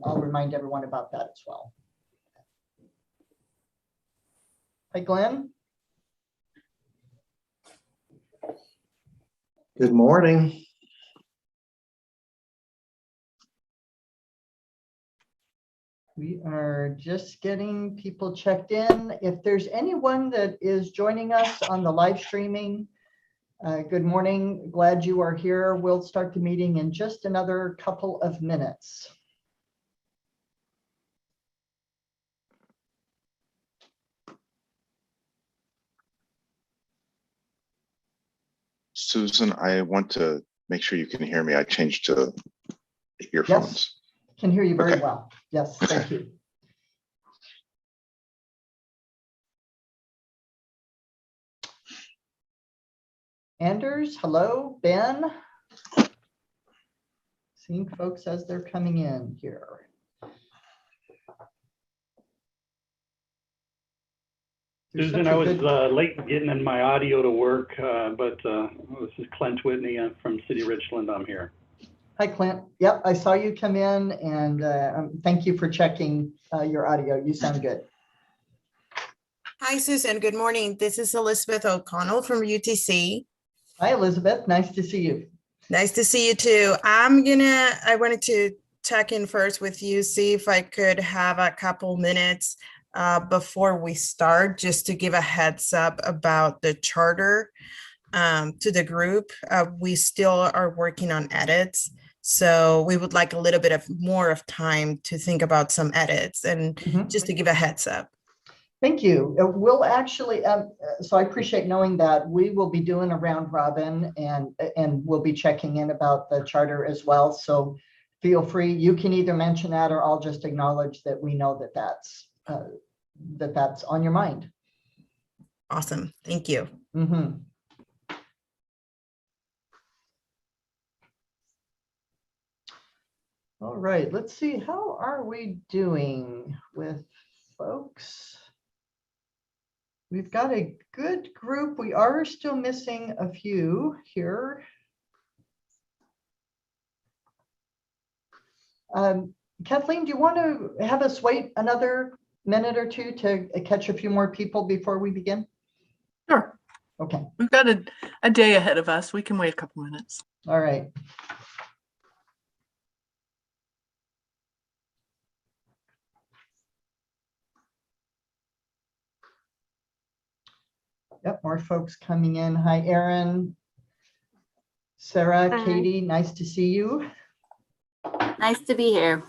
I'll remind everyone about that as well. Hi, Glenn. Good morning. We are just getting people checked in. If there's anyone that is joining us on the live streaming, good morning. Glad you are here. We'll start the meeting in just another couple of minutes. Susan, I want to make sure you can hear me. I changed to earphones. Yes, can hear you very Okay. well. Yes, thank you. Anders, hello. Ben. Seeing folks as they're coming in here. Susan, I was late getting in my audio to work, but this is Clint Whitney from City Richland. I'm here. Hi, Clint. Yep, I saw you come in, and thank you for checking your audio. You sound good. Hi, Susan. Good morning. This is Elizabeth O'Connell from UTC. Hi, Elizabeth. Nice to see you. Nice to see you too. I wanted to check in first with you, see if I could have a couple minutes before we start, just to give a heads up about the charter to the group. We still are working on edits, so we would like a little bit more of time to think about some edits, and just to give a heads up. Thank you. We'll actually, so I appreciate knowing that. We will be doing a round robin, and we'll be checking in about the charter as well. So feel free, you can either mention that, or I'll just acknowledge that we know that that's on your mind. Awesome. Thank you. All right, let's see. How are we doing with folks? We've got a good group. We are still missing a few here. Kathleen, do you want to have us wait another minute or two to catch a few more people before we begin? Sure. Okay. We've got a day ahead of us. We can wait a couple minutes. All right. Yep, more folks coming in. Hi, Erin. Sarah, Hi. Katie, nice to see you. Nice to be here.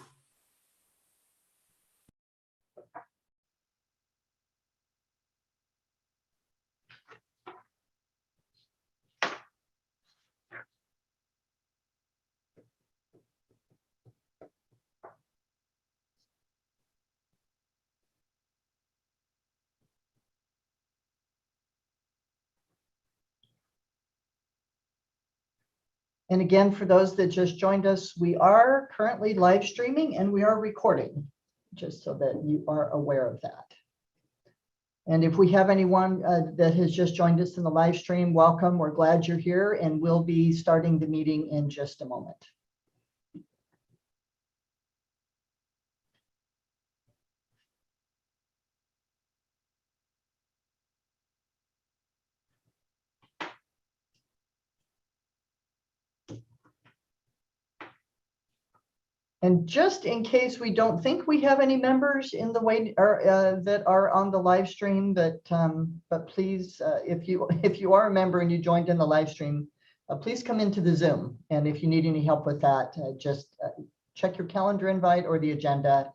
And again, for those that just joined us, we are currently live streaming and we are recording, just so that you are aware of that. And if we have anyone that has just joined us in the live stream, welcome. We're glad you're here, and we'll be starting the meeting in just a moment. And just in case we don't think we have any members in the way that are on the live stream, but please, if you are a member and you joined in the live stream, please come into the Zoom. And if you need any help with that, just check your calendar invite or the agenda,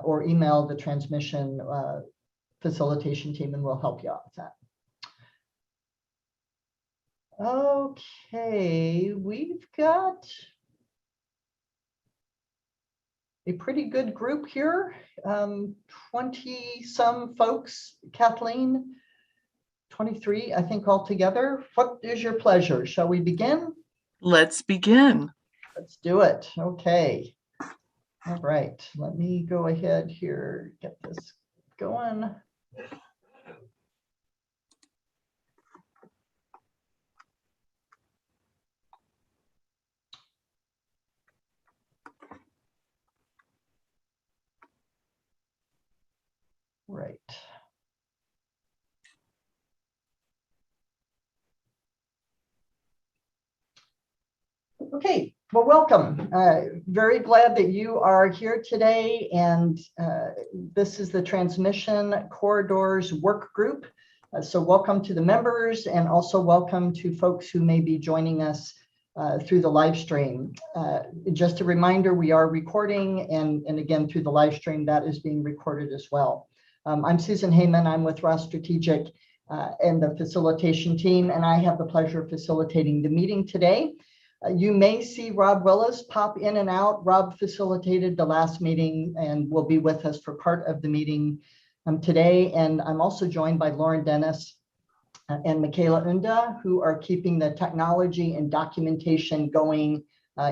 or email the transmission facilitation team, and we'll help you out with that. Okay, we've got a pretty good group here, 20 some folks. Kathleen, 23, I think, altogether. What is your pleasure? Shall we begin? Let's begin. Let's do it. Okay. All right. Let me go ahead here, get this going. Right. Okay, well, welcome. Very glad that you are here today, and this is the Transmission Corridors Work Group. So welcome to the members, and also welcome to folks who may be joining us through the live stream. Just a reminder, we are recording, and again, through the live stream, that is being recorded as well. I'm Susan Heyman. I'm with Ross Strategic and the facilitation team, and I have the pleasure of facilitating the meeting today. You may see Rob Willis pop in and out. Rob facilitated the last meeting and will be with us for part of the meeting today. And I'm also joined by Lauren Dennis and Michaela Unda, who are keeping the technology and documentation going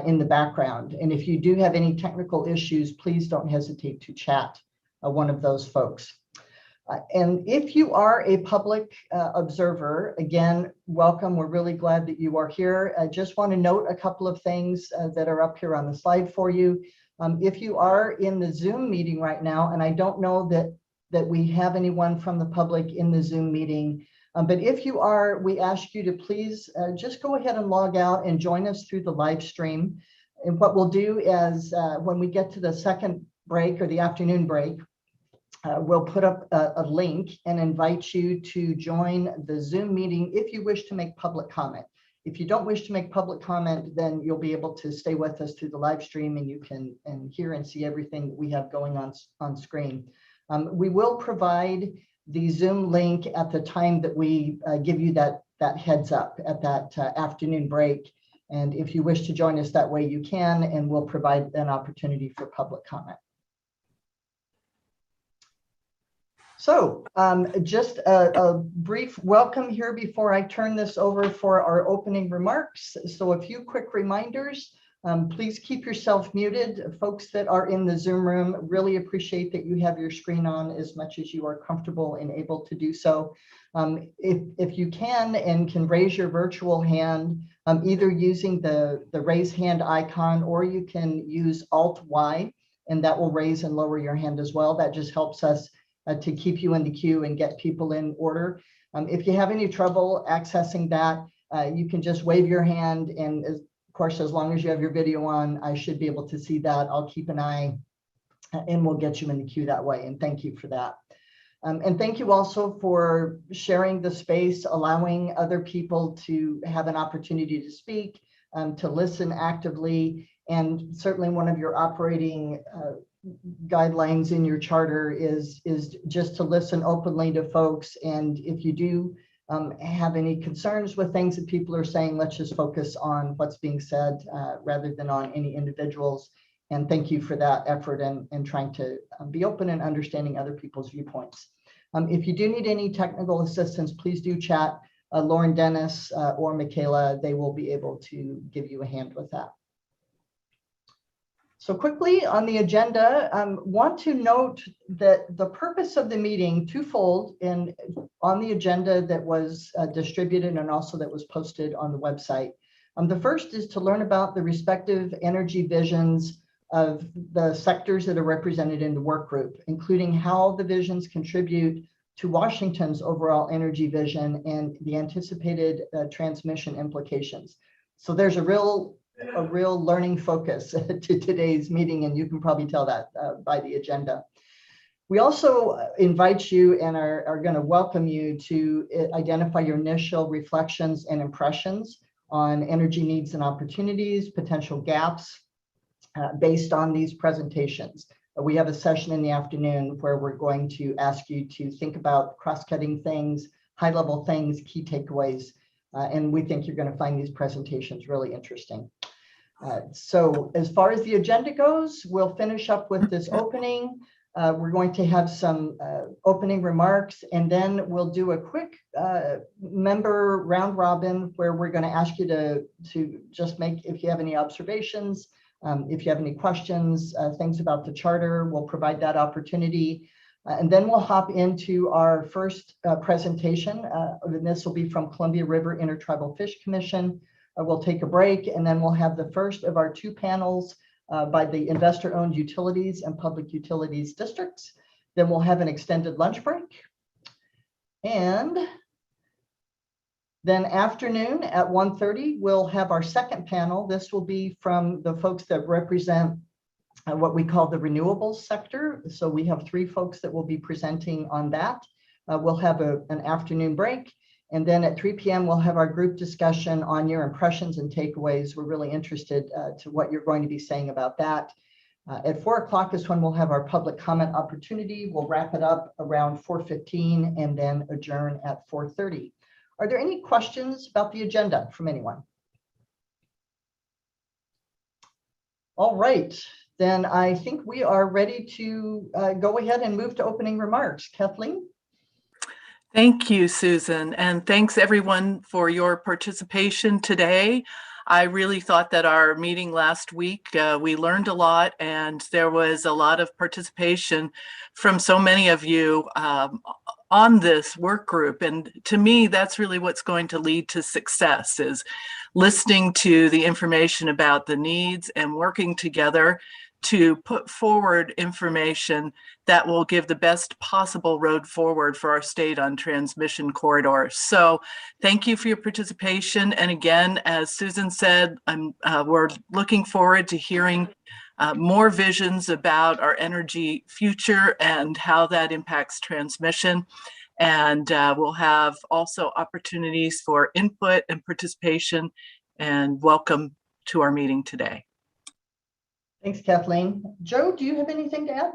in the background. And if you do have any technical issues, please don't hesitate to chat one of those folks. And if you are a public observer, again, welcome. We're really glad that you are here. I just want to note a couple of things that are up here on the slide for you. If you are in the Zoom meeting right now, and I don't know that we have anyone from the public in the Zoom meeting, but if you are, we ask you to please just go ahead and log out and join us through the live stream. And what we'll do is when we get to the second break or the afternoon break, we'll put up a link and invite you to join the Zoom meeting if you wish to make public comment. If you don't wish to make public comment, then you'll be able to stay with us through the live stream, and you can hear and see everything we have going on screen. We will provide the Zoom link at the time that we give you that heads up at that afternoon break. And if you wish to join us that way, you can, and we'll provide an opportunity for public comment. So just a brief welcome here before I turn this over for our opening remarks. So a few quick reminders. Please keep yourself muted. Folks that are in the Zoom room, really appreciate that you have your screen on as much as you are comfortable and able to do so. If you can raise your virtual hand, either using the raise hand icon, or you can use Alt-Y, and that will raise and lower your hand as well. That just helps us to keep you in the queue and get people in order. If you have any trouble accessing that, you can just wave your hand, and of course, as long as you have your video on, I should be able to see that. I'll keep an eye and we'll get you in the queue that way, and thank you for that. And thank you also for sharing the space, allowing other people to have an opportunity to speak, to listen actively, and certainly one of your operating guidelines in your charter is just to listen openly to folks. And if you do have any concerns with things that people are saying, let's just focus on what's being said rather than on any individuals. And thank you for that effort and trying to be open and understanding other people's viewpoints. If you do need any technical assistance, please do chat Lauren Dennis or Michaela. They will be able to give you a hand with that. So quickly on the agenda, want to note that the purpose of the meeting, twofold, and on the agenda that was distributed and also that was posted on the website. The first is to learn about the respective energy visions of the sectors that are represented in the work group, including how the visions contribute to Washington's overall energy vision and the anticipated transmission implications. So there's a real learning focus to today's meeting, and you can probably tell that by the agenda. We also invite you and are going to welcome you to identify your initial reflections and impressions on energy needs and opportunities, potential gaps based on these presentations. We have a session in the afternoon where we're going to ask you to think about cross-cutting things, high-level things, key takeaways, and we think you're going to find these presentations really interesting. So as far as the agenda goes, we'll finish up with this opening. We're going to have some opening remarks, and then we'll do a quick member round robin where we're going to ask you to just make, if you have any observations, if you have any questions, things about the charter, we'll provide that opportunity. And then we'll hop into our first presentation, and this will be from Columbia River Intertribal Fish Commission. We'll take a break, and then we'll have the first of our two panels by the investor-owned utilities and public utilities districts. Then we'll have an extended lunch break. And then afternoon at 1:30, we'll have our second panel. This will be from the folks that represent what we call the renewables sector. So we have 3 folks that will be presenting on that. We'll have an afternoon break. And then at 3 p.m., we'll have our group discussion on your impressions and takeaways. We're really interested to what you're going to be saying about that. At 4 o'clock is when we'll have our public comment opportunity. We'll wrap it up around 4:15 and then adjourn at 4:30. Are there any questions about the agenda from anyone? All right, then I think we are ready to go ahead and move to opening remarks. Kathleen? Thank you, Susan, and thanks everyone for your participation today. I really thought that our meeting last week, we learned a lot, and there was a lot of participation from so many of you on this work group. And to me, that's really what's going to lead to success, is listening to the information about the needs and working together to put forward information that will give the best possible road forward for our state on transmission corridors. So thank you for your participation. And again, as Susan said, we're looking forward to hearing more visions about our energy future and how that impacts transmission. And we'll have also opportunities for input and participation. And welcome to our meeting today. Thanks, Kathleen. Joe, do you have anything to add?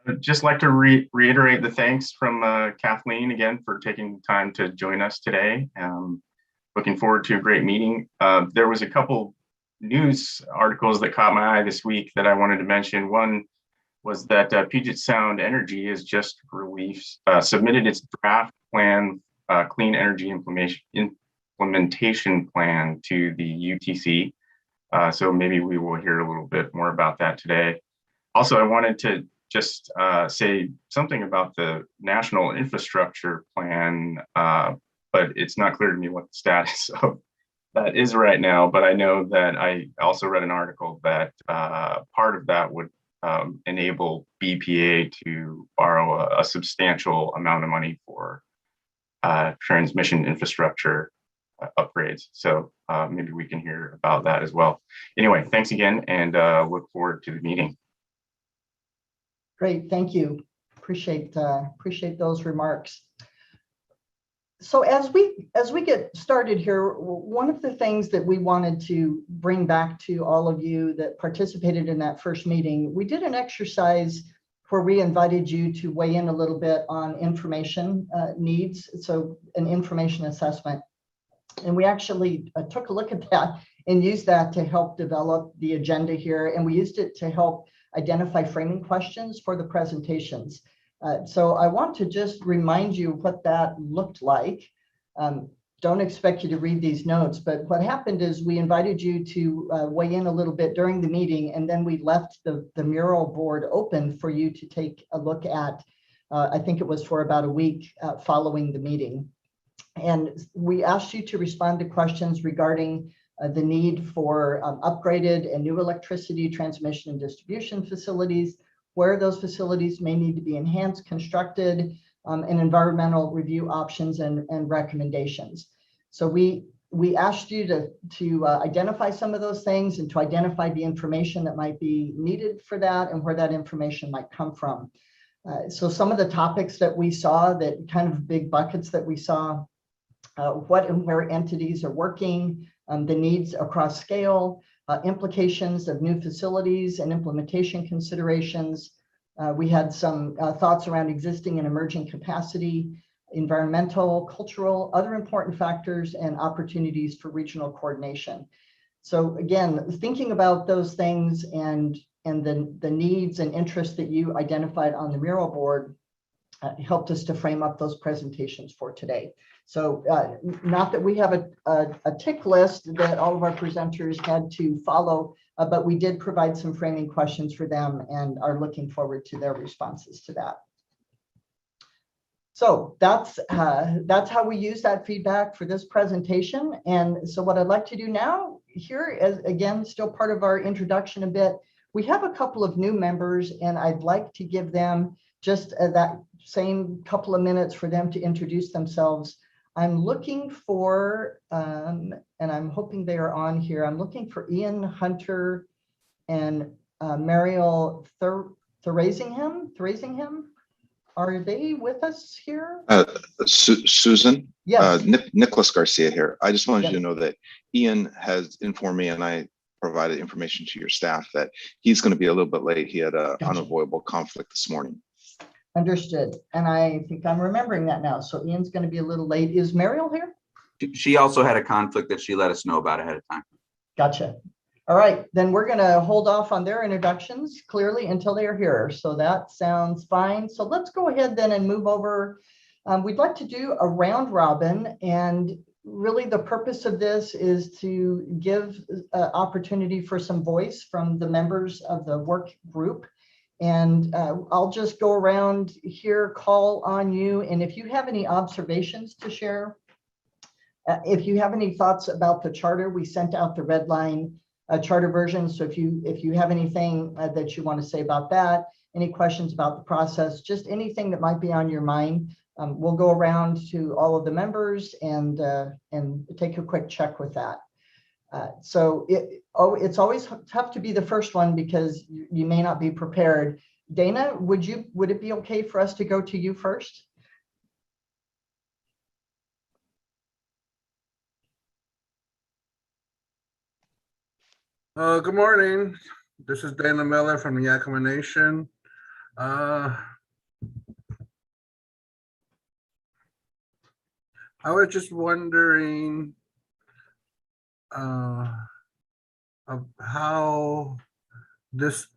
I'd just like to reiterate the thanks from Kathleen again for taking time to join us today. Looking forward to a great meeting. There was a couple news articles that caught my eye this week that I wanted to mention. One was that Puget Sound Energy has just submitted its draft plan, Clean Energy Implementation Plan to the UTC. So maybe we will hear a little bit more about that today. Also, I wanted to just say something about the National Infrastructure Plan, but it's not clear to me what the status of that is right now. But I know that I also read an article that part of that would enable BPA to borrow a substantial amount of money for transmission infrastructure upgrades. So maybe we can hear about that as well. Anyway, thanks again, and look forward to the meeting. Great, thank you. Appreciate those remarks. So as we get started here, one of the things that we wanted to bring back to all of you that participated in that first meeting, we did an exercise where we invited you to weigh in a little bit on information needs, so an information assessment. And we actually took a look at that and used that to help develop the agenda here. And we used it to help identify framing questions for the presentations. So I want to just remind you what that looked like. Don't expect you to read these notes, but what happened is we invited you to weigh in a little bit during the meeting, and then we left the mural board open for you to take a look at. I think it was for about a week following the meeting. And we asked you to respond to questions regarding the need for upgraded and new electricity transmission and distribution facilities, where those facilities may need to be enhanced, constructed, and environmental review options and recommendations. So we asked you to identify some of those things and to identify the information that might be needed for that and where that information might come from. So some of the topics that we saw, that kind of big buckets that we saw, what and where entities are working, the needs across scale, implications of new facilities and implementation considerations. We had some thoughts around existing and emerging capacity, environmental, cultural, other important factors, and opportunities for regional coordination. So again, thinking about those things and the needs and interests that you identified on the mural board helped us to frame up those presentations for today. So not that we have a tick list that all of our presenters had to follow, but we did provide some framing questions for them and are looking forward to their responses to that. So that's how we use that feedback for this presentation. And so what I'd like to do now here, as again, still part of our introduction a bit, We have a couple of new members, and I'd like to give them just that same couple of minutes for them to introduce themselves. I'm looking for, and I'm hoping they are on here. I'm looking for Ian Hunter and Mariel Thrasingham. Are they with us here? Susan? Yes. Nicholas Garcia here. I just wanted Yes. you to know that Ian has informed me, and I provided information to your staff that he's going to be a little bit late. He had an Gotcha. unavoidable conflict this morning. Understood. And I think I'm remembering that now. So Ian's going to be a little late. Is Mariel here? She also had a conflict that she let us know about ahead of time. Gotcha. All right, then we're going to hold off on their introductions clearly until they are here. So that sounds fine. So let's go ahead then and move over. We'd like to do a round robin, and really the purpose of this is to give opportunity for some voice from the members of the work group. And I'll just go around here, call on you. And if you have any observations to share, if you have any thoughts about the charter, we sent out the red line charter version. So if you have anything that you want to say about that, any questions about the process, just anything that might be on your mind, we'll go around to all of the members and take a quick check with that. So it's always tough to be the first one because you may not be prepared. Dana, would it be okay for us to go to you first? Good morning. This is Dana Miller from the Yakima Nation. I was just wondering of how this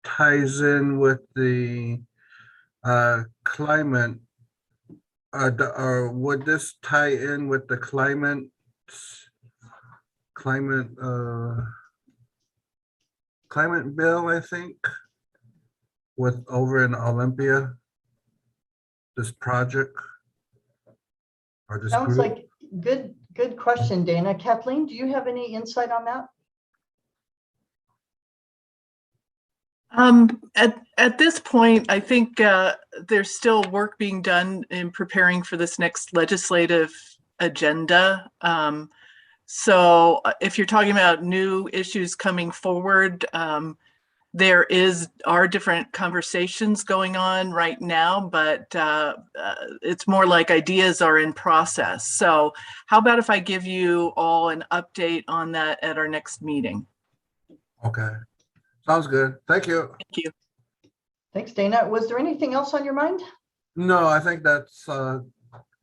ties in with the climate, or would this tie in with the climate bill, I think, with over in Olympia, this project or this Sounds group? like good question, Dana. Kathleen, do you have any insight on that? At this point, I think there's still work being done in preparing for this next legislative agenda. So if you're talking about new issues coming forward, there are different conversations going on right now, but it's more like ideas are in process. So how about if I give you all an update on that at our next meeting? Okay, sounds good. Thank you. Thank you. Thanks, Dana. Was there anything else on your mind? No, I think that's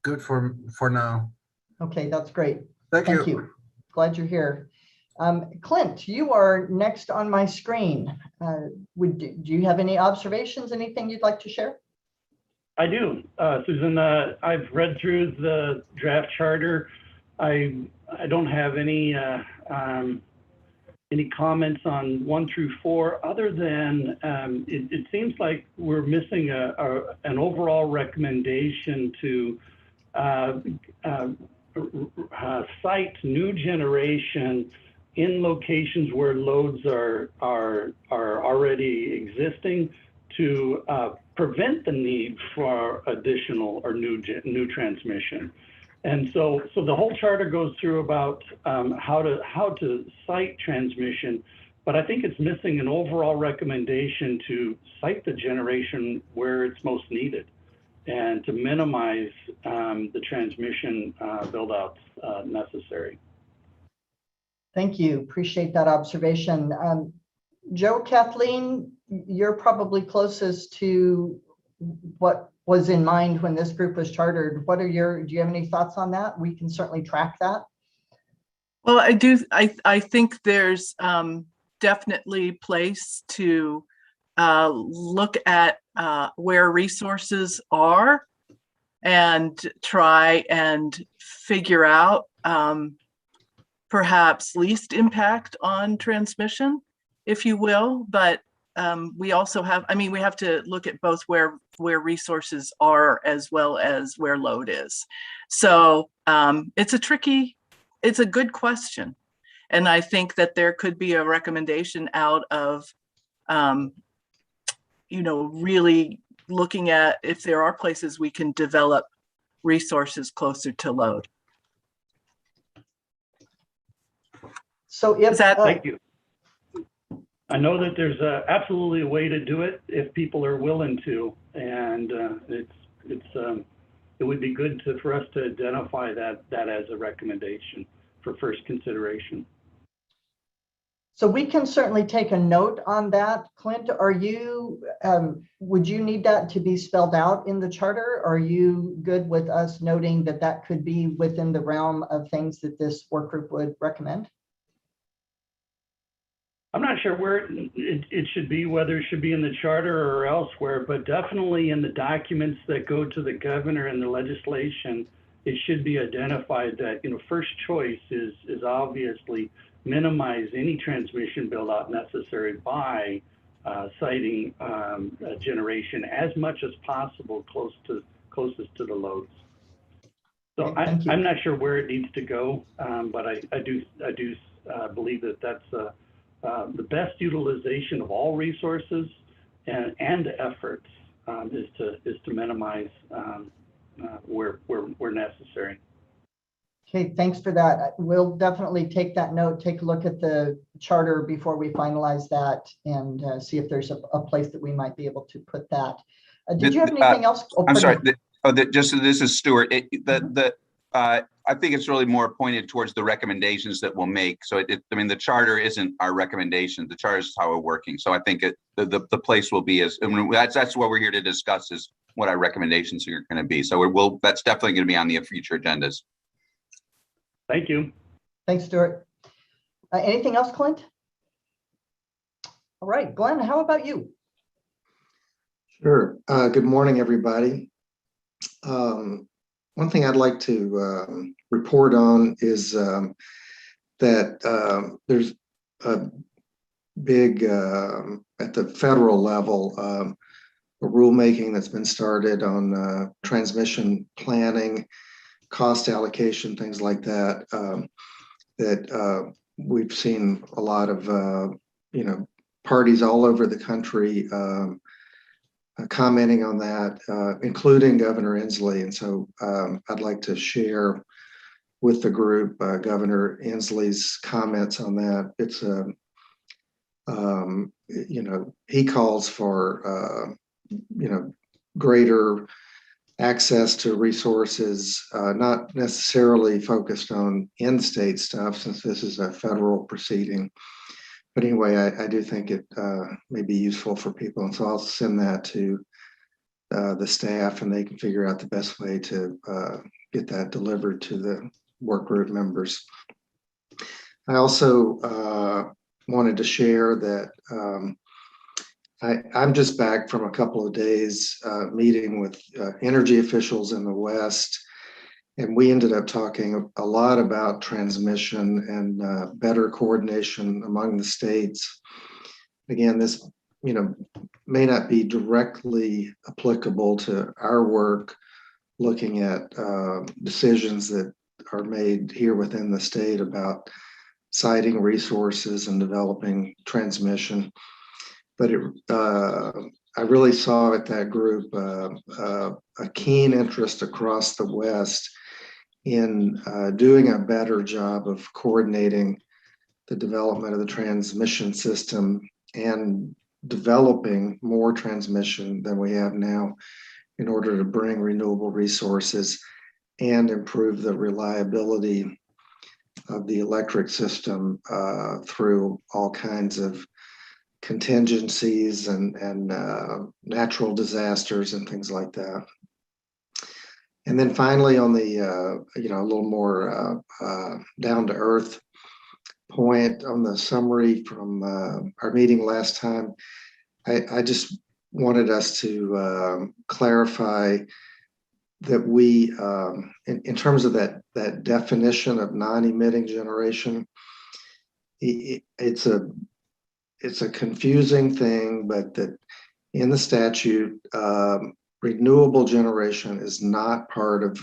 good for now. Okay, that's great. Thank Thank you. you. Glad you're here. Clint, you are next on my screen. Do you have any observations, anything you'd like to share? I do, Susan. I've read through the draft charter. I don't have any comments on 1 through 4, other than it seems like we're missing an overall recommendation to site new generation in locations where loads are already existing to prevent the need for additional or new transmission. And so the whole charter goes through about how to site transmission, but I think it's missing an overall recommendation to site the generation where it's most needed and to minimize the transmission build-outs necessary. Thank you. Appreciate that observation. Joe, Kathleen, you're probably closest to what was in mind when this group was chartered. Do you have any thoughts on that? We can certainly track that. Well, I do. I think there's definitely place to look at where resources are and try and figure out perhaps least impact on transmission, if you will. But we also have, we have to look at both where resources are as well as where load is. So it's a good question. And I think that there could be a recommendation out of, really looking at if there are places we can develop resources closer to load. So if, Thank you. I know that there's absolutely a way to do it if people are willing to, and it would be good for us to identify that as a recommendation for first consideration. so we can certainly take a note on that. Clint, are you, would you need that to be spelled out in the charter? Are you good with us noting that that could be within the realm of things that this work group would recommend? I'm not sure where it should be, whether it should be in the charter or elsewhere, but definitely in the documents that go to the governor and the legislation, it should be identified that, first choice is obviously minimize any transmission build out necessary by siting generation as much as possible closest to the loads. So Okay, thank you. I'm not sure where it needs to go, but I do believe that that's the best utilization of all resources and efforts is to minimize where necessary. Okay, thanks for that. We'll definitely take that note, take a look at the charter before we finalize that and see if there's a place that we might be able to put that. Did you have anything else? Oh, I'm sorry. pardon. This is Stuart. I think it's really more pointed towards the recommendations that we'll make. So the charter isn't our recommendation. The charter is how we're working. So I think the place will be that's what we're here to discuss is what our recommendations are going to be. So that's definitely going to be on the future agendas. Thank you. Thanks, Stuart. Anything else, Clint? All right, Glenn, how about you? Sure. Good morning, everybody. One thing I'd like to report on is that there's a big, at the federal level, a rulemaking that's been started on transmission planning, cost allocation, things like that, that we've seen a lot of, parties all over the country commenting on that, including Governor Inslee. And so I'd like to share with the group Governor Inslee's comments on that. It's he calls for, greater access to resources, not necessarily focused on in-state stuff since this is a federal proceeding. But anyway, I do think it may be useful for people. And so I'll send that to the staff and they can figure out the best way to get that delivered to the work group members. I also wanted to share that I'm just back from a couple of days meeting with energy officials in the West, and we ended up talking a lot about transmission and better coordination among the states. Again, this may not be directly applicable to our work, looking at decisions that are made here within the state about siting resources and developing transmission. But I really saw at that group a keen interest across the West in doing a better job of coordinating the development of the transmission system and developing more transmission than we have now in order to bring renewable resources and improve the reliability of the electric system through all kinds of contingencies and natural disasters and things like that. And then finally, on the a little more down to earth point on the summary from our meeting last time, I just wanted us to clarify that we, in terms of that definition of non-emitting generation, it's a confusing thing, but that in the statute, renewable generation is not part of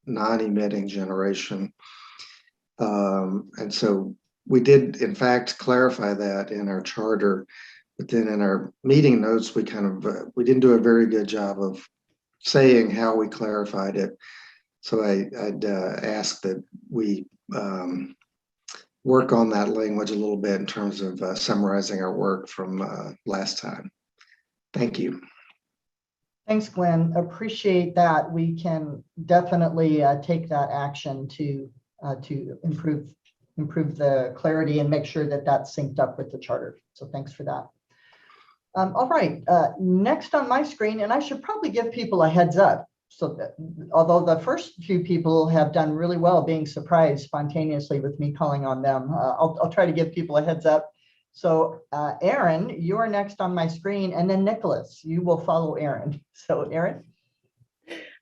non-emitting generation. And so we did in fact clarify that in our charter, but then in our meeting notes, we kind of, we didn't do a very good job of saying how we clarified it. So I'd ask that we work on that language a little bit in terms of summarizing our work from last time. Thank you. Thanks, Glenn. Appreciate that. We can definitely take that action to improve the clarity and make sure that that's synced up with the charter. So thanks for that. All right, next on my screen, and I should probably give people a heads up. So that, although the first few people have done really well being surprised spontaneously with me calling on them, I'll try to give people a heads up. So Aaron, you are next on my screen, and then Nicholas, you will follow Aaron. So Aaron.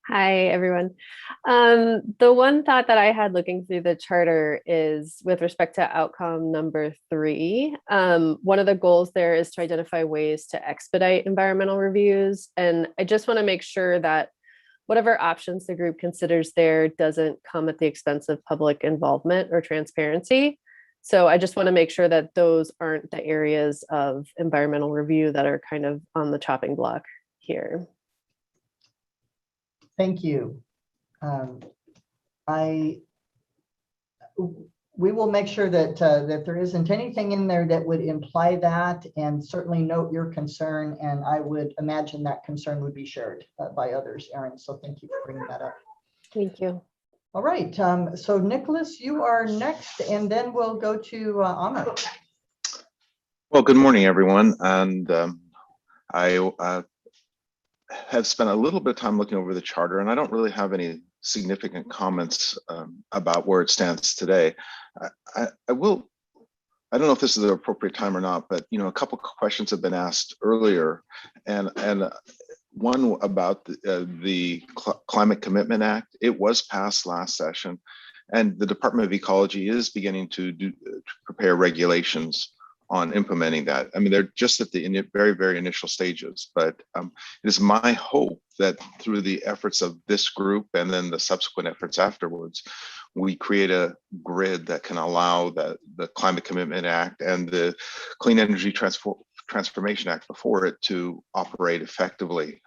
Hi, everyone. The one thought that I had looking through the charter is with respect to outcome number 3. One of the goals there is to identify ways to expedite environmental reviews. And I just want to make sure that whatever options the group considers there doesn't come at the expense of public involvement or transparency. So I just want to make sure that those aren't the areas of environmental review that are kind of on the chopping block here. Thank you. We will make sure that that there isn't anything in there that would imply that, and certainly note your concern. And I would imagine that concern would be shared by others, Aaron. So thank you for bringing that up. Thank you. All right. So Nicholas, you are next, and then we'll go to Amar. Well, good morning, everyone. And I have spent a little bit of time looking over the charter, and I don't really have any significant comments about where it stands today. I don't know if this is the appropriate time or not, but a couple of questions have been asked earlier, and one about the Climate Commitment Act. It was passed last session, and the Department of Ecology is beginning to prepare regulations on implementing that. I mean, they're just at the very, very initial stages, but it is my hope that through the efforts of this group and then the subsequent efforts afterwards, we create a grid that can allow the Climate Commitment Act and the Clean Energy Transformation Act before it to operate effectively.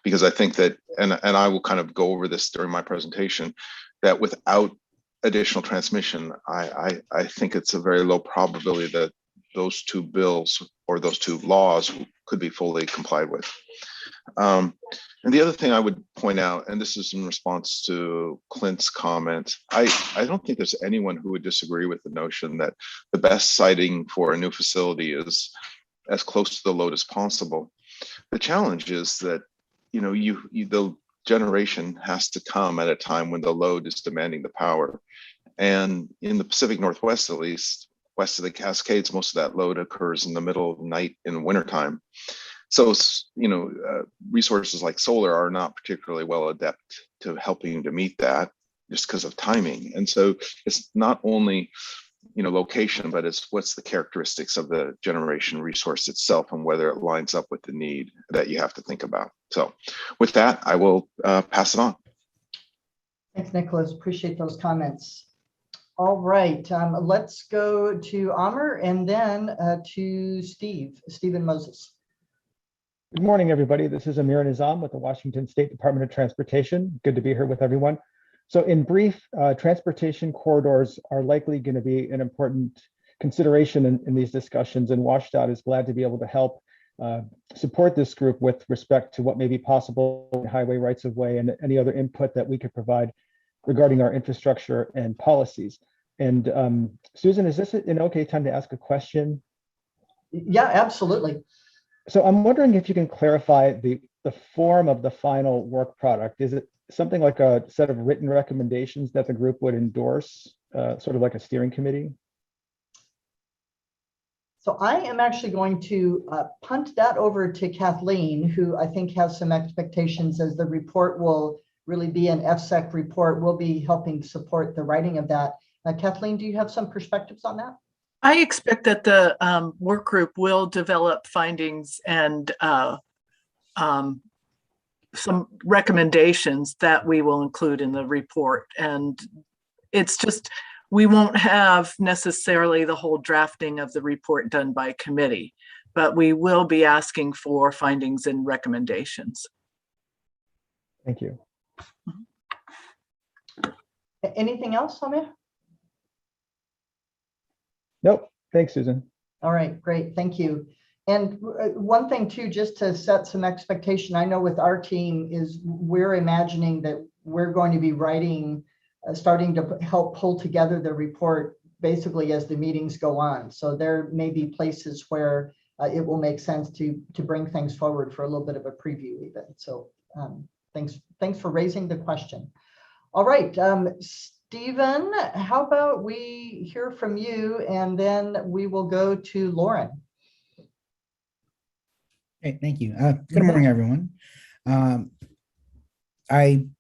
Because I think that, and I will kind of go over this during my presentation, that without additional transmission, I think it's a very low probability that those two bills or those two laws could be fully complied with. And the other thing I would point out, and this is in response to Clint's comment, I don't think there's anyone who would disagree with the notion that the best siting for a new facility is as close to the load as possible. The challenge is that, the generation has to come at a time when the load is demanding the power. And in the Pacific Northwest, at least, west of the Cascades, most of that load occurs in the middle of the night in wintertime. So, resources like solar are not particularly well adept to helping to meet that just because of timing. And so it's not only, location, but it's what's the characteristics of the generation resource itself and whether it lines up with the need that you have to think about. So with that, I will pass it on. Thanks, Nicholas. Appreciate those comments. All right, let's go to Amar and then to Stephen Moses. Good morning, everybody. This is Amir Nizam with the Washington State Department of Transportation. Good to be here with everyone. So in brief, transportation corridors are likely going to be an important consideration in these discussions, and WashDOT is glad to be able to help support this group with respect to what may be possible in highway rights of way and any other input that we could provide regarding our infrastructure and policies. And Susan, is this an okay time to ask a question? Yeah, absolutely. So I'm wondering if you can clarify the form of the final work product. Is it something like a set of written recommendations that the group would endorse, sort of like a steering committee? So I am actually going to punt that over to Kathleen, who I think has some expectations as the report will really be an FSEC report. We'll be helping support the writing of that. Kathleen, do you have some perspectives on that? I expect that the work group will develop findings and some recommendations that we will include in the report. And it's just, we won't have necessarily the whole drafting of the report done by committee, but we will be asking for findings and recommendations. Thank you. Anything else, Samir? Nope. Thanks, Susan. All right, great, thank you. And one thing too, just to set some expectation, I know with our team is we're imagining that we're going to be writing, starting to help pull together the report basically as the meetings go on. So there may be places where it will make sense to bring things forward for a little bit of a preview even. So thanks for raising the question. All right, Stephen, how about we hear from you and then we will go to Lauren. Hey, thank you. Good morning, everyone.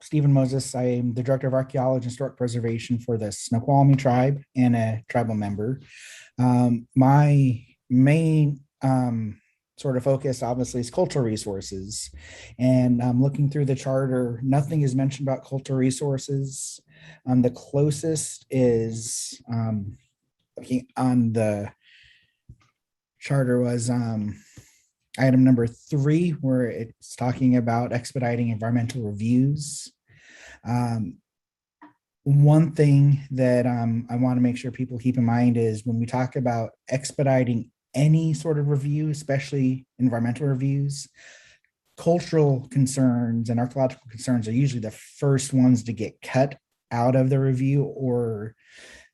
Stephen Moses. I am the Director of Archaeology and Historic Preservation for the Snoqualmie Tribe and a tribal member. My main sort of focus, obviously, is cultural resources. And looking through the charter, nothing is mentioned about cultural resources. The closest is looking on the charter was item number 3, where it's talking about expediting environmental reviews. One thing that I want to make sure people keep in mind is when we talk about expediting any sort of review, especially environmental reviews, cultural concerns and archaeological concerns are usually the first ones to get cut out of the review, or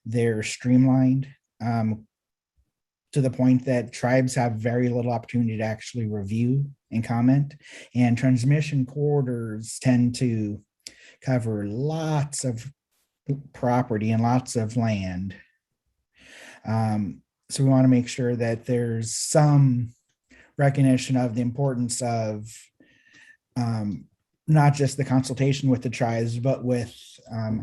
they're streamlined to the point that tribes have very little opportunity to actually review and comment. And transmission corridors tend to cover lots of property and lots of land. So we want to make sure that there's some recognition of the importance of not just the consultation with the tribes, but with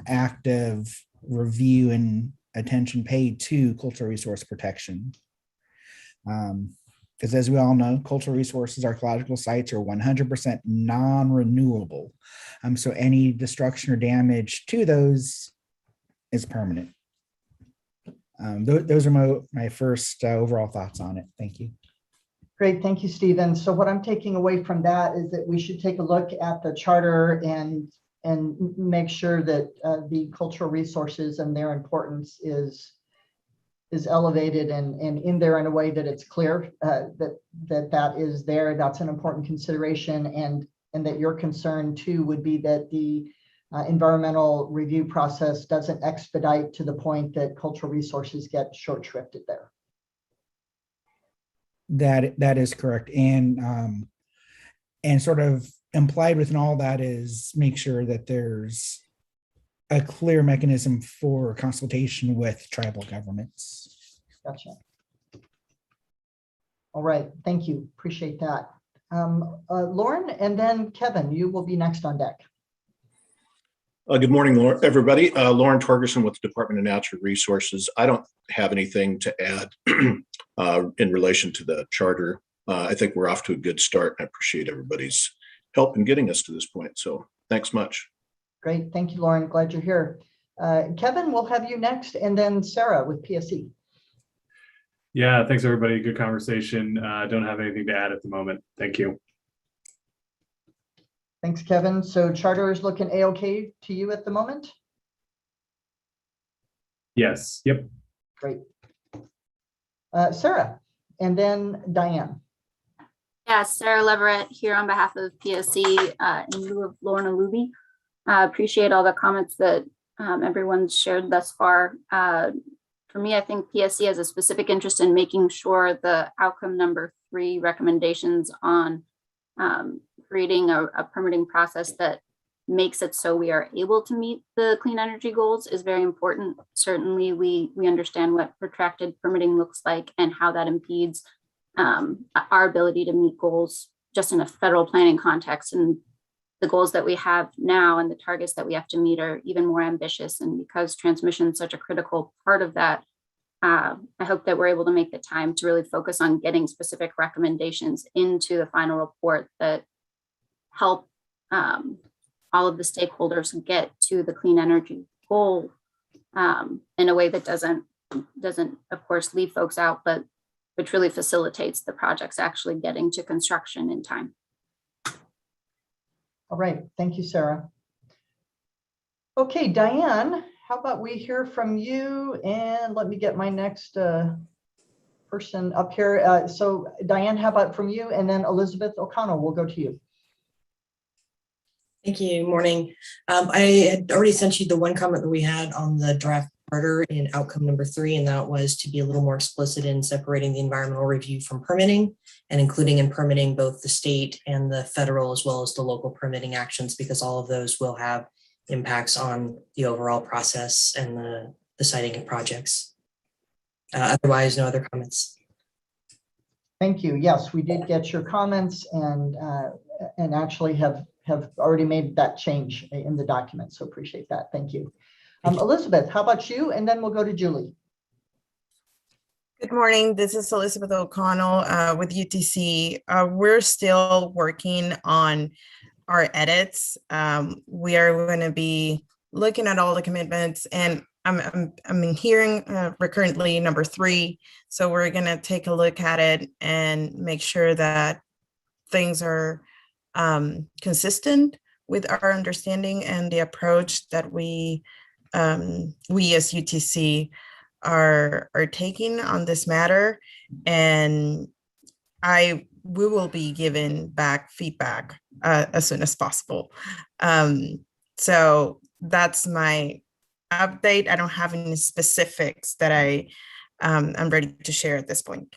active review and attention paid to cultural resource protection. Because as we all know, cultural resources, archaeological sites are 100% non-renewable. So any destruction or damage to those is permanent. Those are my first overall thoughts on it. Thank you. Great, thank you, Stephen. So what I'm taking away from that is that we should take a look at the charter and make sure that the cultural resources and their importance is elevated and in there in a way that it's clear that is there. That's an important consideration, and that your concern too would be that the environmental review process doesn't expedite to the point that cultural resources get short shrifted there. That is correct, and sort of implied within all that is make sure that there's a clear mechanism for consultation with tribal governments. Gotcha. All right, thank you. Appreciate that. Lauren, and then Kevin, you will be next on deck. Good morning, everybody. Lauren Torgerson with the Department of Natural Resources. I don't have anything to add in relation to the charter. I think we're off to a good start. I appreciate everybody's help in getting us to this point. So thanks much. Great. Thank you, Lauren. Glad you're here. Kevin, we'll have you next, and then Sarah with PSE. Yeah, thanks, everybody. Good conversation. Don't have anything to add at the moment. Thank you. Thanks, Kevin. So charter is looking A-OK to you at the moment? Yes. Yep. Great. Sarah, and then Diane. Yeah, Sarah Leverett here on behalf of PSE in lieu of Lorna Luby. Appreciate all the comments that everyone's shared thus far. For me, I think PSE has a specific interest in making sure the outcome number 3 recommendations on creating a permitting process that makes it so we are able to meet the clean energy goals is very important. Certainly, we understand what protracted permitting looks like and how that impedes our ability to meet goals just in a federal planning context. And the goals that we have now and the targets that we have to meet are even more ambitious. And because transmission is such a critical part of that, I hope that we're able to make the time to really focus on getting specific recommendations into the final report that help all of the stakeholders get to the clean energy goal in a way that doesn't, of course, leave folks out, but truly facilitates the projects actually getting to construction in time. All right, thank you, Sarah. Okay, Diane, how about we hear from you, and let me get my next person up here. So Diane, how about from you, and then Elizabeth O'Connell, we'll go to you. Thank you. Morning. I had already sent you the one comment that we had on the draft charter in outcome number 3, and that was to be a little more explicit in separating the environmental review from permitting and including in permitting both the state and the federal as well as the local permitting actions, because all of those will have impacts on the overall process and the siting of projects. Otherwise, no other comments. Thank you. Yes, we did get your comments and actually have already made that change in the document. So appreciate that. Thank you. Elizabeth, how about you? And then we'll go to Julie. Good morning. This is Elizabeth O'Connell with UTC. We're still working on our edits. We are going to be looking at all the commitments, and I'm hearing recurrently number 3. So we're going to take a look at it and make sure that things are consistent with our understanding and the approach that we as UTC are taking on this matter. And we will be giving back feedback as soon as possible. So that's my update. I don't have any specifics that I'm ready to share at this point.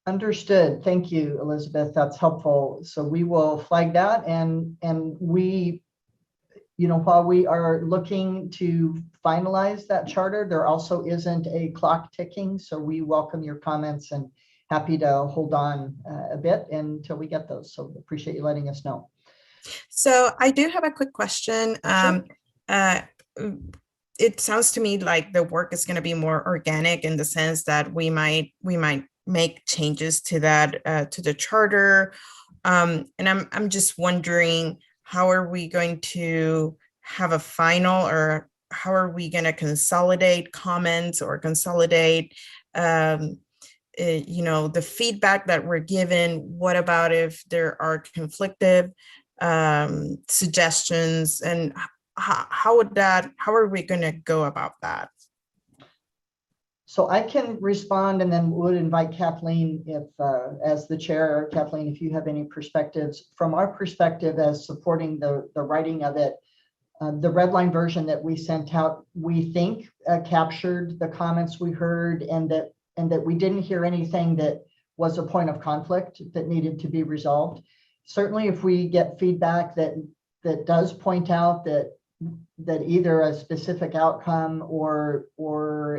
Understood. Thank you, Elizabeth. That's helpful. So we will flag that, and we, while we are looking to finalize that charter, there also isn't a clock ticking. So we welcome your comments and happy to hold on a bit until we get those. So appreciate you letting us know. So I do have a quick question. Sure. It sounds to me like the work is going to be more organic in the sense that we might make changes to that to the charter, and I'm just wondering, how are we going to have a final, or how are we going to consolidate comments or consolidate the feedback that we're given? What about if there are conflicted suggestions, and how are we going to go about that? So I can respond, and then would invite Kathleen, if as the chair, Kathleen, if you have any perspectives. From our perspective as supporting the writing of it, the red line version that we sent out, we think captured the comments we heard, and that we didn't hear anything that was a point of conflict that needed to be resolved. Certainly, if we get feedback that does point out that either a specific outcome or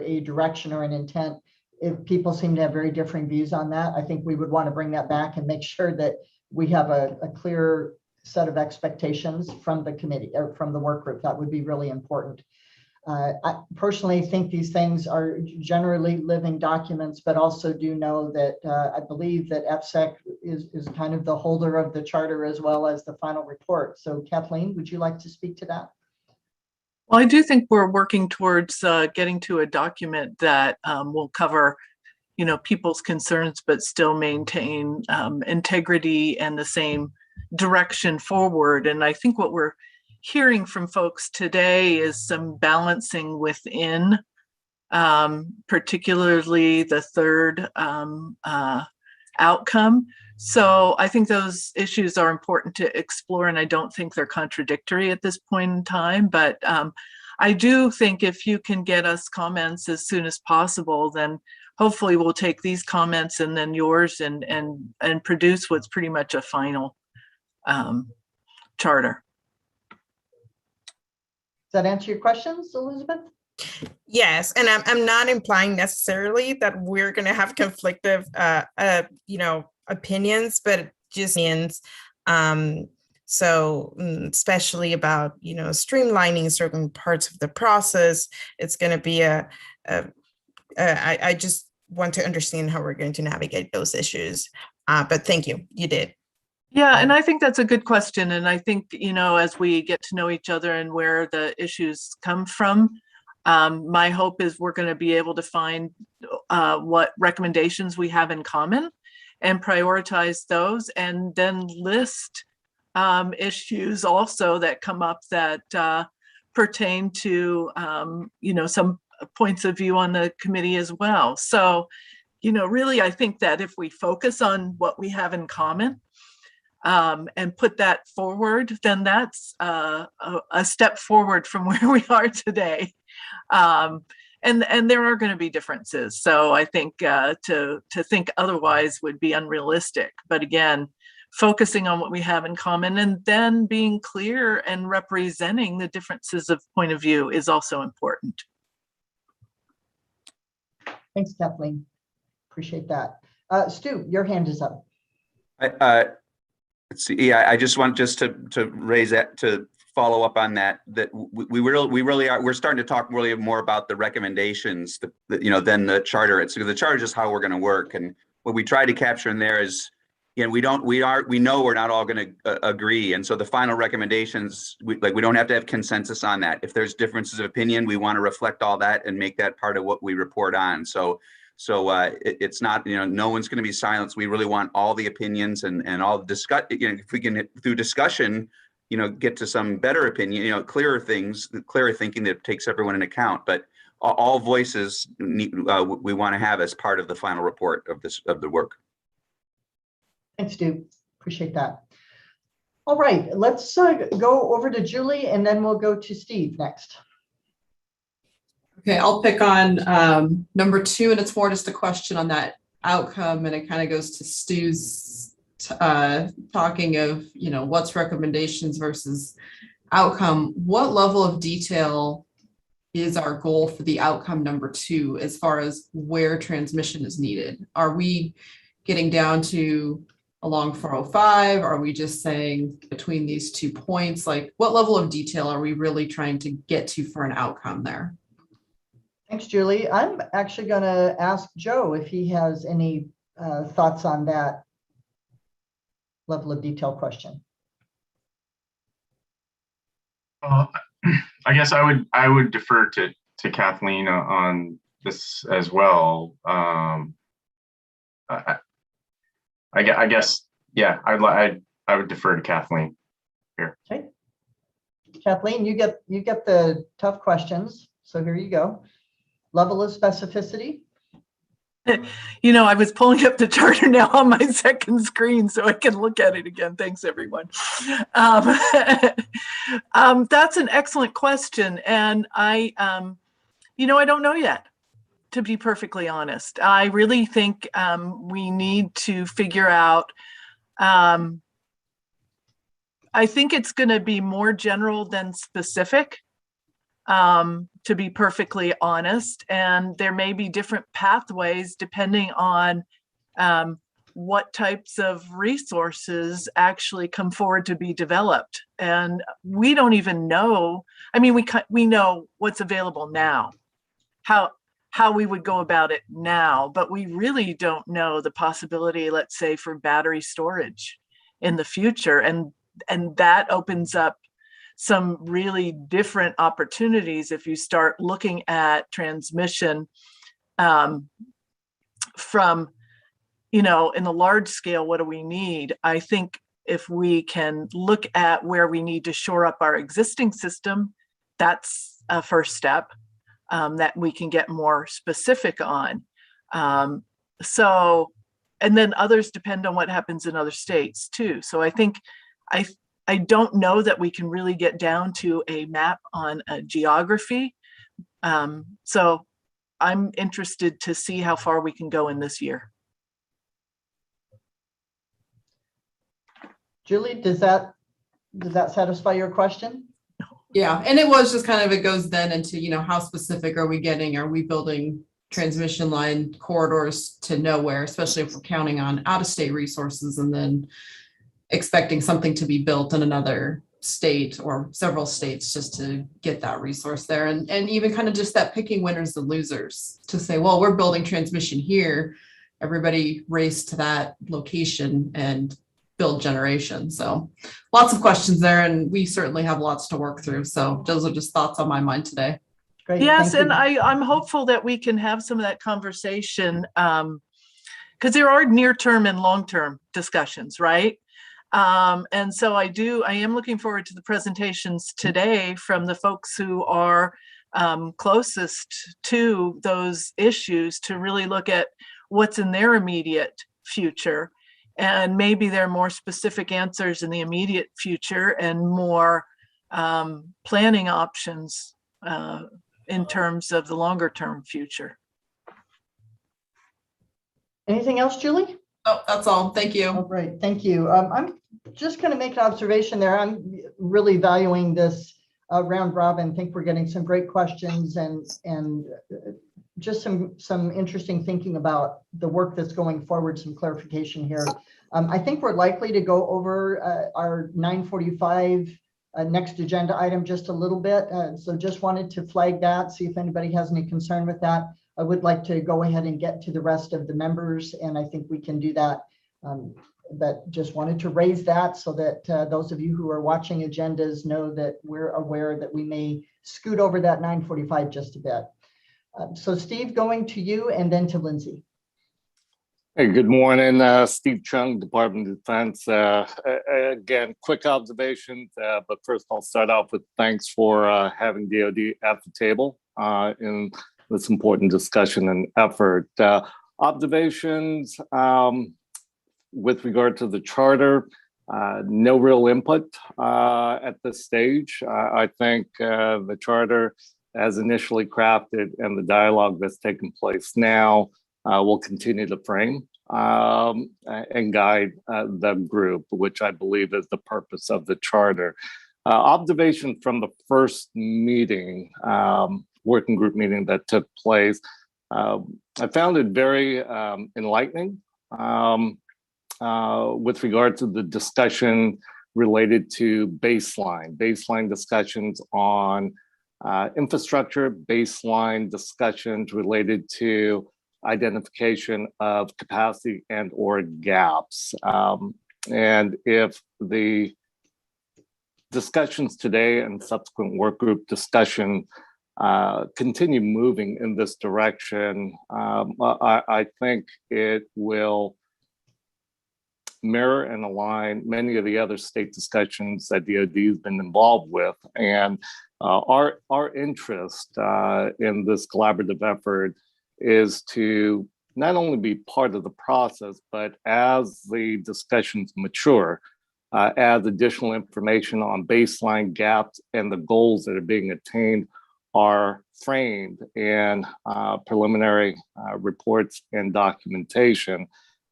a direction or an intent, if people seem to have very differing views on that, I think we would want to bring that back and make sure that we have a clear set of expectations from the committee or from the work group. That would be really important. I personally think these things are generally living documents, but also do know that I believe that FSEC is kind of the holder of the charter as well as the final report. So Kathleen, would you like to speak to that? Well, I do think we're working towards getting to a document that will cover, people's concerns, but still maintain integrity and the same direction forward. And I think what we're hearing from folks today is some balancing within, particularly the third outcome. So I think those issues are important to explore, and I don't think they're contradictory at this point in time. But I do think if you can get us comments as soon as possible, then hopefully we'll take these comments and then yours and produce what's pretty much a final charter. Does that answer your questions, Elizabeth? Yes, and I'm not implying necessarily that we're going to have conflictive, opinions, but just means, so especially about streamlining certain parts of the process. It's going to be I just want to understand how we're going to navigate those issues. But thank you. You did. Yeah, and I think that's a good question. And I think, you know, as we get to know each other and where the issues come from, my hope is we're going to be able to find what recommendations we have in common and prioritize those, and then list issues also that come up that pertain to, you know, some points of view on the committee as well. So, you know, really, I think that if we focus on what we have in common, and put that forward, then that's a step forward from where we are today. And there are going to be differences. So I think to think otherwise would be unrealistic. But again, focusing on what we have in common and then being clear and representing the differences of point of view is also important. Thanks, Kathleen. Appreciate that. Stu, your hand is up. Let's see. Yeah, I just want to raise that, to follow up on that. That we really are. We're starting to talk really more about the recommendations, you know, than the charter. It's the charter is how we're going to work, and what we try to capture in there is, you know, we know we're not all going to agree, and so the final recommendations, we don't have to have consensus on that. If there's differences of opinion, we want to reflect all that and make that part of what we report on. So it's not, you know, no one's going to be silenced. We really want all the opinions and all the discuss. You know, if we can, through discussion, you know, get to some better opinion, you know, clearer things, clearer thinking that takes everyone into account. But all voices we want to have as part of the final report of the work. Thanks, Stu. Appreciate that. All right, let's go over to Julie, and then we'll go to Steve next. Okay, I'll pick on number 2, and it's more just a question on that outcome, and it kind of goes to Stu's talking of, you know, what's recommendations versus outcome. What level of detail is our goal for the outcome number 2 as far as where transmission is needed? Are we getting down to along 405? Are we just saying between these 2 points? Like, what level of detail are we really trying to get to for an outcome there? Thanks, Julie. I'm actually going to ask Joe if he has any thoughts on that level of detail question. I guess I would defer to Kathleen on this as well. I guess, yeah, I would defer to Kathleen here. Okay, Kathleen, you get the tough questions, so here you go. Level of specificity. You know, I was pulling up the charter now on my second screen so I can look at it again. Thanks, everyone. That's an excellent question. And you know, I don't know yet, to be perfectly honest. I really think we need to figure out, I think it's going to be more general than specific. To be perfectly honest, and there may be different pathways depending on what types of resources actually come forward to be developed. And we don't even know. I mean, we know what's available now, how we would go about it now, but we really don't know the possibility, let's say, for battery storage in the future, and that opens up some really different opportunities if you start looking at transmission from, you know, in the large scale, what do we need? I think if we can look at where we need to shore up our existing system, that's a first step that we can get more specific on. So, and then others depend on what happens in other states too. So I think I don't know that we can really get down to a map on a geography. So I'm interested to see how far we can go in this year. Julie, does that satisfy your question? Yeah, and it was just kind of, it goes then into, you know, how specific are we getting? Are we building transmission line corridors to nowhere, especially if we're counting on out-of-state resources and then expecting something to be built in another state or several states just to get that resource there. And even kind of just that picking winners and losers to say, well, we're building transmission here. Everybody race to that location and build generation. So lots of questions there, and we certainly have lots to work through. So those are just thoughts on my mind today. Great. Yes, thank and you. I'm hopeful that we can have some of that conversation because there are near-term and long-term discussions, right? And so I am looking forward to the presentations today from the folks who are closest to those issues to really look at what's in their immediate future. And maybe there are more specific answers in the immediate future and more planning options in terms of the longer term future. Anything else, Julie? Oh, that's all. Thank you. Oh, great. Thank you. I'm just going to make an observation there. I'm really valuing this round robin. Think we're getting some great questions and just some interesting thinking about the work that's going forward, some clarification here. I think we're likely to go over our 9:45 next agenda item just a little bit. So just wanted to flag that, see if anybody has any concern with that. I would like to go ahead and get to the rest of the members, and I think we can do that. But just wanted to raise that so that those of you who are watching agendas know that we're aware that we may scoot over that 9:45 just a bit. So Steve, going to you and then to Lindsay. Hey, good morning, Steve Chung, Department of Defense. Again, quick observations, but first I'll start off with thanks for having DoD at the table in this important discussion and effort. Observations with regard to the charter, no real input at this stage. I think the charter as initially crafted and the dialogue that's taking place now will continue to frame and guide the group, which I believe is the purpose of the charter. Observation from the first meeting, working group meeting that took place, I found it very enlightening with regard to the discussion related to baseline discussions on infrastructure, baseline discussions related to identification of capacity and or gaps. And if the discussions today and subsequent work group discussion continue moving in this direction, I think it will mirror and align many of the other state discussions that DoD has been involved with. And our interest in this collaborative effort is to not only be part of the process, but as the discussions mature, as additional information on baseline gaps and the goals that are being attained are framed in preliminary reports and documentation,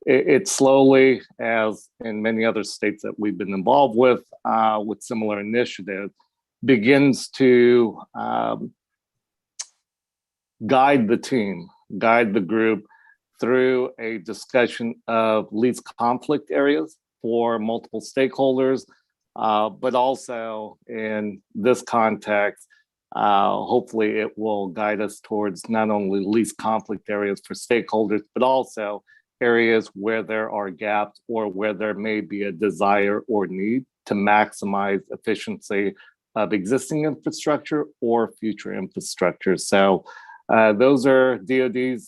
it slowly, as in many other states that we've been involved with similar initiatives, begins to guide the team, guide the group through a discussion of least conflict areas for multiple stakeholders, but also in this context, hopefully it will guide us towards not only least conflict areas for stakeholders, but also areas where there are gaps or where there may be a desire or need to maximize efficiency of existing infrastructure or future infrastructure. So those are DoD's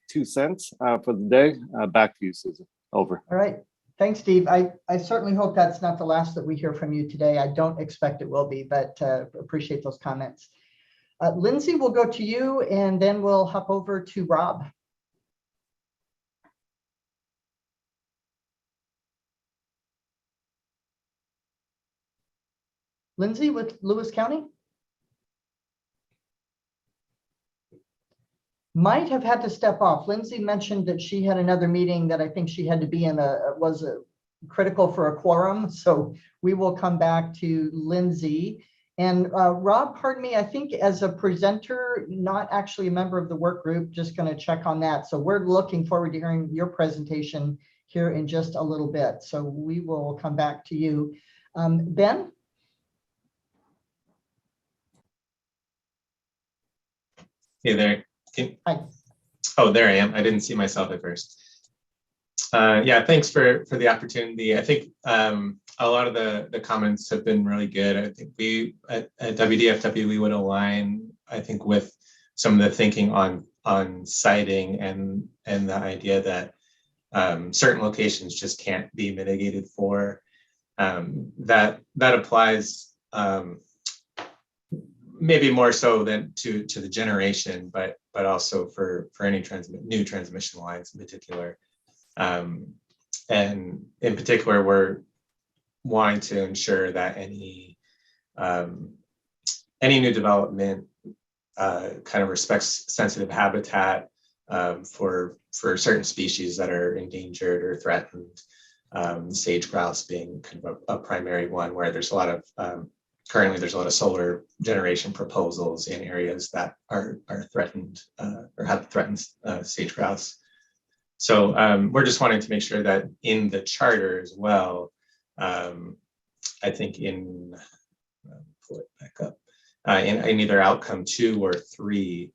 2 cents for the day. Back to you, Susan. Over. All right. Thanks, Steve. I certainly hope that's not the last that we hear from you today. I don't expect it will be, but appreciate those comments. Lindsay, we'll go to you and then we'll hop over to Rob. Lindsay with Lewis County. Might have had to step off. Lindsay mentioned that she had another meeting that I think she had to be in was critical for a quorum. So we will come back to Lindsay. And Rob, pardon me, I think as a presenter, not actually a member of the work group, just going to check on that. So we're looking forward to hearing your presentation here in just a little bit. So we will come back to you. Ben? Hey there. Hi. Oh, there I am. I didn't see myself at first. Yeah, thanks for the opportunity. I think a lot of the comments have been really good. I think we at WDFW, we would align, I think, with some of the thinking on siting and the idea that certain locations just can't be mitigated for. That applies maybe more so than to the generation, but also for any new transmission lines in particular. And in particular, we're wanting to ensure that any new development kind of respects sensitive habitat for certain species that are endangered or threatened. Sage grouse being kind of a primary one, where there's a lot of currently there's a lot of solar generation proposals in areas that are threatened or have threatened sage grouse. So we're just wanting to make sure that in the charter as well, I think pull it back up, in either outcome 2 or 3,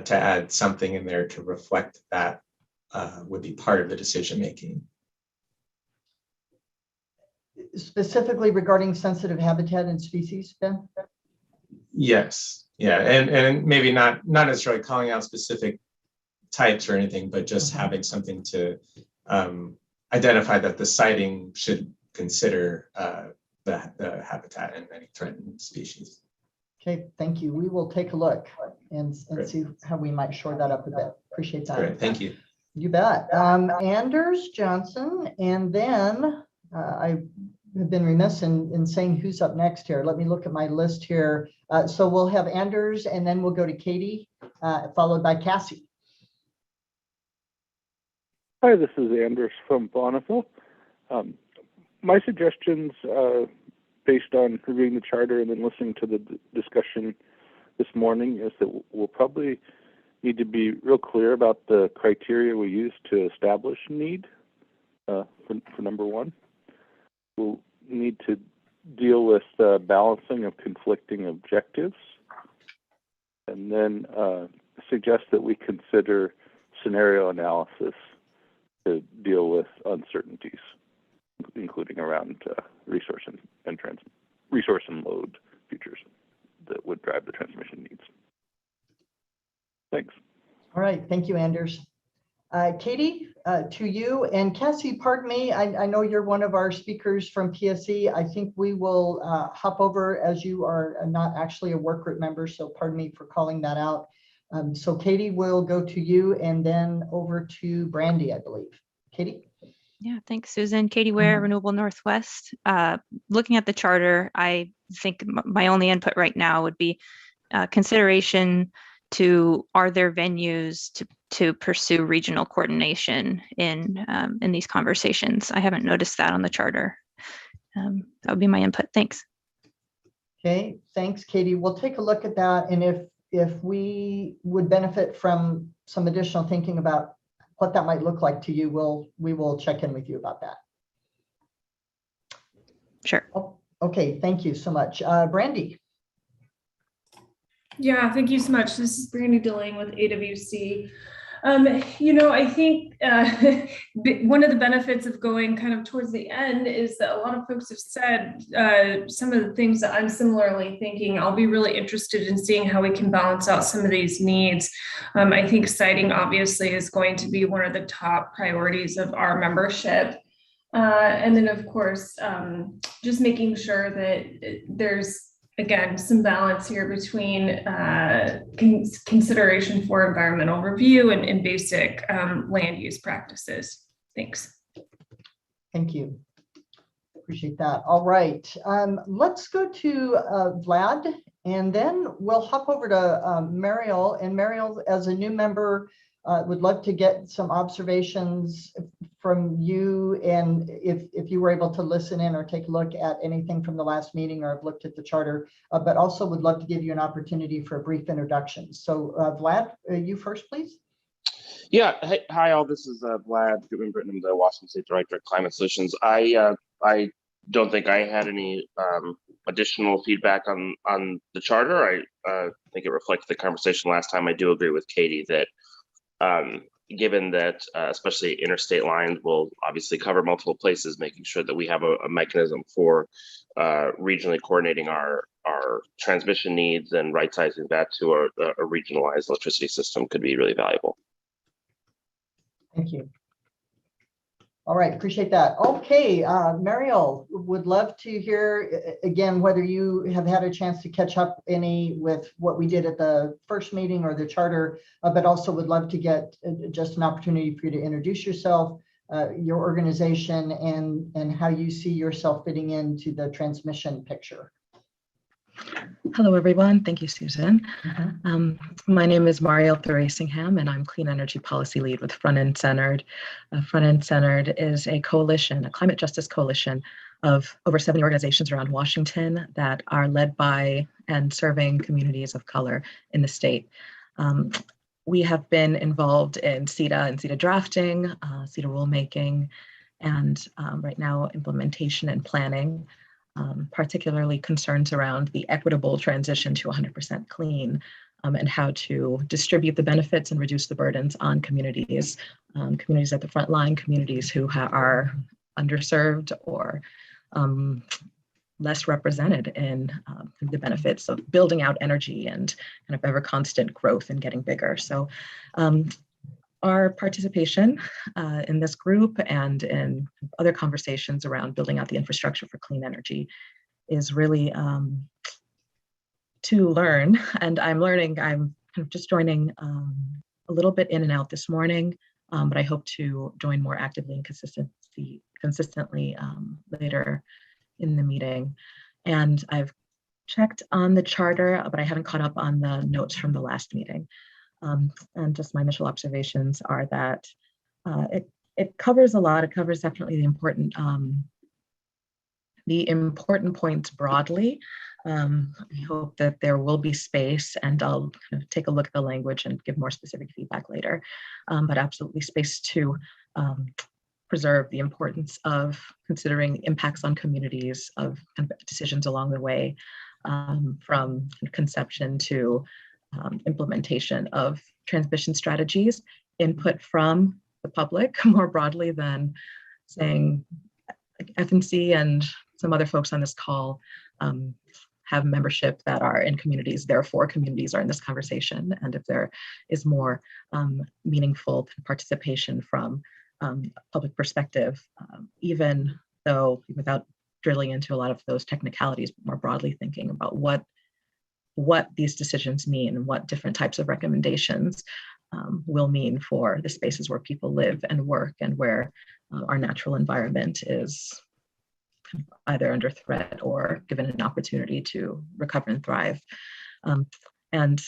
to add something in there to reflect that would be part of the decision making. Specifically regarding sensitive habitat and species, Ben? Yes, yeah, and maybe not necessarily calling out specific types or anything, but just having something to identify that the siting should consider the habitat and any threatened species. Okay, thank you. We will take a look and see how we might shore that up a bit. Appreciate that. Great, thank you. You bet. Anders Johnson, and then I have been remiss in saying who's up next here. Let me look at my list here. So we'll have Anders, and then we'll go to Katie, followed by Cassie. Hi, this is Anders from Bonneville. My suggestions, based on reviewing the charter and then listening to the discussion this morning, is that we'll probably need to be real clear about the criteria we use to establish need for number 1. We'll need to deal with the balancing of conflicting objectives, and then suggest that we consider scenario analysis to deal with uncertainties, including around resource and load features that would drive the transmission needs. Thanks. All right, thank you, Anders. Katie, to you, and Cassie, pardon me, I know you're one of our speakers from PSC. I think we will hop over, as you are not actually a work group member, so pardon me for calling that out. So Katie, will go to you, and then over to Brandy, I believe. Katie? Yeah, thanks, Susan. Katie Ware, Renewable Northwest. Looking at the charter, I think my only input right now would be consideration to, are there venues to pursue regional coordination in these conversations? I haven't noticed that on the charter. That would be my input. Thanks. Okay, thanks, Katie. We'll take a look at that, and if we would benefit from some additional thinking about what that might look like to you, we will check in with you about that. Sure. Oh, okay, thank you so much. Brandy. Yeah, thank you so much. This is Brandy Dilling with AWC. I think one of the benefits of going kind of towards the end is that a lot of folks have said some of the things that I'm similarly thinking. I'll be really interested in seeing how we can balance out some of these needs. I think siting obviously is going to be one of the top priorities of our membership. And then of course, just making sure that there's, again, some balance here between consideration for environmental review and basic land use practices. Thanks. Thank you. Appreciate that. All right, let's go to Vlad, and then we'll hop over to Mariel. And Mariel, as a new member, would love to get some observations from you, and if you were able to listen in or take a look at anything from the last meeting, or have looked at the charter, but also would love to give you an opportunity for a brief introduction. So Vlad, you first, please. Yeah, hi all, this is Vlad Goodman-Britton. I'm the Washington State Director of Climate Solutions. I don't think I had any additional feedback on the charter. I think it reflects the conversation last time. I do agree with Katie that given that especially interstate lines will obviously cover multiple places, making sure that we have a mechanism for regionally coordinating our transmission needs and right sizing that to a regionalized electricity system could be really valuable. Thank you. All right, appreciate that. Okay, Mariel, would love to hear again whether you have had a chance to catch up any with what we did at the first meeting or the charter, but also would love to get just an opportunity for you to introduce yourself, your organization, and how you see yourself fitting into the transmission picture. Hello, everyone. Thank you, Susan. My name is Mariel Thurasingham, and I'm Clean Energy Policy Lead with Front End Centered. Front End Centered is a coalition, a climate justice coalition of over 70 organizations around Washington that are led by and serving communities of color in the state. We have been involved in CETA and CETA drafting, CETA rulemaking, and right now implementation and planning. Particularly concerns around the equitable transition to 100% clean and how to distribute the benefits and reduce the burdens on communities, communities at the front line, communities who are underserved or less represented in the benefits of building out energy and kind of ever constant growth and getting bigger. So our participation in this group and in other conversations around building out the infrastructure for clean energy is really to learn. And I'm learning, I'm kind of just joining a little bit in and out this morning, but I hope to join more actively and consistently later in the meeting. And I've checked on the charter, but I haven't caught up on the notes from the last meeting. And just my initial observations are that it covers a lot. It covers definitely the important points broadly. I hope that there will be space, and I'll kind of take a look at the language and give more specific feedback later, but absolutely space to preserve the importance of considering impacts on communities of kind of decisions along the way, from conception to implementation of transmission strategies, input from the public more broadly than saying FNC and some other folks on this call have membership that are in communities, therefore communities are in this conversation. And if there is more meaningful participation from public perspective, even though without drilling into a lot of those technicalities, but more broadly thinking about what these decisions mean, what different types of recommendations will mean for the spaces where people live and work and where our natural environment is either under threat or given an opportunity to recover and thrive. And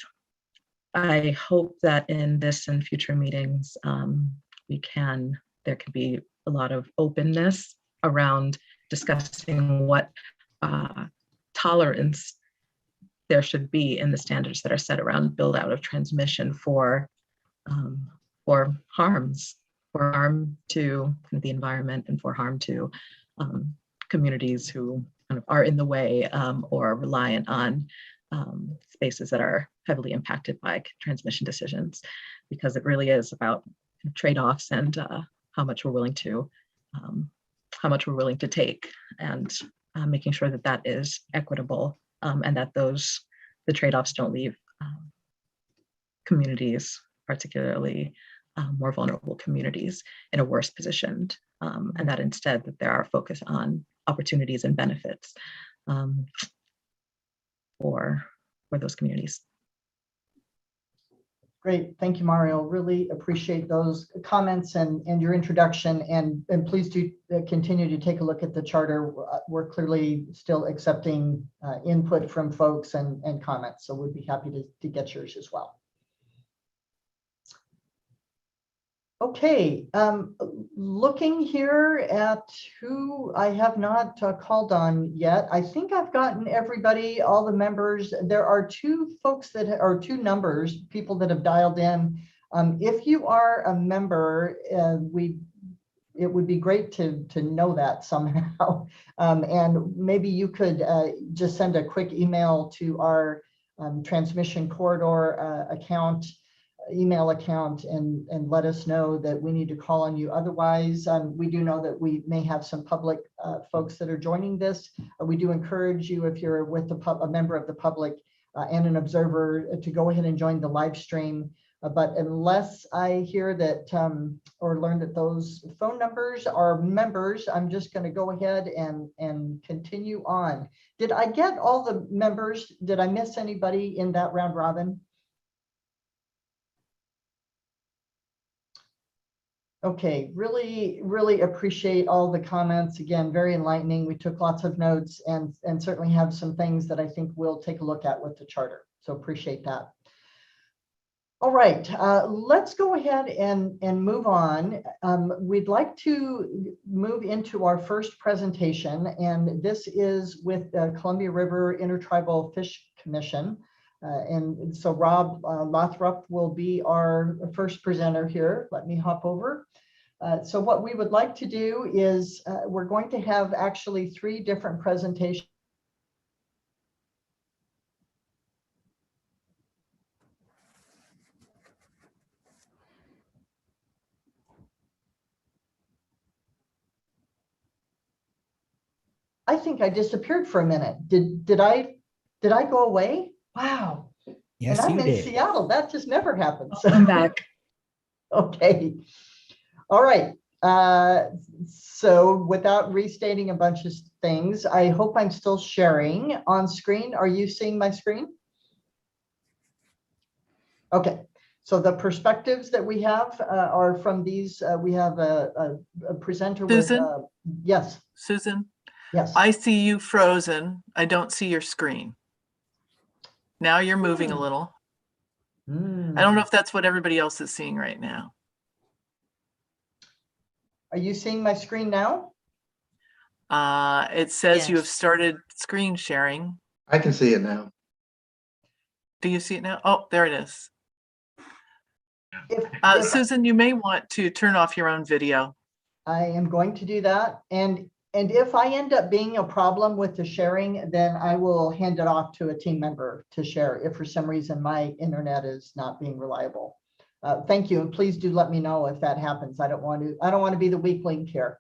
I hope that in this and future meetings, there can be a lot of openness around discussing what tolerance there should be in the standards that are set around build out of transmission for harm to the environment and for harm to communities who kind of are in the way or reliant on spaces that are heavily impacted by transmission decisions, because it really is about trade-offs and how much we're willing to take, and making sure that that is equitable, and that the trade-offs don't leave communities, particularly more vulnerable communities, in a worse position, and that instead that there are focus on opportunities and benefits for those communities. Great, thank you, Mario. Really appreciate those comments and your introduction, and please do continue to take a look at the charter. We're clearly still accepting input from folks and comments, so we'd be happy to get yours as well. Okay, looking here at who I have not called on yet, I think I've gotten everybody, all the members. There are two folks that are two numbers, people that have dialed in. If you are a member, it would be great to know that somehow. And maybe you could just send a quick email to our transmission corridor account email account and let us know that we need to call on you. Otherwise, we do know that we may have some public folks that are joining this. We do encourage you, if you're with a member of the public and an observer, to go ahead and join the live stream. But unless I hear that or learn that those phone numbers are members, I'm just going to go ahead and continue on. Did I get all the members? Did I miss anybody in that round robin? Okay, really appreciate all the comments. Again, very enlightening. We took lots of notes and certainly have some things that I think we'll take a look at with the charter. So appreciate that. All right, let's go ahead and move on. We'd like to move into our first presentation, and this is with the Columbia River Intertribal Fish Commission. And so Rob Lothrop will be our first presenter here. Let me hop over. So what we would like to do is we're going to have actually 3 different presentations. I think I disappeared for a minute. Did I go away? Wow. Yes, and I'm you in did. Seattle. That just never happens. I'm back. Okay. All right. So without restating a bunch of things, I hope I'm still sharing on screen. Are you seeing my screen? Okay. So the perspectives that we have are from these. We have a presenter Susan? with, yes. Susan? Yes. I see you frozen. I don't see your screen. Now you're moving a little. I don't know if that's what everybody else is seeing right now. Are you seeing my screen now? It says you have Yes. started screen sharing. I can see it now. Do you see it now? Oh, there it is. If Susan, you may want to turn off your own video. I am going to do that. And if I end up being a problem with the sharing, then I will hand it off to a team member to share if for some reason my internet is not being reliable. Thank you. And please do let me know if that happens. I don't want to be the weak link here.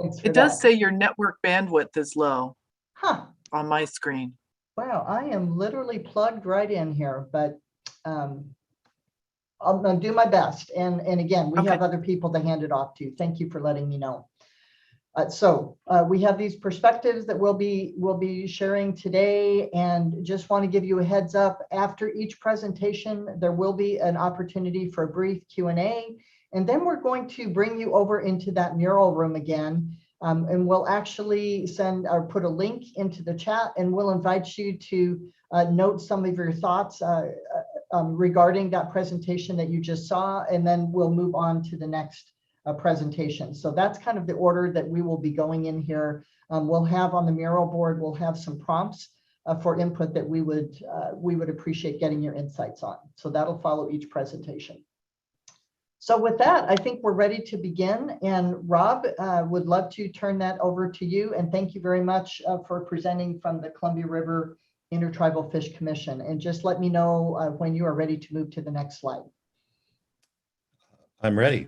Thanks for It does that. say your network bandwidth is low. Huh. On my screen. Wow, I am literally plugged right in here, but I'll do my best. And again, we have other people to hand it off to. Thank you for letting me know. So we have these perspectives that we'll be sharing today, and just want to give you a heads up. After each presentation, there will be an opportunity for a brief Q&A, and then we're going to bring you over into that mural room again, and we'll actually send or put a link into the chat, and we'll invite you to note some of your thoughts regarding that presentation that you just saw, and then we'll move on to the next presentation. So that's kind of the order that we will be going in here. We'll have on the mural board, we'll have some prompts for input that we would appreciate getting your insights on. So that'll follow each presentation. So with that, I think we're ready to begin. And Rob, would love to turn that over to you. And thank you very much for presenting from the Columbia River Intertribal Fish Commission. And just let me know when you are ready to move to the next slide. I'm ready.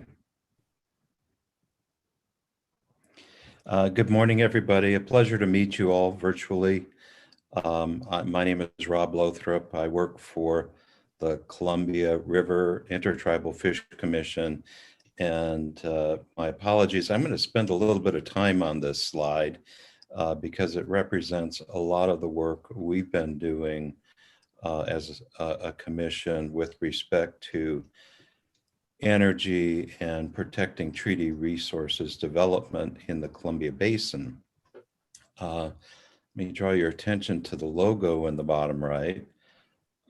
Good morning, everybody. A pleasure to meet you all virtually. My name is Rob Lothrop. I work for the Columbia River Intertribal Fish Commission. And my apologies, I'm going to spend a little bit of time on this slide because it represents a lot of the work we've been doing as a commission with respect to energy and protecting treaty resources development in the Columbia Basin. Let me draw your attention to the logo in the bottom right.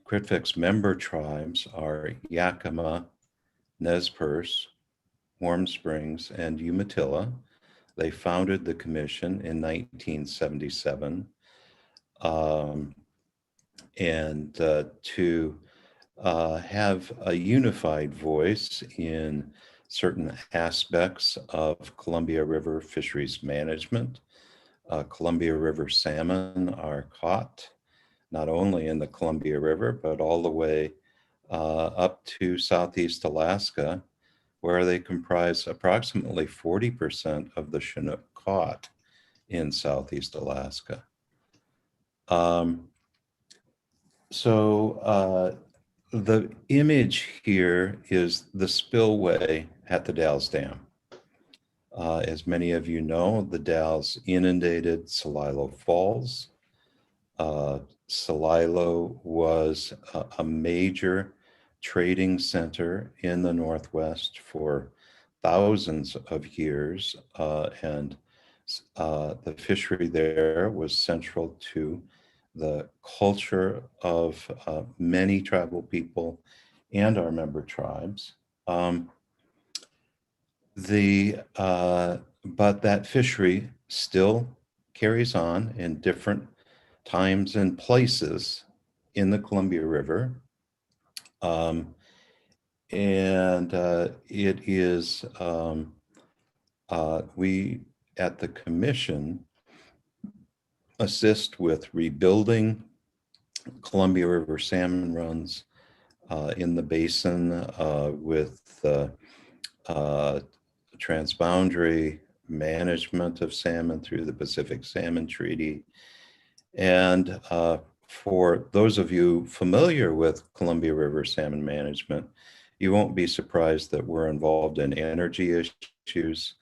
Critic's member tribes are Yakima, Nez Perce, Warm Springs, and Umatilla. They founded the commission in 1977. To have a unified voice in certain aspects of Columbia River fisheries management. Columbia River salmon are caught not only in the Columbia River, but all the way up to Southeast Alaska, where they comprise approximately 40% of the Chinook caught in Southeast Alaska. The image here is the spillway at the Dalles Dam. As many of you know, the Dalles inundated Celilo Falls. Celilo was a major trading center in the Northwest for thousands of years, and the fishery there was central to the culture of many tribal people and our member tribes. But that fishery still carries on in different times and places in the Columbia River. It is, we at the commission assist with rebuilding Columbia River salmon runs in the basin with transboundary management of salmon through the Pacific Salmon Treaty. And for those of you familiar with Columbia River salmon management, you won't be surprised that we're involved in energy issues.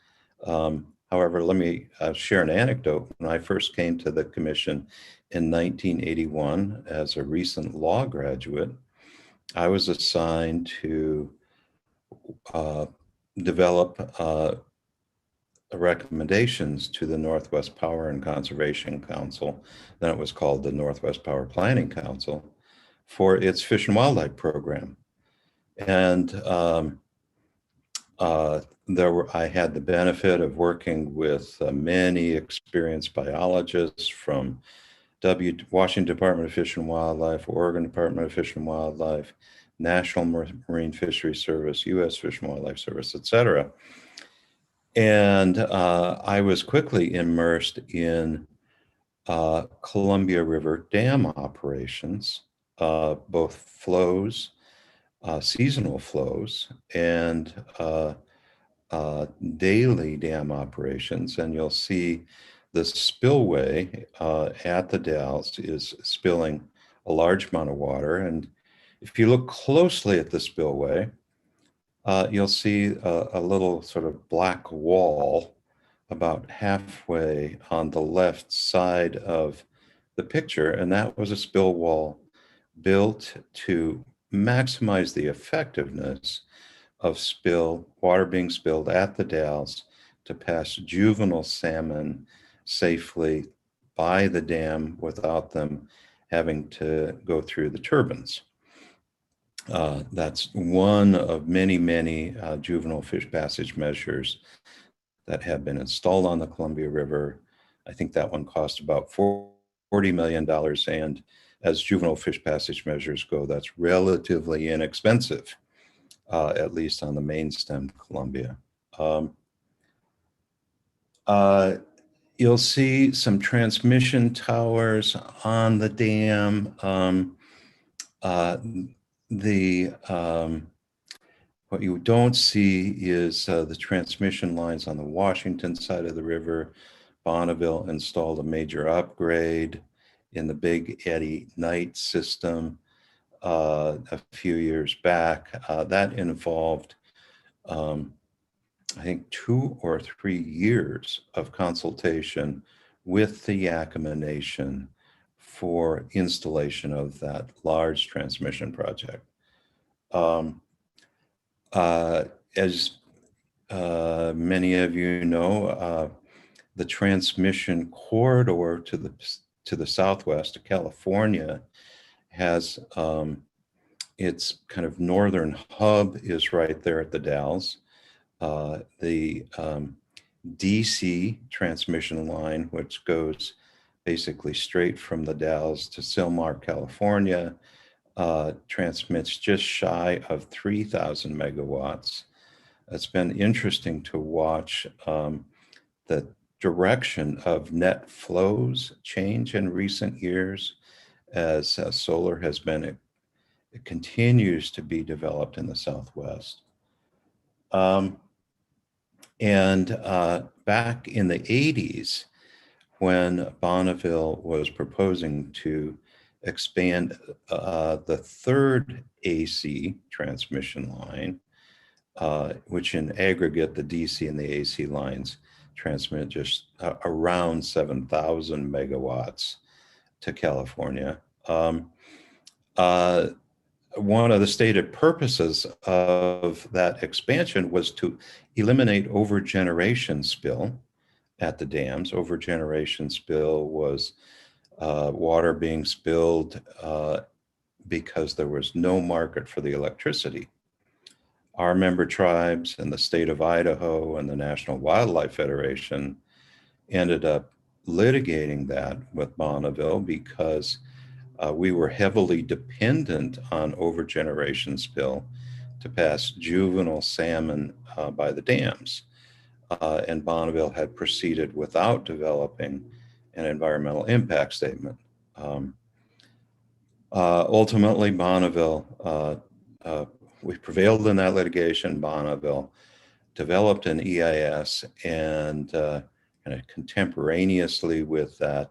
However, let me share an anecdote. When I first came to the commission in 1981 as a recent law graduate, I was assigned to develop recommendations to the Northwest Power and Conservation Council, then it was called the Northwest Power Planning Council, for its fish and wildlife program. And I had the benefit of working with many experienced biologists from Washington Department of Fish and Wildlife, Oregon Department of Fish and Wildlife, National Marine Fisheries Service, U.S. Fish and Wildlife Service, et cetera. And I was quickly immersed in Columbia River dam operations, both flows, seasonal flows, and daily dam operations. And you'll see the spillway at the Dalles is spilling a large amount of water. And if you look closely at the spillway, you'll see a little sort of black wall about halfway on the left side of the picture. And that was a spill wall built to maximize the effectiveness of water being spilled at the Dalles to pass juvenile salmon safely by the dam without them having to go through the turbines. That's one of many, many juvenile fish passage measures that have been installed on the Columbia River. I think that one cost about $40 million. And as juvenile fish passage measures go, that's relatively inexpensive, at least on the main stem Columbia. You'll see some transmission towers on the dam. What you don't see is the transmission lines on the Washington side of the river. Bonneville installed a major upgrade in the Big Eddy Night system a few years back. That involved, I think, 2 or 3 years of consultation with the Yakima Nation for installation of that large transmission project. As many of you know, the transmission corridor to the southwest, to California, has its kind of northern hub is right there at the Dalles. The DC transmission line, which goes basically straight from the Dalles to Sylmar, California, transmits just shy of 3,000 megawatts. It's been interesting to watch the direction of net flows change in recent years as solar has been It continues to be developed in the Southwest. Back in the 80s, when Bonneville was proposing to expand the third AC transmission line, which in aggregate, the DC and the AC lines transmit just around 7,000 megawatts to California. One of the stated purposes of that expansion was to eliminate overgeneration spill at the dams. Overgeneration spill was water being spilled because there was no market for the electricity. Our member tribes and the state of Idaho and the National Wildlife Federation ended up litigating that with Bonneville because we were heavily dependent on overgeneration spill to pass juvenile salmon by the dams. And Bonneville had proceeded without developing an environmental impact statement. Ultimately, Bonneville, we prevailed in that litigation. Bonneville developed an EIS and kind of contemporaneously with that,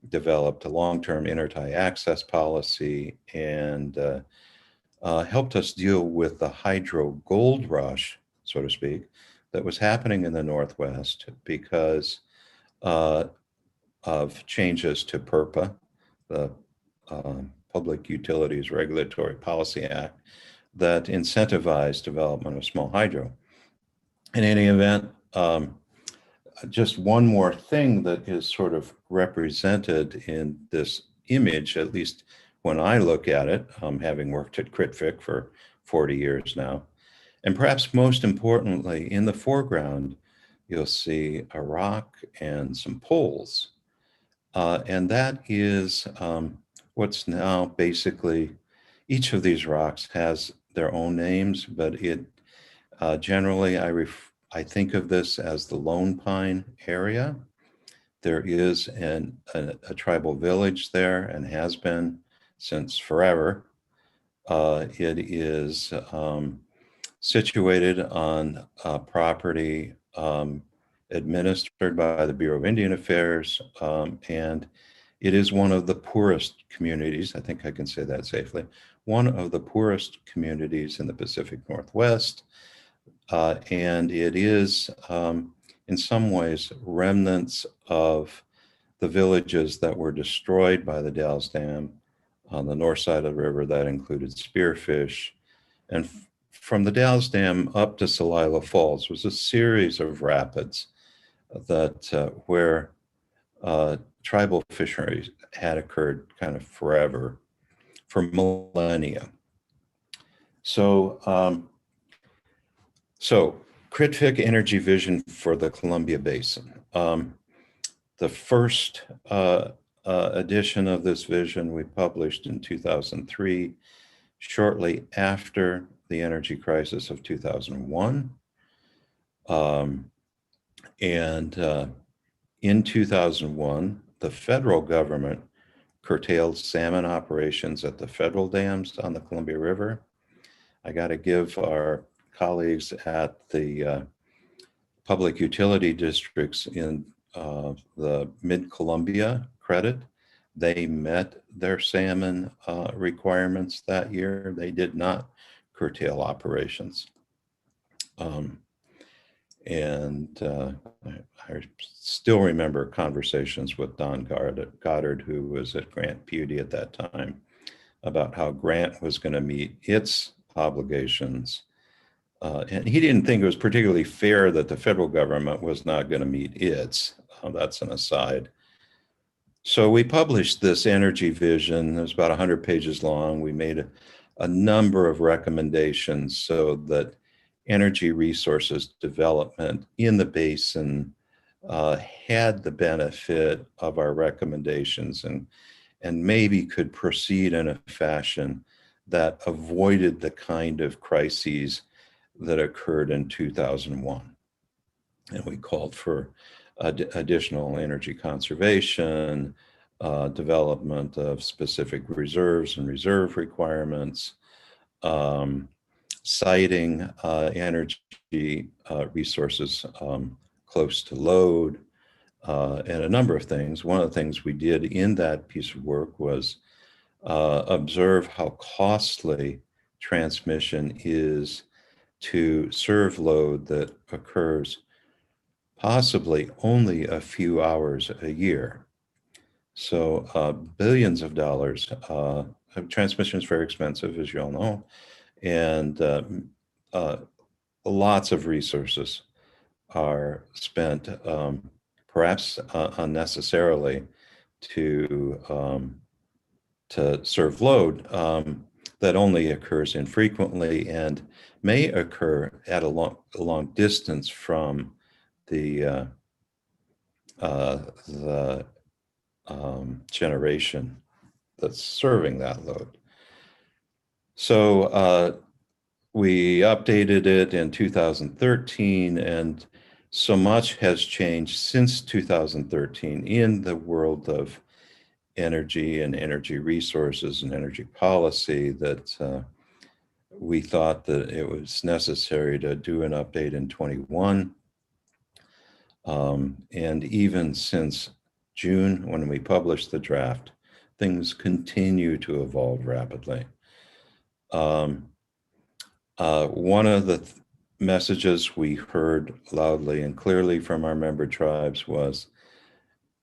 developed a long-term intertie access policy and helped us deal with the hydro gold rush, so to speak, that was happening in the Northwest because of changes to PURPA, the Public Utilities Regulatory Policy Act, that incentivized development of small hydro. In any event, just one more thing that is sort of represented in this image, at least when I look at it, having worked at Critic for 40 years now. And perhaps most importantly, in the foreground, you'll see a rock and some poles. And that is what's now basically, each of these rocks has their own names, but it generally, I think of this as the Lone Pine area. There is a tribal village there and has been since forever. It is situated on property administered by the Bureau of Indian Affairs, and it is one of the poorest communities, I think I can say that safely, one of the poorest communities in the Pacific Northwest. And it is, in some ways, remnants of the villages that were destroyed by the Dalles Dam on the north side of the river. That included Spearfish. And from the Dalles Dam up to Celila Falls was a series of rapids that where tribal fisheries had occurred kind of forever, for millennia. So, Critic Energy Vision for the Columbia Basin. The first edition of this vision we published in 2003, shortly after the energy crisis of 2001. In 2001, the federal government curtailed salmon operations at the federal dams on the Columbia River. I got to give our colleagues at the public utility districts in the mid-Columbia credit. They met their salmon requirements that year. They did not curtail operations. I still remember conversations with Don Goddard, who was at Grant Pudy at that time, about how Grant was going to meet its obligations. And he didn't think it was particularly fair that the federal government was not going to meet its. That's an aside. So we published this energy vision. It was about 100 pages long. We made a number of recommendations so that energy resources development in the basin had the benefit of our recommendations and maybe could proceed in a fashion that avoided the kind of crises that occurred in 2001. And we called for additional energy conservation, development of specific reserves and reserve requirements, citing energy resources close to load, and a number of things. One of the things we did in that piece of work was observe how costly transmission is to serve load that occurs possibly only a few hours a year. So billions of dollars. Transmission is very expensive, as you all know, and lots of resources are spent, perhaps unnecessarily, to serve load that only occurs infrequently and may occur at a long distance from the generation that's serving that load. So we updated it in 2013, and so much has changed since 2013 in the world of energy and energy resources and energy policy that we thought that it was necessary to do an update in 21. And even since June, when we published the draft, things continue to evolve rapidly. One of the messages we heard loudly and clearly from our member tribes was,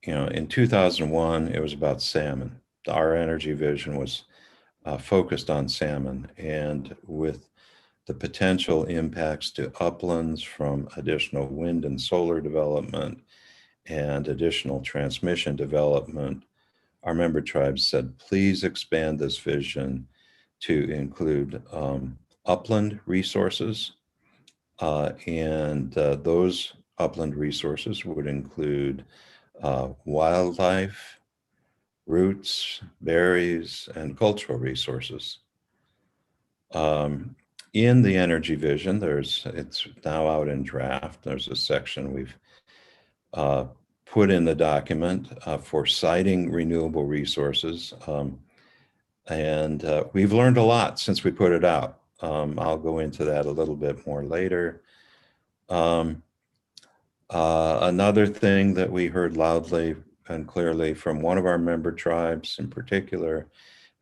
in 2001, it was about salmon. Our energy vision was focused on salmon, and with the potential impacts to uplands from additional wind and solar development and additional transmission development, our member tribes said, please expand this vision to include upland resources. And those upland resources would include wildlife, roots, berries, and cultural resources. In the energy vision, it's now out in draft. There's a section we've put in the document for citing renewable resources. And we've learned a lot since we put it out. I'll go into that a little bit more later. Another thing that we heard loudly and clearly from one of our member tribes in particular,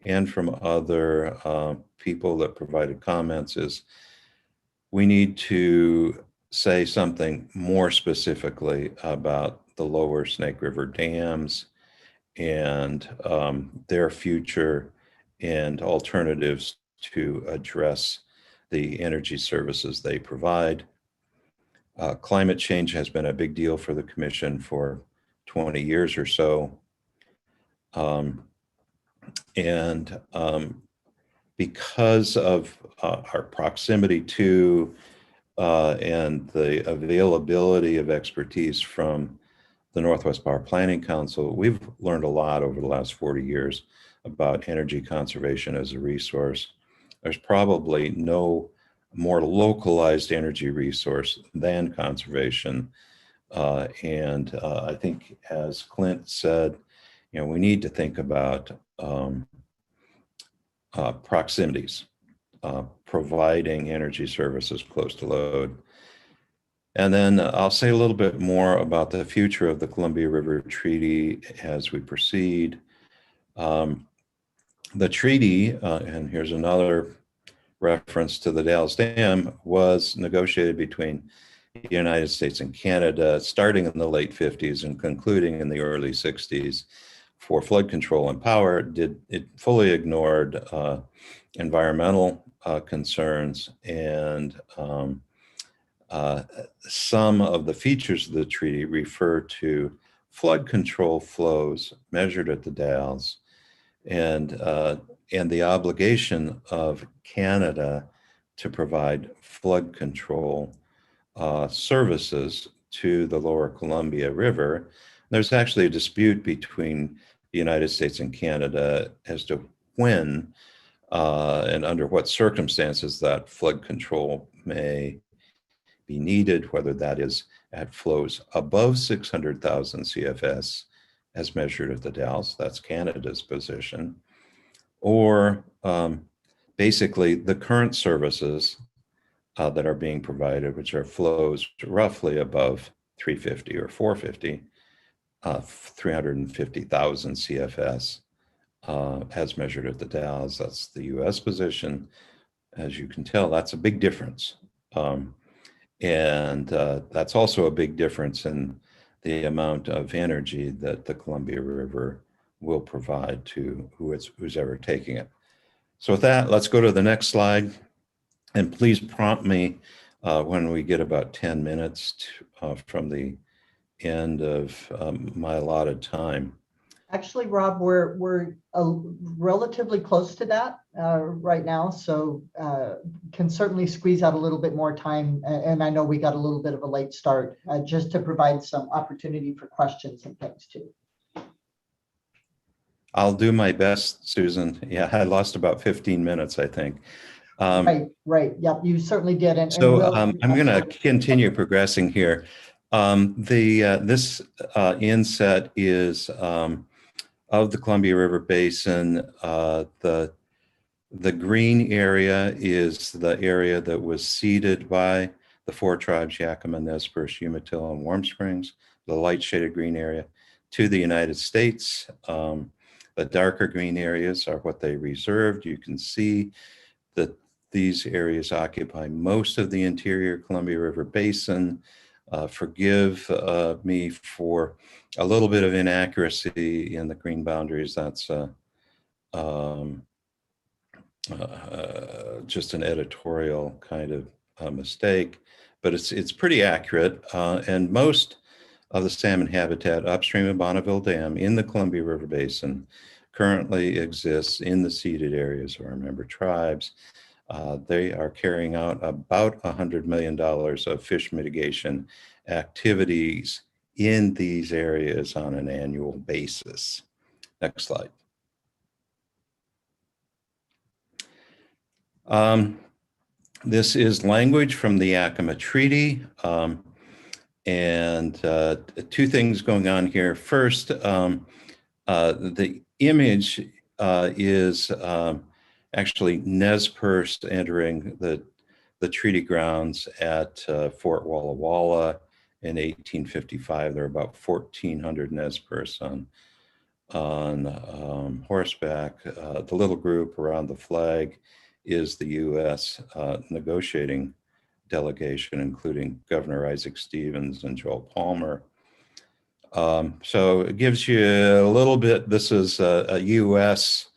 and from other people that provided comments, is we need to say something more specifically about the lower Snake River dams and their future and alternatives to address the energy services they provide. Climate change has been a big deal for the Commission for 20 years or so. Because of our proximity to and the availability of expertise from the Northwest Power Planning Council, we've learned a lot over the last 40 years about energy conservation as a resource. There's probably no more localized energy resource than conservation. I think, as Clint said, we need to think about proximities, providing energy services close to load. And then I'll say a little bit more about the future of the Columbia River Treaty as we proceed. The treaty, and here's another reference to the Dalles Dam, was negotiated between the United States and Canada starting in the late 50s and concluding in the early 60s for flood control and power. It fully ignored environmental concerns, and some of the features of the treaty refer to flood control flows measured at the Dalles and the obligation of Canada to provide flood control services to the lower Columbia River. There's actually a dispute between the United States and Canada as to when and under what circumstances that flood control may be needed, whether that is at flows above 600,000 CFS as measured at the Dalles. That's Canada's position. Or basically the current services that are being provided, which are flows roughly above 350 or 450, 350,000 CFS as measured at the Dalles. That's the US position. As you can tell, that's a big difference. And that's also a big difference in the amount of energy that the Columbia River will provide to who's ever taking it. So with that, let's go to the next slide. And please prompt me when we get about 10 minutes from the end of my allotted time. Actually, Rob, we're relatively close to that right now, so can certainly squeeze out a little bit more time. And I know we got a little bit of a late start, just to provide some opportunity for questions and things too. I'll do my best, Susan. Yeah, I lost about 15 minutes, I think. Right. Yep, you certainly did. And so I'm going to continue progressing here. This inset is of the Columbia River Basin. The green area is the area that was ceded by the four tribes, Yakima, Nez Perce, Umatilla, and Warm Springs, the light shaded green area, to the United States. The darker green areas are what they reserved. You can see that these areas occupy most of the interior Columbia River Basin. Forgive me for a little bit of inaccuracy in the green boundaries. That's just an editorial kind of mistake, but it's pretty accurate. And most of the salmon habitat upstream of Bonneville Dam in the Columbia River Basin currently exists in the ceded areas of our member tribes. They are carrying out about $100 million of fish mitigation activities in these areas on an annual basis. Next slide. This is language from the Yakima Treaty. And two things going on here. First, the image is actually Nez Perce entering the treaty grounds at Fort Walla Walla in 1855. There are about 1,400 Nez Perce on horseback. The little group around the flag is the U.S. Negotiating delegation, including Governor Isaac Stevens and Joel Palmer. So it gives you a little bit. This is a U.S.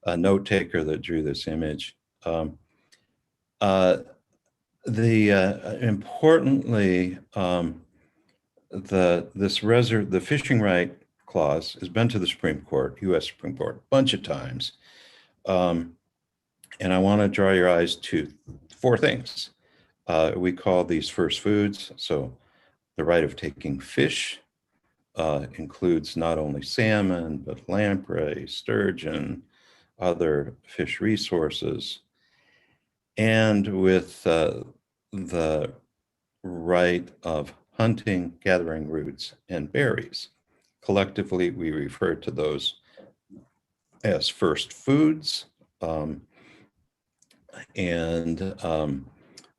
note taker that drew this image. Importantly, the fishing right clause has been to the Supreme Court, U.S. Supreme Court, a bunch of times. And I want to draw your eyes to four things. We call these first foods. So the right of taking fish includes not only salmon, but lamprey, sturgeon, other fish resources. And with the right of hunting, gathering roots and berries. Collectively, we refer to those as first foods.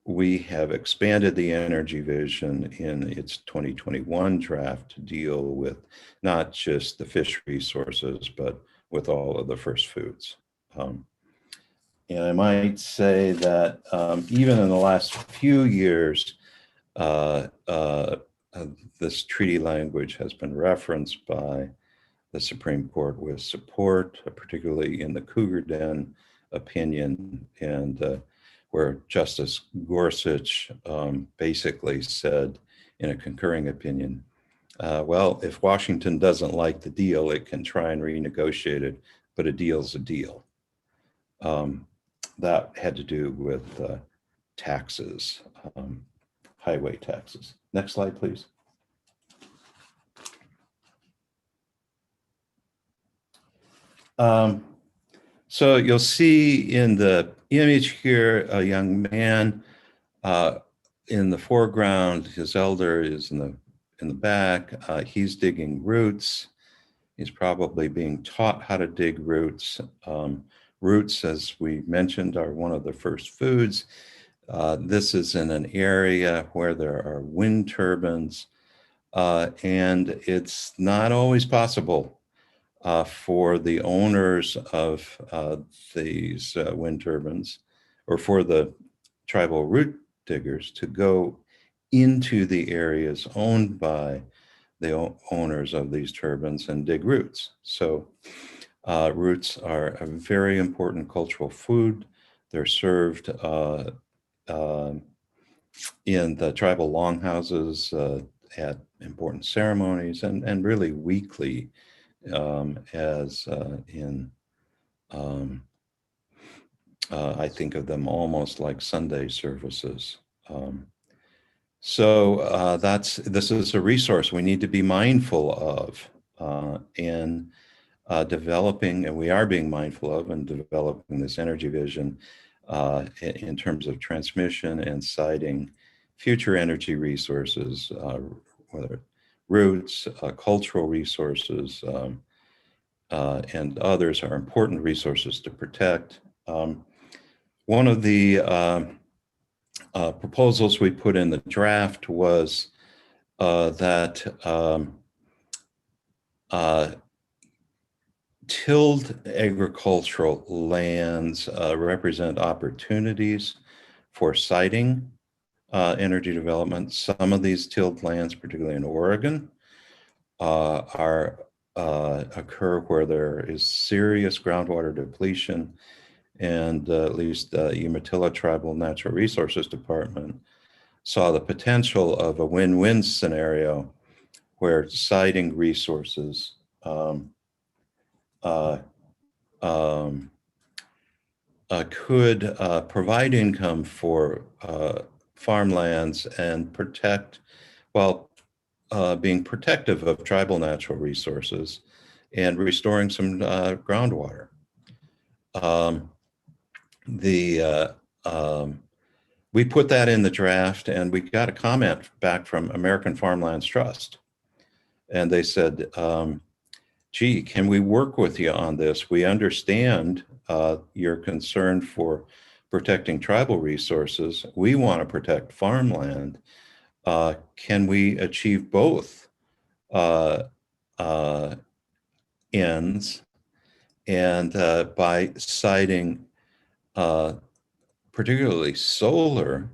We have expanded the energy vision in its 2021 draft to deal with not just the fish resources, but with all of the first foods. And I might say that even in the last few years, this treaty language has been referenced by the Supreme Court with support, particularly in the Cougar Den opinion, and where Justice Gorsuch basically said in a concurring opinion, well, if Washington doesn't like the deal, it can try and renegotiate it, but a deal's a deal. That had to do with taxes, highway taxes. Next slide, please. So you'll see in the image here, a young man in the foreground. His elder is in the back. He's digging roots. He's probably being taught how to dig roots. Roots, as we mentioned, are one of the first foods. This is in an area where there are wind turbines, and it's not always possible for the owners of these wind turbines, or for the tribal root diggers, to go into the areas owned by the owners of these turbines and dig roots. So roots are a very important cultural food. They're served in the tribal longhouses at important ceremonies, and really weekly, as in, I think of them almost like Sunday services. So this is a resource we need to be mindful of in developing, and we are being mindful of, and developing this energy vision in terms of transmission and siting future energy resources, whether roots, cultural resources, and others are important resources to protect. One of the proposals we put in the draft was that tilled agricultural lands represent opportunities for siting energy development. Some of these tilled lands, particularly in Oregon, occur where there is serious groundwater depletion, and at least Umatilla Tribal Natural Resources Department saw the potential of a win-win scenario where siting resources could provide income for farmlands and protect, while being protective of tribal natural resources and restoring some groundwater. We put that in the draft, and we got a comment back from American Farmlands Trust. And they said, gee, can we work with you on this? We understand your concern for protecting tribal resources. We want to protect farmland. Can we achieve both ends? And by citing particularly solar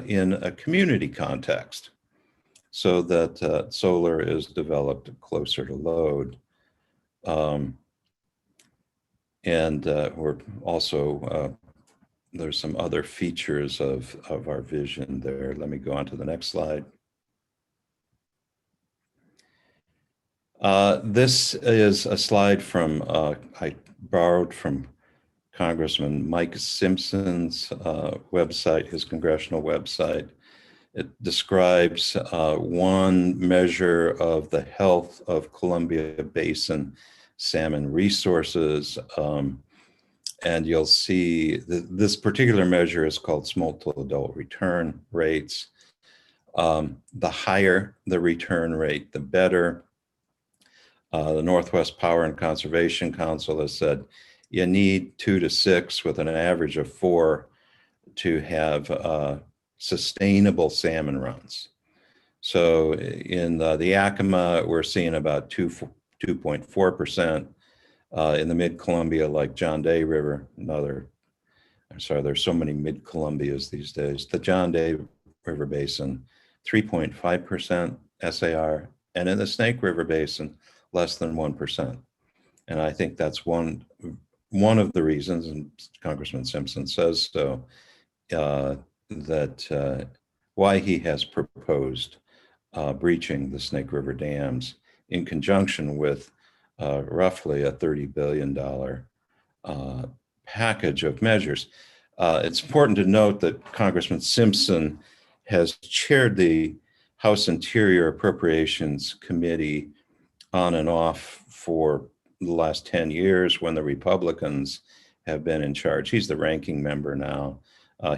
in a community context, so that solar is developed closer to load. And we're also, there's some other features of our vision there. Let me go on to the next slide. This is a slide from, I borrowed from Congressman Mike Simpson's website, his congressional website. It describes one measure of the health of Columbia Basin salmon resources. And you'll see this particular measure is called smolt to adult return rates. The higher the return rate, the better. The Northwest Power and Conservation Council has said you need 2 to 6 with an average of 4 to have sustainable salmon runs. So in the Yakima, we're seeing about 2.4%. In the mid-Columbia, like John Day River, I'm sorry, there's so many mid-Columbias these days. The John Day River Basin, 3.5% SAR, and in the Snake River Basin, less than 1%. And I think that's one of the reasons, and Congressman Simpson says so, that why he has proposed breaching the Snake River dams in conjunction with roughly a $30 billion package of measures. It's important to note that Congressman Simpson has chaired the House Interior Appropriations Committee on and off for the last 10 years when the Republicans have been in charge. He's the ranking member now.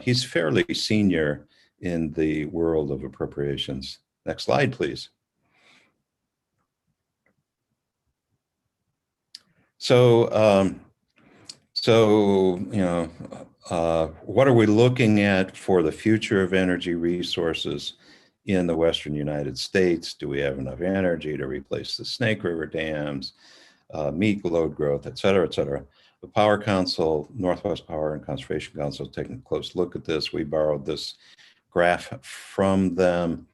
He's fairly senior in the world of appropriations. Next slide, please. So, what are we looking at for the future of energy resources in the Western United States? Do we have enough energy to replace the Snake River dams, meet load growth, et cetera, et cetera? The Power Council, Northwest Power and Conservation Council, is taking a close look at this. We borrowed this graph from them.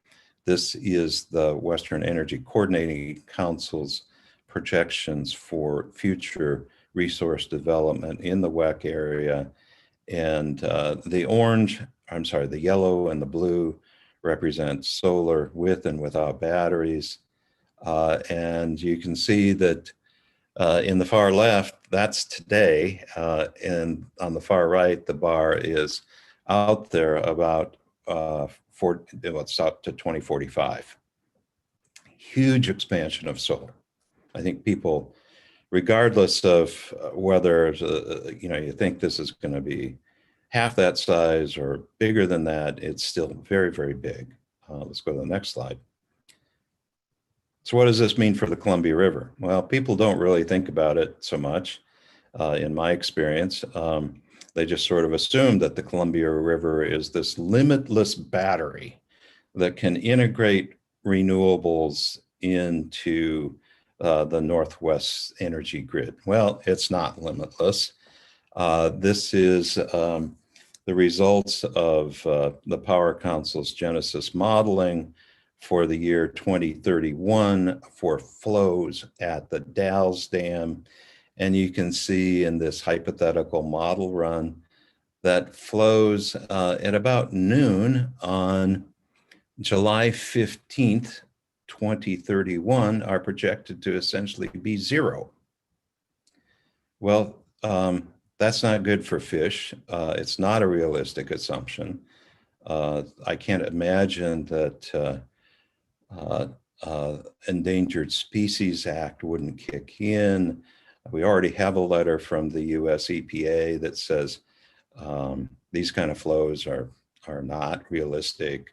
This is the Western Energy Coordinating Council's projections for future resource development in the WECC area. And the yellow and the blue represent solar with and without batteries. And you can see that in the far left, that's today. And on the far right, the bar is out there about it's out to 2045. Huge expansion of solar. I think people, regardless of whether you think this is going to be half that size or bigger than that, it's still very, very big. Let's go to the next slide. So what does this mean for the Columbia River? Well, people don't really think about it so much, in my experience. They just sort of assume that the Columbia River is this limitless battery that can integrate renewables into the Northwest energy grid. Well, it's not limitless. This is the results of the Power Council's Genesis modeling for the year 2031 for flows at the Dalles Dam. And you can see in this hypothetical model run that flows at about noon on July 15th, 2031 are projected to essentially be zero. Well, that's not good for fish. It's not a realistic assumption. I can't imagine that Endangered Species Act wouldn't kick in. We already have a letter from the US EPA that says these kind of flows are not realistic.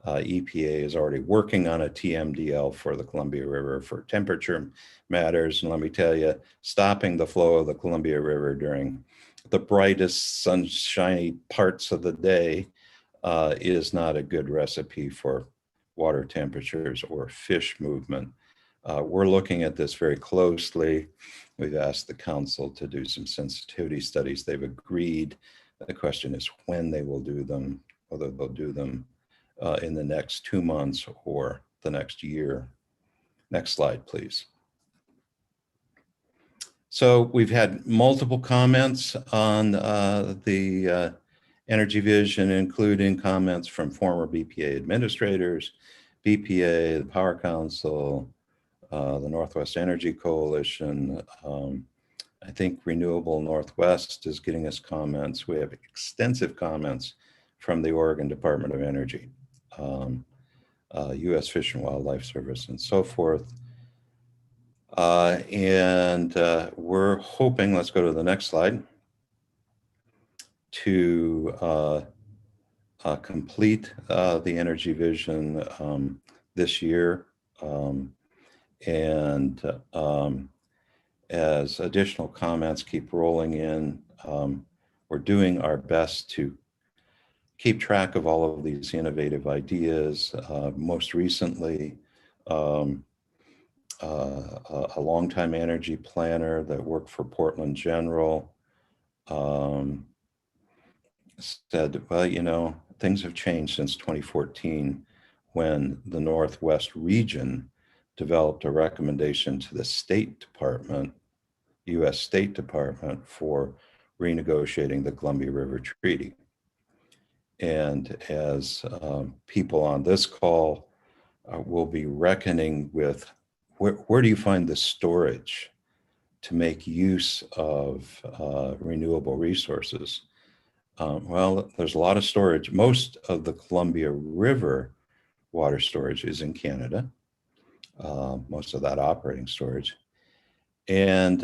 EPA is already working on a TMDL for the Columbia River for temperature matters. And let me tell you, stopping the flow of the Columbia River during the brightest sunshiny parts of the day is not a good recipe for water temperatures or fish movement. We're looking at this very closely. We've asked the council to do some sensitivity studies. They've agreed. The question is when they will do them, whether they'll do them in the next 2 months or the next year. Next slide, please. So we've had multiple comments on the energy vision, including comments from former BPA administrators, BPA, the Power Council, the Northwest Energy Coalition. I think Renewable Northwest is getting us comments. We have extensive comments from the Oregon Department of Energy, U.S. Fish and Wildlife Service, and so forth. And we're hoping, let's go to the next slide, to complete the energy vision this year. As additional comments keep rolling in, we're doing our best to keep track of all of these innovative ideas. Most recently, a longtime energy planner that worked for Portland General said, well, you know, things have changed since 2014 when the Northwest region developed a recommendation to the State Department, US State Department, for renegotiating the Columbia River Treaty. And as people on this call will be reckoning with, where do you find the storage to make use of renewable resources? Well, there's a lot of storage. Most of the Columbia River water storage is in Canada, most of that operating storage. And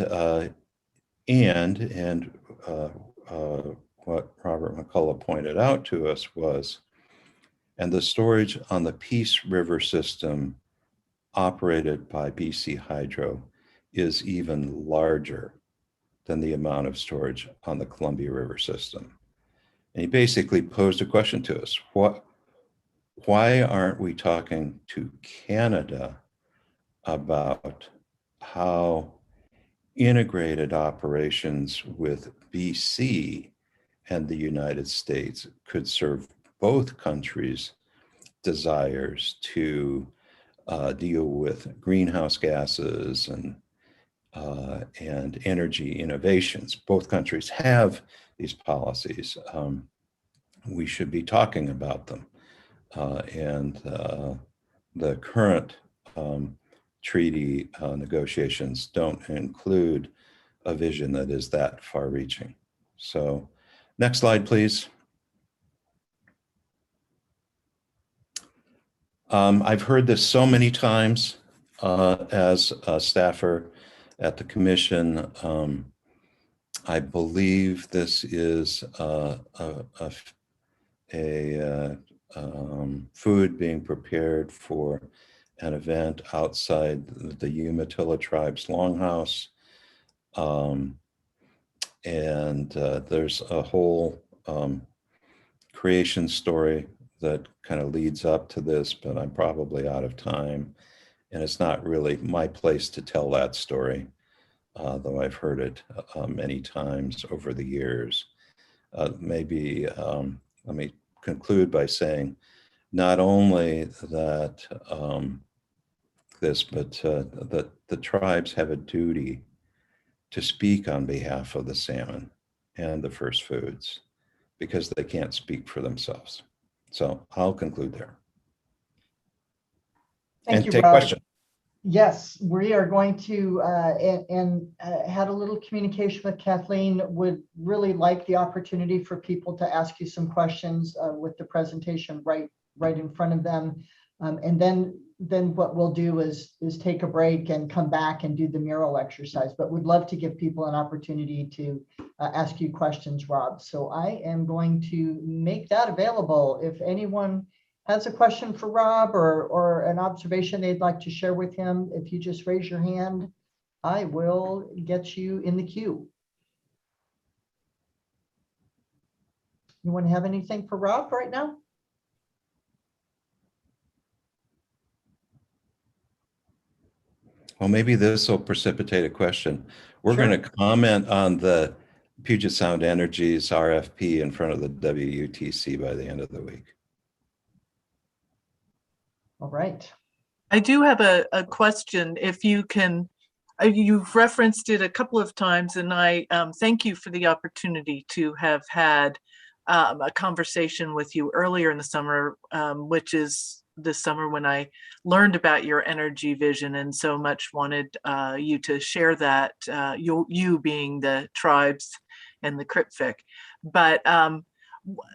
what Robert McCullough pointed out to us was, and the storage on the Peace River system operated by BC Hydro is even larger than the amount of storage on the Columbia River system. And he basically posed a question to us. Why aren't we talking to Canada about how integrated operations with BC and the United States could serve both countries' desires to deal with greenhouse gases and energy innovations? Both countries have these policies. We should be talking about them. The current treaty negotiations don't include a vision that is that far-reaching. So, next slide, please. I've heard this so many times as a staffer at the commission. I believe this is food being prepared for an event outside the Umatilla Tribe's Longhouse. There's a whole creation story that kind of leads up to this, but I'm probably out of time. And it's not really my place to tell that story, though I've heard it many times over the years. Let me conclude by saying not only that that the tribes have a duty to speak on behalf of the salmon and the first foods, because they can't speak for themselves. So I'll conclude there. Thank you, take Rob. questions. Yes, we are going to, had a little communication with Kathleen, would really like the opportunity for people to ask you some questions with the presentation right in front of them. And then what we'll do is take a break and come back and do the mural exercise, but we'd love to give people an opportunity to ask you questions, Rob. So I am going to make that available. If anyone has a question for Rob or an observation they'd like to share with him, if you just raise your hand, I will get you in the queue. Anyone have anything for Rob right now? Well, maybe this will precipitate a question. We're Sure. going to comment on the Puget Sound Energy's RFP in front of the WUTC by the end of the week. All right. I do have a question. If you can, you've referenced it a couple of times, and I thank you for the opportunity to have had a conversation with you earlier in the summer, which is this summer when I learned about your energy vision, and so much wanted you to share that, you being the tribes and the Critic. But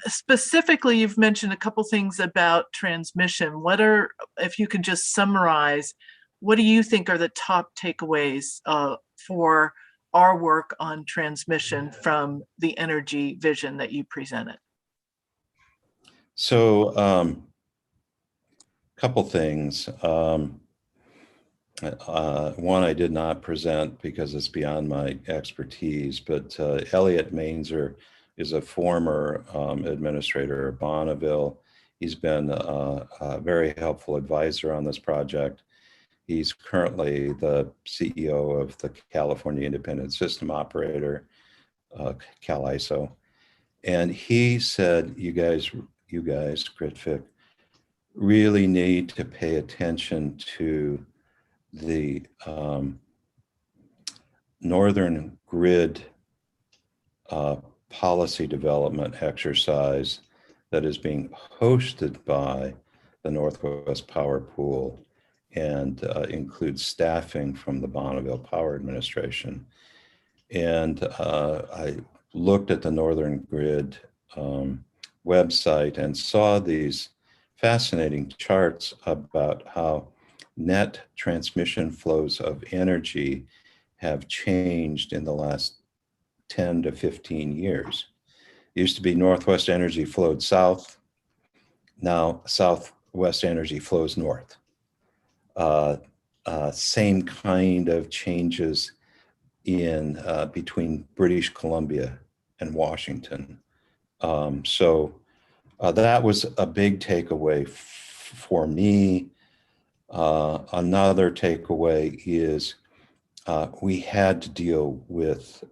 specifically, you've mentioned a couple things about transmission. If you could just summarize, what do you think are the top takeaways for our work on transmission from the energy vision that you presented? So, couple things. One I did not present because it's beyond my expertise, but Elliot Mainzer is a former administrator of Bonneville. He's been a very helpful advisor on this project. He's currently the CEO of the California Independent System Operator, CalISO. And he said, you guys, Critic, really need to pay attention to the Northern Grid policy development exercise that is being hosted by the Northwest Power Pool and includes staffing from the Bonneville Power Administration. And I looked at the Northern Grid website and saw these fascinating charts about how net transmission flows of energy have changed in the last 10 to 15 years. It used to be Northwest Energy flowed south. Now Southwest Energy flows north. same kind of changes in between British Columbia and Washington. So that was a big takeaway for me. Another takeaway is we had to deal with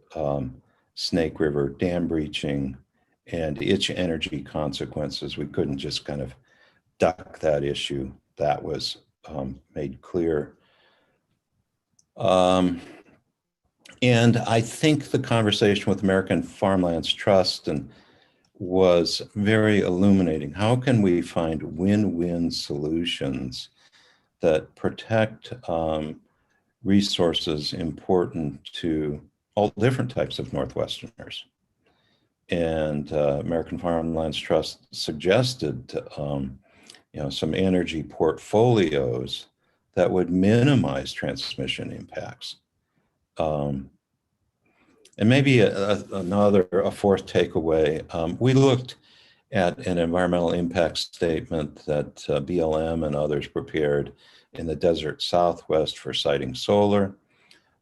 Snake River dam breaching and its energy consequences. We couldn't just kind of duck that issue. That was made clear. And I think the conversation with American Farmlands Trust was very illuminating. How can we find win-win solutions that protect resources important to all different types of Northwesterners? And American Farmlands Trust suggested some energy portfolios that would minimize transmission impacts. And maybe a fourth takeaway, we looked at an environmental impact statement that BLM and others prepared in the desert Southwest for siting solar.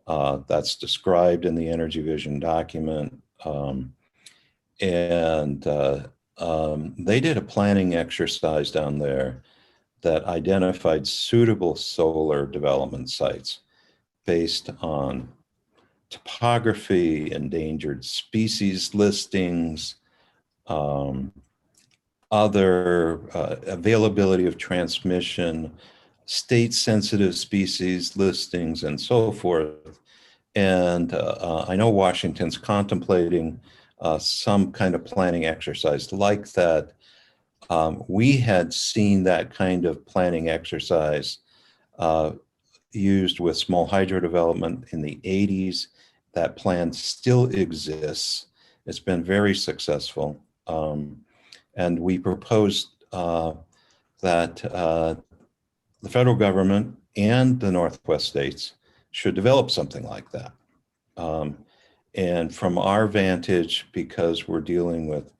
That's described in the Energy Vision document. And they did a planning exercise down there that identified suitable solar development sites based on topography, endangered species listings, other availability of transmission, state-sensitive species listings, and so forth. And I know Washington's contemplating some kind of planning exercise like that. We had seen that kind of planning exercise used with small hydro development in the 80s. That plan still exists. It's been very successful. And we proposed that the federal government and the Northwest states should develop something like that. And from our vantage, because we're dealing with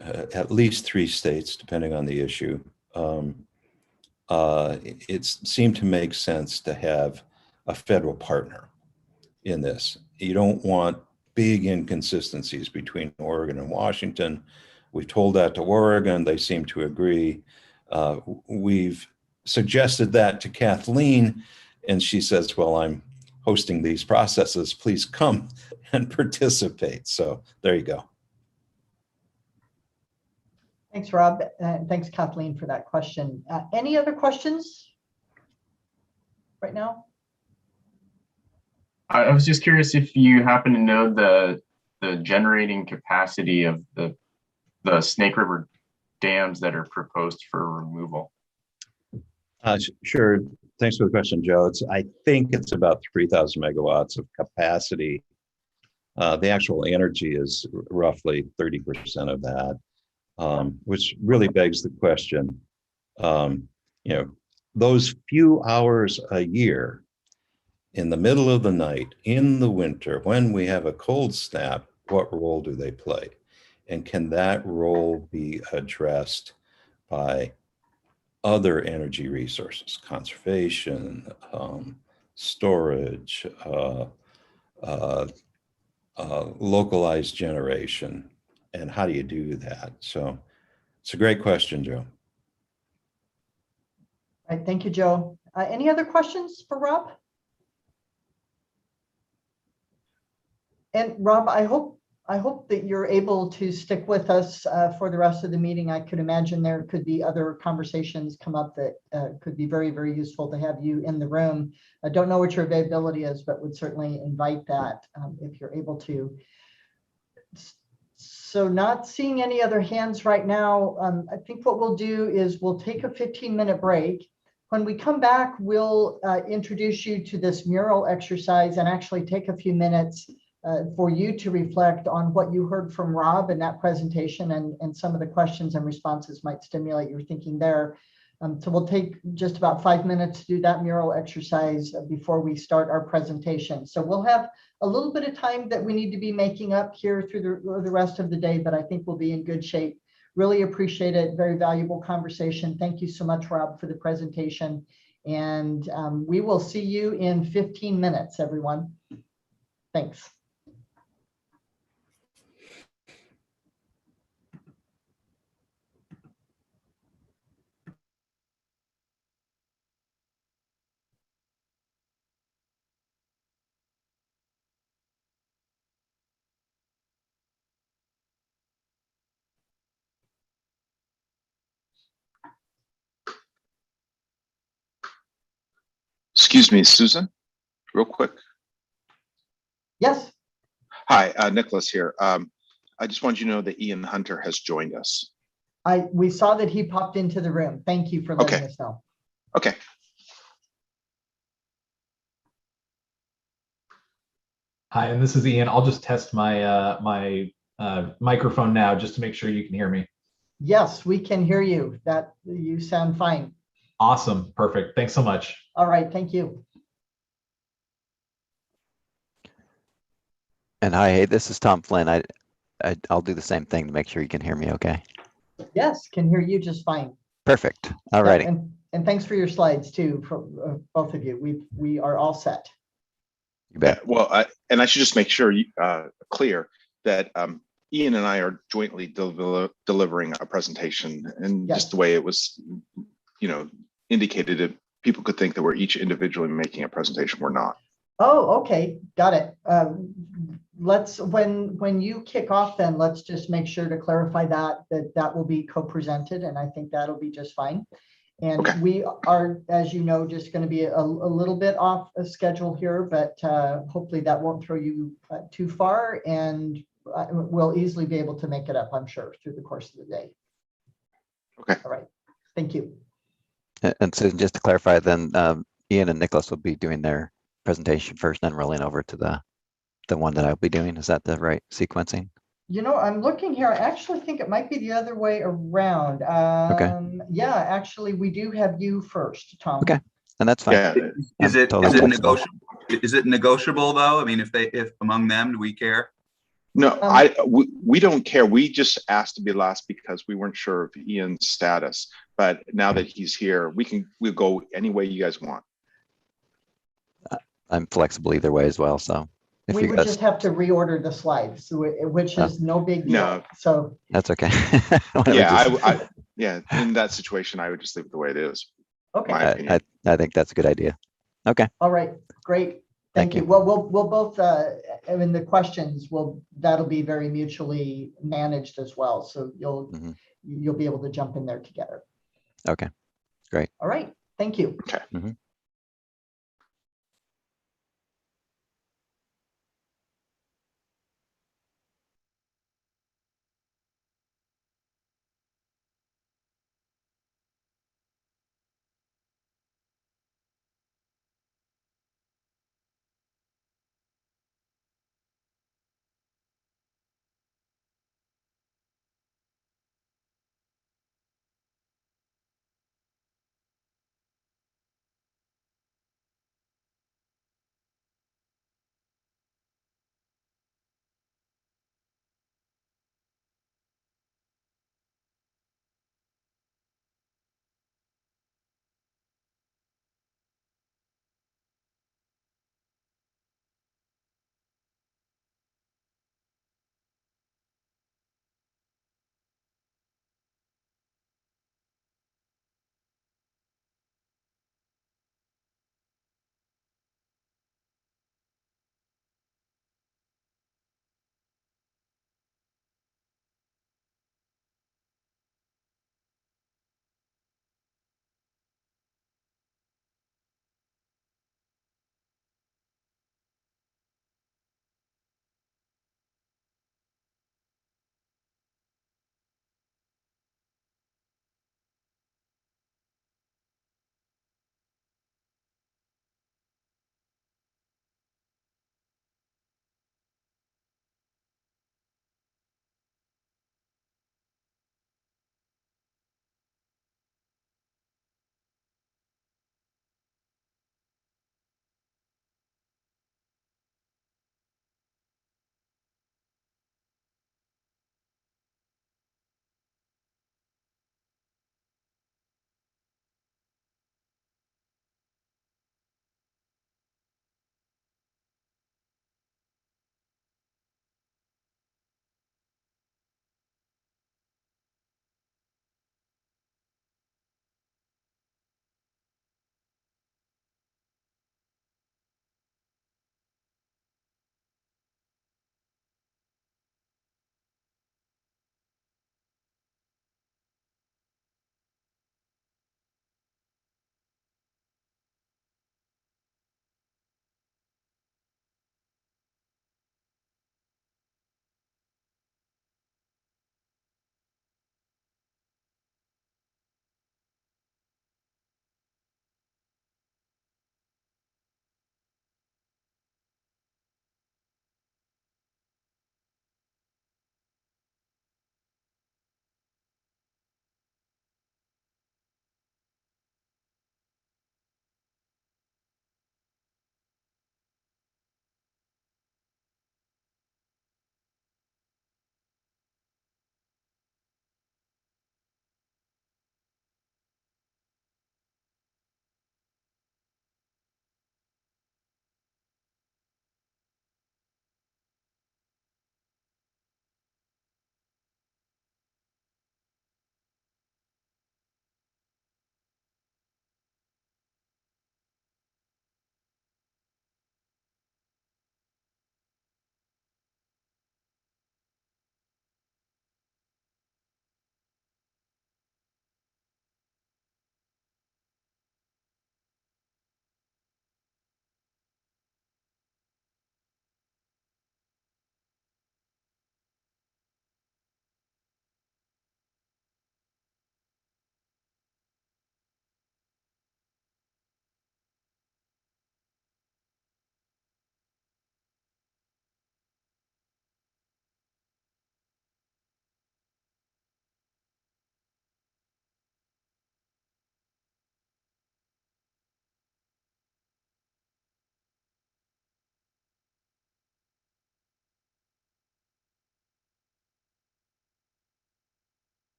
at least 3 states, depending on the issue, it seemed to make sense to have a federal partner in this. You don't want big inconsistencies between Oregon and Washington. We told that to Oregon, they seem to agree. We've suggested that to Kathleen, and she says, well, I'm hosting these processes, please come and participate. So there you go. Thanks, Rob. Thanks, Kathleen, for that question. Any other questions right now? I was just curious if you happen to know the generating capacity of the Snake River dams that are proposed for removal. Sure. Thanks for the question, Joe. I think it's about 3,000 megawatts of capacity. The actual energy is roughly 30% of that, which really begs the question, those few hours a year in the middle of the night, in the winter, when we have a cold snap, what role do they play? And can that role be addressed by other energy resources, conservation, storage, localized generation, and how do you do that? So it's a great question, Joe. All right, thank you, Joe. Any other questions for Rob? And Rob, I hope that you're able to stick with us for the rest of the meeting. I could imagine there could be other conversations come up that could be very, very useful to have you in the room. I don't know what your availability is, but would certainly invite that if you're able to. So not seeing any other hands right now, I think what we'll do is we'll take a 15-minute break. When we come back, we'll introduce you to this mural exercise and actually take a few minutes for you to reflect on what you heard from Rob in that presentation, and some of the questions and responses might stimulate your thinking there. So we'll take just about 5 minutes to do that mural exercise before we start our presentation. So we'll have a little bit of time that we need to be making up here through the rest of the day, but I think we'll be in good shape. Really appreciate it. Very valuable conversation. Thank you so much, Rob, for the presentation. And we will see you in 15 minutes, everyone. Thanks. Excuse me, Susan, real quick. Yes. Hi, Nicholas here. I just wanted you to know that Ian Hunter has joined us. We saw that he popped into the room. Thank you for letting us know. Okay. Hi, and this is Ian. I'll just test my microphone now just to make sure you can hear me. Yes, we can hear you. You sound fine. Awesome. Perfect. Thanks so much. All right. Thank you. And hi, hey, this is Tom Flynn. I'll do the same thing to make sure you can hear me okay. Yes, can hear you just fine. Perfect. All righty. And thanks for your slides too, for both of you. We are all set. You bet. Well, and I should just make sure clear that Ian and I are jointly delivering a presentation, and just the way it was, indicated it, people could think that we're each individually making a presentation. We're not. Oh, okay, got it. When you kick off, then let's just make sure to clarify that will be co-presented, and I think that'll be just fine. And we are, as you know, just going to be a little bit off a schedule here, but hopefully that won't throw you too far, and we'll easily be able to make it up, I'm sure, through the course of the day. Okay. All right. Thank you. And so just to clarify, then Ian and Nicholas will be doing their presentation first, then rolling over to the one that I'll be doing. Is that the right sequencing? I'm looking here. I actually think it might be the other way around. Yeah, actually, we do have you first, Tom. Okay, and that's fine. Yeah. Is it negotiable? Is it negotiable though? I mean, if among them, do we care? No, we don't care. We just asked to be last because we weren't sure of Ian's status. But now that he's here, we'll go any way you guys want. I'm flexible either way as well. So if we would just have to reorder the slides, which is no big deal. No, so that's okay. Yeah, in that situation, I would just leave it the way it is. Okay. I think that's a good idea. Okay. All right. Great. Thank you. Well, we'll both, I mean, the questions that'll be very mutually managed as well. So you'll be able to jump in there together. Okay. Great. All right. Thank you. Okay.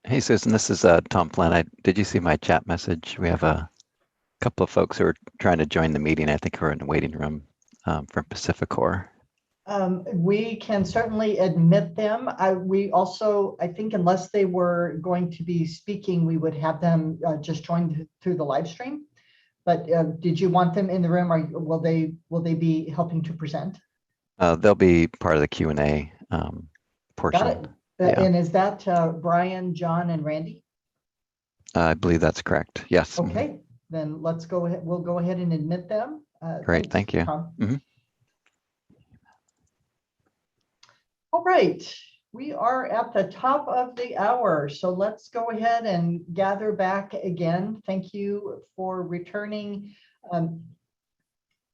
Hey, Susan, this is Tom Flynn. Did you see my chat message? We have a couple of folks who are trying to join the meeting. I think we're in the waiting room from Pacificor. We can certainly admit them. We also, I think unless they were going to be speaking, we would have them just join through the live stream. But did you want them in the room, or will they be helping to present? They'll be part of the Q&A portion. Got it. Yeah. And is that Brian, John, and Randy? I believe that's correct. Yes. Okay, then let's go ahead. We'll go ahead and admit them. Great, thank you. All right, we are at the top of the hour, so let's go ahead and gather back again. Thank you for returning.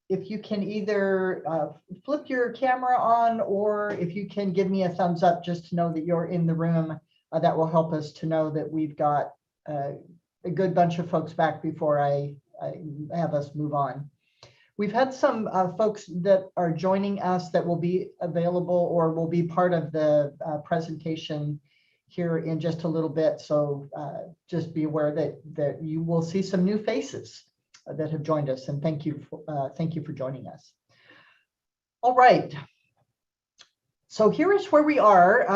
If you can either flip your camera on, or if you can give me a thumbs up just to know that you're in the room, that will help us to know that we've got a good bunch of folks back before I have us move on. We've had some folks that are joining us that will be available or will be part of the presentation here in just a little bit. So just be aware that you will see some new faces that have joined us, and thank you for joining us. All right. So here is where we are.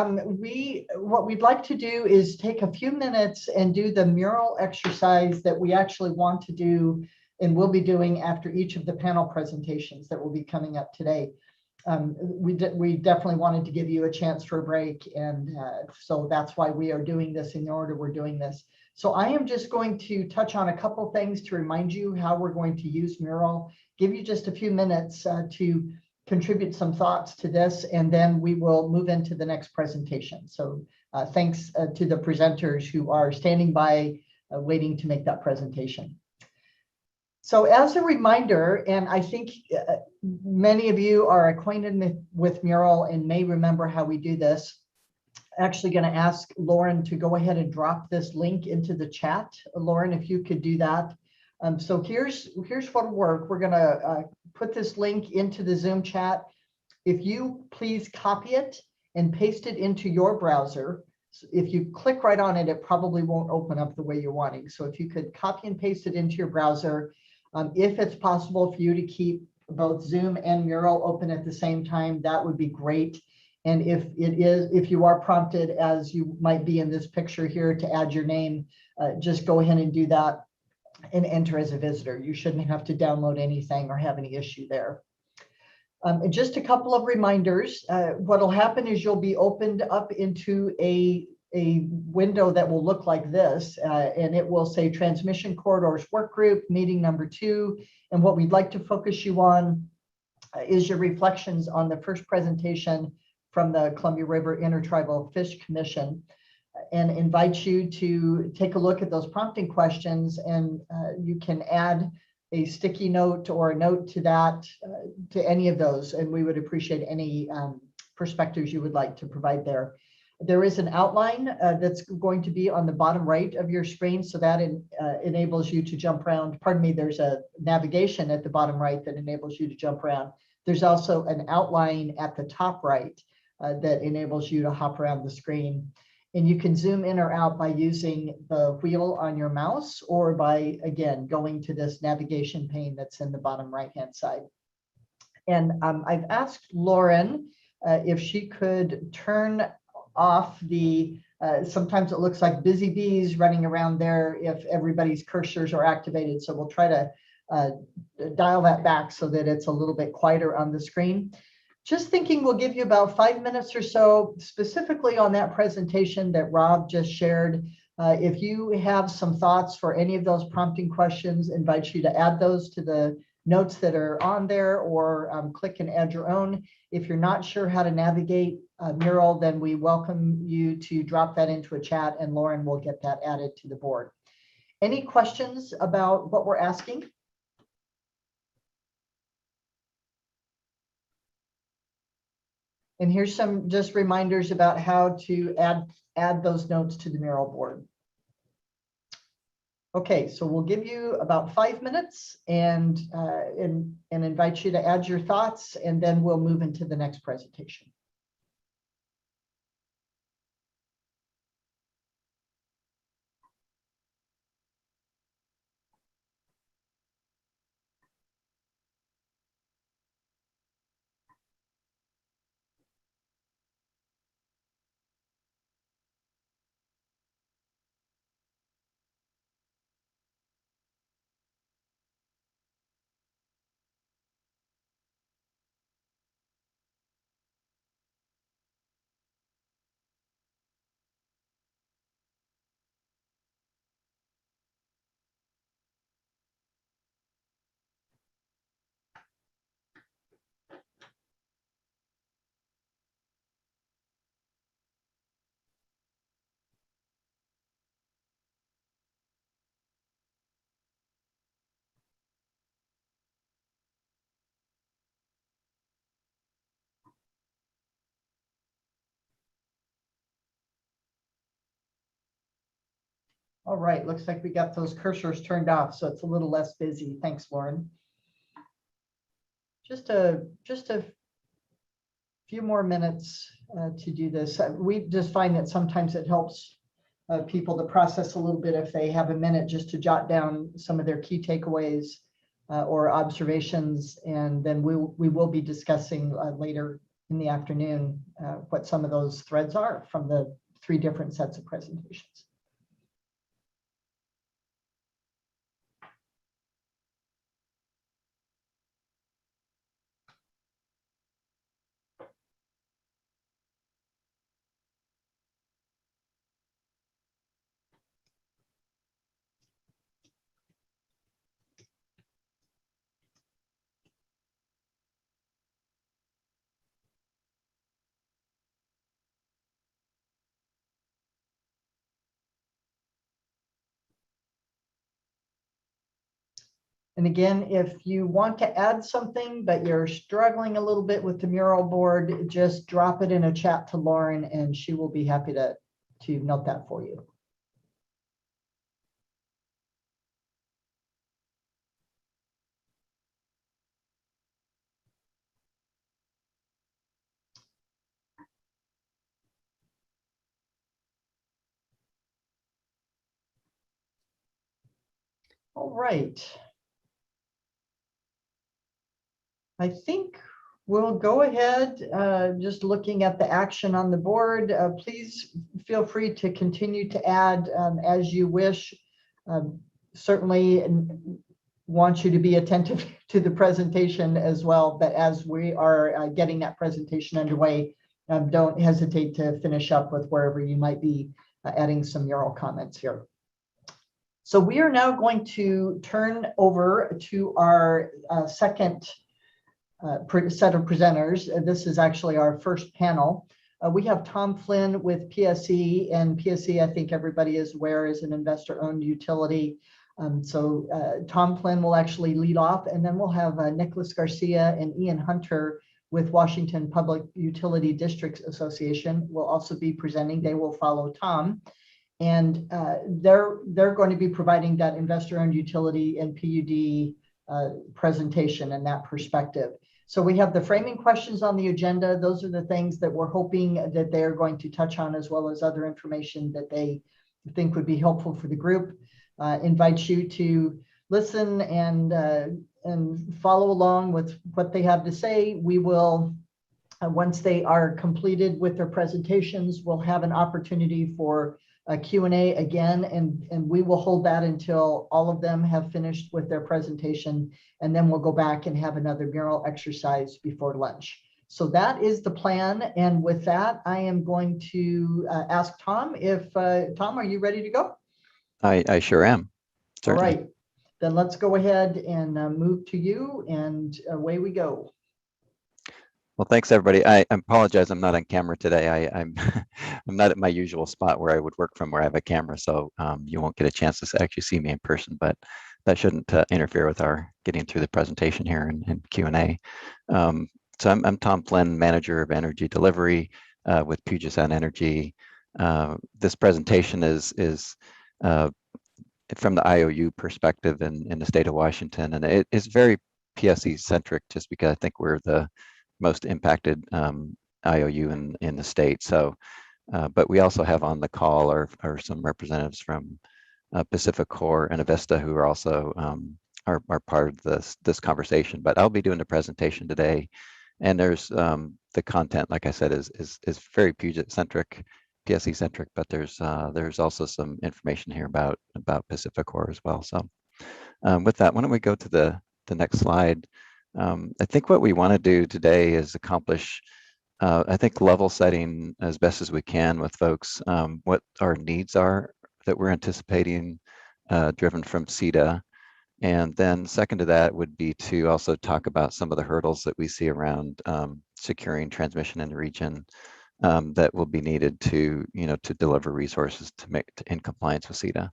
What we'd like to do is take a few minutes and do the mural exercise that we actually want to do and we'll be doing after each of the panel presentations that will be coming up today. We definitely wanted to give you a chance for a break, and so that's why we are doing this in the order we're doing this. So I am just going to touch on a couple things to remind you how we're going to use Mural, give you just a few minutes to contribute some thoughts to this, and then we will move into the next presentation. So thanks to the presenters who are standing by waiting to make that presentation. So as a reminder, and I think many of you are acquainted with Mural and may remember how we do this, I'm actually going to ask Lauren to go ahead and drop this link into the chat. Lauren, if you could do that. So here's what'll work. We're going to put this link into the Zoom chat. If you please copy it and paste it into your browser. If you click right on it, it probably won't open up the way you're wanting. So if you could copy and paste it into your browser, if it's possible for you to keep both Zoom and Mural open at the same time, that would be great. And if you are prompted, as you might be in this picture here, to add your name, just go ahead and do that and enter as a visitor. You shouldn't have to download anything or have any issue there. And just a couple of reminders. What'll happen is you'll be opened up into a window that will look like this, and it will say Transmission Corridors Work Group, meeting number 2. And what we'd like to focus you on is your reflections on the first presentation from the Columbia River Intertribal Fish Commission, and invite you to take a look at those prompting questions, and you can add a sticky note or a note to that, to any of those, and we would appreciate any perspectives you would like to provide there. There is an outline that's going to be on the bottom right of your screen, so that enables you to jump around. Pardon me, there's a navigation at the bottom right that enables you to jump around. There's also an outline at the top right that enables you to hop around the screen. And you can zoom in or out by using the wheel on your mouse, or by, again, going to this navigation pane that's in the bottom right-hand side. And I've asked Lauren if she could turn off the, sometimes it looks like busy bees running around there if everybody's cursors are activated. So we'll try to dial that back so that it's a little bit quieter on the screen. Just thinking we'll give you about 5 minutes or so, specifically on that presentation that Rob just shared. If you have some thoughts for any of those prompting questions, invite you to add those to the notes that are on there, or click and add your own. If you're not sure how to navigate Mural, then we welcome you to drop that into a chat, and Lauren will get that added to the board. Any questions about what we're asking? And here's some just reminders about how to add those notes to the Mural board. Okay, so we'll give you about 5 minutes and invite you to add your thoughts, and then we'll move into the next presentation. All right, looks like we got those cursors turned off, so it's a little less busy. Thanks, Lauren. Just a few more minutes to do this. We just find that sometimes it helps people to process a little bit if they have a minute just to jot down some of their key takeaways or observations, and then we will be discussing later in the afternoon what some of those threads are from the 3 different sets of presentations. And again, if you want to add something, but you're struggling a little bit with the mural board, just drop it in a chat to Lauren and she will be happy to note that for you. All right. I think we'll go ahead, just looking at the action on the board. Please feel free to continue to add as you wish. Certainly want you to be attentive to the presentation as well, but as we are getting that presentation underway, don't hesitate to finish up with wherever you might be adding some mural comments here. So we are now going to turn over to our second set of presenters. This is actually our first panel. We have Tom Flynn with PSE, and PSE, I think everybody is aware, is an investor-owned utility. Tom Flynn will actually lead off, and then we'll have Nicholas Garcia and Ian Hunter with Washington Public Utility Districts Association will also be presenting. They will follow Tom. And they're going to be providing that investor-owned utility and PUD presentation and that perspective. So we have the framing questions on the agenda. Those are the things that we're hoping that they are going to touch on, as well as other information that they think would be helpful for the group. Invite you to listen and follow along with what they have to say. We will, once they are completed with their presentations, we'll have an opportunity for a Q&A again, and we will hold that until all of them have finished with their presentation, and then we'll go back and have another mural exercise before lunch. So that is the plan, and with that, I am going to ask Tom if, Tom, are you ready to go? I sure am. Certainly. All right, then let's go ahead and move to you, and away we go. Well, thanks everybody. I apologize, I'm not on camera today. I'm I'm not at my usual spot where I would work from, where I have a camera, so you won't get a chance to actually see me in person, but that shouldn't interfere with our getting through the presentation here and Q&A. So I'm Tom Flynn, Manager of Energy Delivery with Puget Sound Energy. This presentation is from the IOU perspective in the state of Washington, and it is very PSE centric, just because I think we're the most impacted IOU in the state. So, but we also have on the call are some representatives from Pacific Core and Avista, who are also are part of this conversation. But I'll be doing the presentation today, and there's the content, like I said, is very Puget centric, PSE centric, but there's also some information here about Pacific Core as well. So with that, why don't we go to the next slide? I think what we want to do today is accomplish, I think, level setting as best as we can with folks, what our needs are that we're anticipating driven from CETA. And then second to that would be to also talk about some of the hurdles that we see around securing transmission in the region that will be needed to deliver resources in compliance with CETA.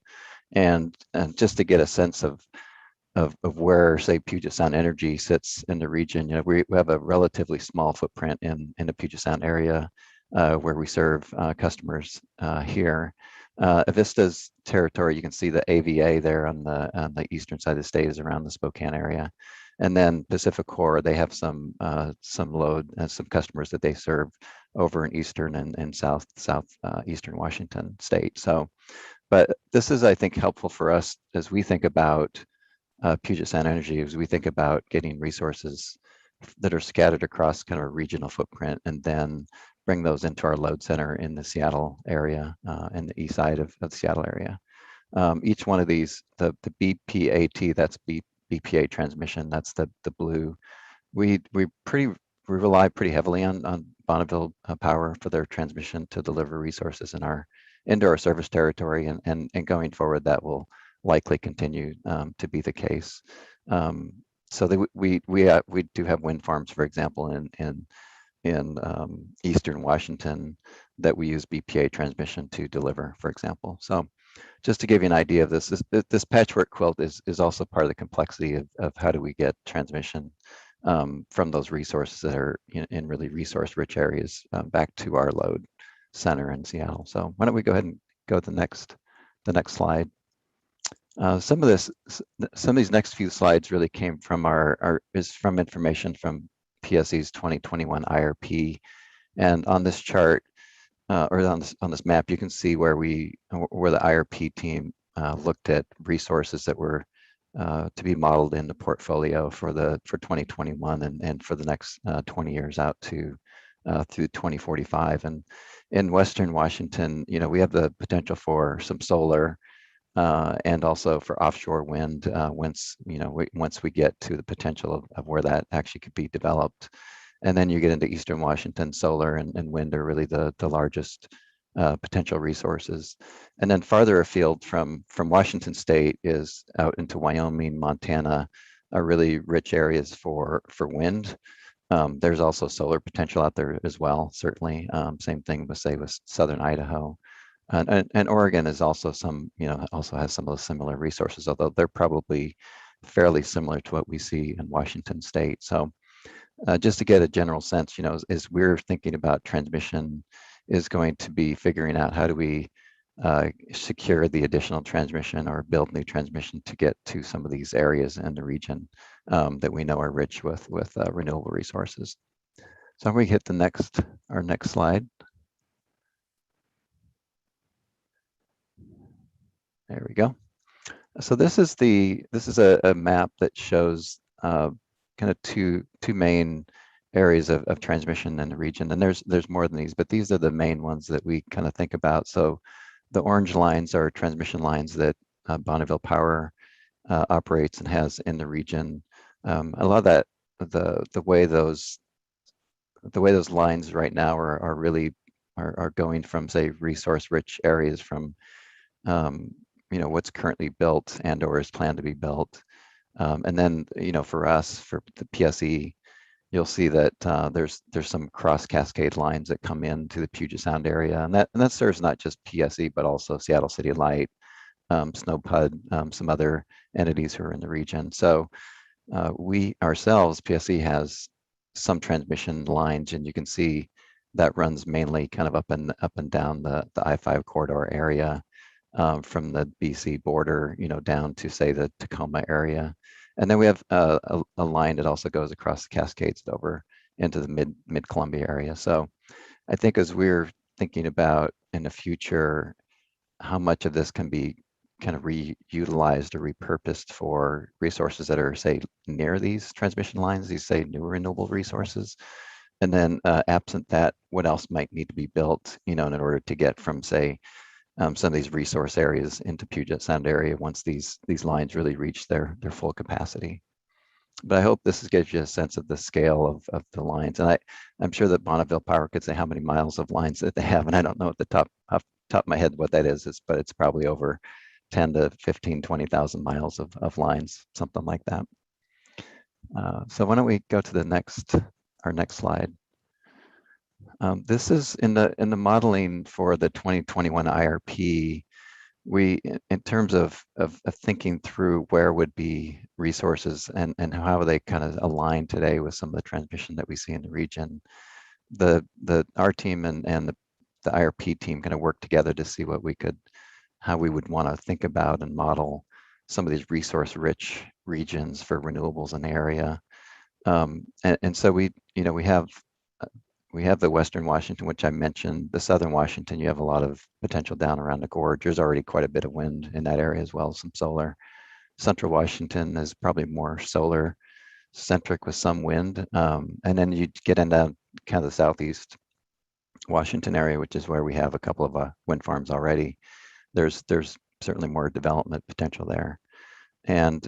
And just to get a sense of where, say, Puget Sound Energy sits in the region, we have a relatively small footprint in the Puget Sound area where we serve customers here. Avista's territory, you can see the AVA there on the eastern side of the state is around the Spokane area. And then Pacific Core, they have some load and some customers that they serve over in eastern and southeastern Washington state. So, but this is, I think, helpful for us as we think about Puget Sound Energy, as we think about getting resources that are scattered across kind of a regional footprint, and then bring those into our load center in the Seattle area and the east side of the Seattle area. Each one of these, the BPAT, that's BPA transmission, that's the blue. We rely pretty heavily on Bonneville Power for their transmission to deliver resources into our service territory, and going forward, that will likely continue to be the case. So we do have wind farms, for example, in eastern Washington that we use BPA transmission to deliver, for example. So just to give you an idea of this patchwork quilt is also part of the complexity of how do we get transmission from those resources that are in really resource-rich areas back to our load center in Seattle. So why don't we go ahead and go to the next slide. Some of these next few slides really came from from information from PSE's 2021 IRP, and on this chart or on this map, you can see where the IRP team looked at resources that were to be modeled in the portfolio for 2021 and for the next 20 years out to through 2045. And in Western Washington, we have the potential for some solar and also for offshore wind once we get to the potential of where that actually could be developed. And then you get into Eastern Washington, solar and wind are really the largest potential resources. And then farther afield from Washington State is out into Wyoming, Montana, are really rich areas for wind. There's also solar potential out there as well, certainly. Same thing with Southern Idaho. And Oregon is also also has some of those similar resources, although they're probably fairly similar to what we see in Washington State. So just to get a general sense, as we're thinking about transmission, is going to be figuring out how do we secure the additional transmission or build new transmission to get to some of these areas in the region that we know are rich with renewable resources. So if we hit our next slide. There we go. So this is a map that shows kind of two main areas of transmission in the region, and there's more than these, but these are the main ones that we kind of think about. So the orange lines are transmission lines that Bonneville Power operates and has in the region. A lot of that, the way those lines right now are really going from, say, resource-rich areas from what's currently built and or is planned to be built. And then, for us, for the PSE, you'll see that there's some cross cascade lines that come into the Puget Sound area, and that serves not just PSE, but also Seattle City Light, SNOPUD, some other entities who are in the region. So we ourselves, PSE has some transmission lines, and you can see that runs mainly kind of up and down the I-5 corridor area. From the BC border, down to, say, the Tacoma area. And then we have a line that also goes across the Cascades over into the mid-Columbia area. So I think as we're thinking about in the future, how much of this can be kind of reutilized or repurposed for resources that are, say, near these transmission lines, these, say, new renewable resources. And then absent that, what else might need to be built, in order to get from, say, some of these resource areas into Puget Sound area once these lines really reach their full capacity. But I hope this gives you a sense of the scale of the lines. And I'm sure that Bonneville Power could say how many miles of lines that they have, and I don't know at the top of my head what that is, but it's probably over 10 to 15, 20,000 miles of lines, something like that. So why don't we go to our next slide. This is in the modeling for the 2021 IRP. We, in terms of thinking through where would be resources and how they kind of align today with some of the transmission that we see in the region, our team and the IRP team kind of worked together to see what we could, how we would want to think about and model some of these resource-rich regions for renewables in the area. And so we have the Western Washington, which I mentioned. The Southern Washington, you have a lot of potential down around the gorge. There's already quite a bit of wind in that area as well, some solar. Central Washington is probably more solar centric with some wind. And then you get into kind of the Southeast Washington area, which is where we have a couple of wind farms already. There's certainly more development potential there. And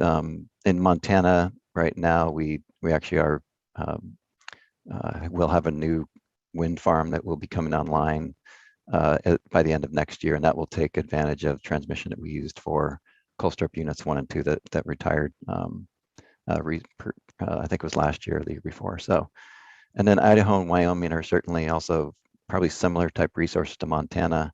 in Montana right now, we actually are, we'll have a new wind farm that will be coming online by the end of next year, and that will take advantage of transmission that we used for Colstrip units 1 and 2 that retired. I think it was last year or the year before. So, and then Idaho and Wyoming are certainly also probably similar type resources to Montana,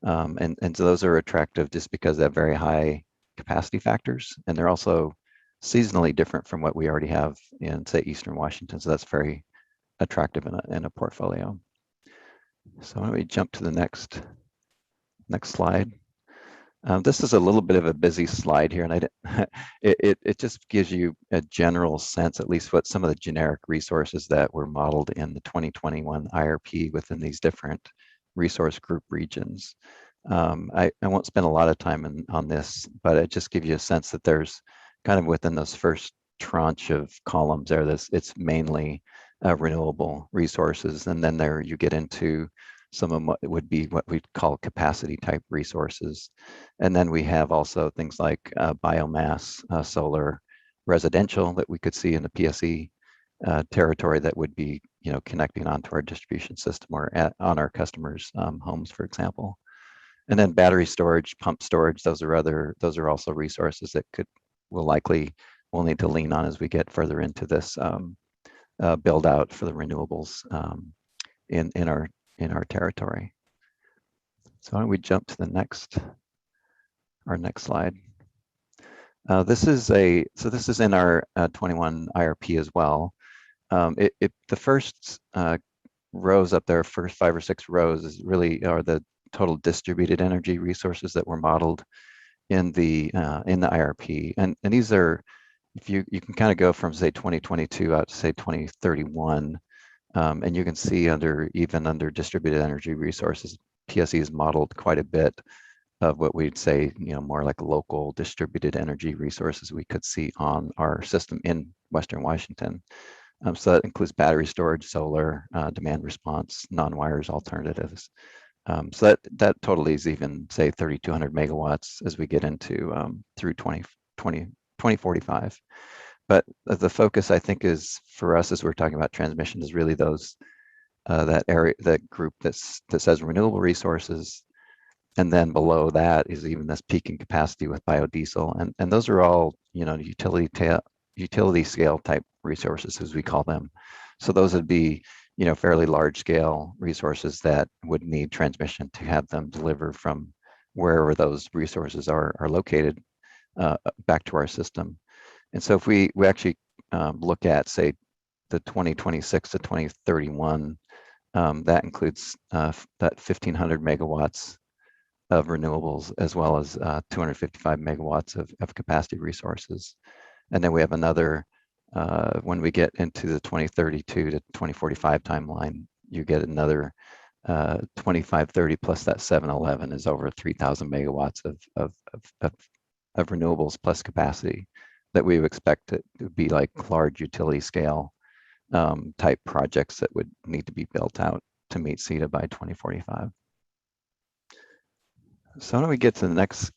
and so those are attractive just because they have very high capacity factors, and they're also seasonally different from what we already have in, say, Eastern Washington. So that's very attractive in a portfolio. So why don't we jump to the next slide? This is a little bit of a busy slide here, and it just gives you a general sense, at least what some of the generic resources that were modeled in the 2021 IRP within these different resource group regions. I won't spend a lot of time on this, but it just gives you a sense that there's kind of within those first tranche of columns there, it's mainly renewable resources, and then there you get into some of what would be what we'd call capacity type resources. And then we have also things like biomass, solar, residential that we could see in the PSE territory that would be, connecting onto our distribution system or on our customers' homes, for example. And then battery storage, pump storage, those are also resources that we'll need to lean on as we get further into this build out for the renewables in our territory. So why don't we jump to our next slide. This is in our 21 IRP as well. The first rows up there, first 5 or 6 rows are the total distributed energy resources that were modeled in the IRP, and these are, if you can kind of go from say 2022 out to say 2031. And you can see even under distributed energy resources, PSE has modeled quite a bit of what we'd say, more like local distributed energy resources we could see on our system in Western Washington. So that includes battery storage, solar, demand response, non-wires alternatives. So that totally is even say 3,200 megawatts as we get into through 2045. But the focus, I think, is for us as we're talking about transmission is really that group that says renewable resources, and then below that is even this peaking capacity with biodiesel, and those are all utility scale type resources as we call them. So those would be fairly large scale resources that would need transmission to have them deliver from wherever those resources are located back to our system. And so if we actually look at, say, the 2026 to 2031, that includes that 1,500 megawatts of renewables, as well as 255 megawatts of capacity resources. And then we have another, when we get into the 2032 to 2045 timeline, you get another 2530 plus that 711 is over 3,000 megawatts of renewables plus capacity that we would expect it to be like large utility scale type projects that would need to be built out to meet CETA by 2045. So when we get to the next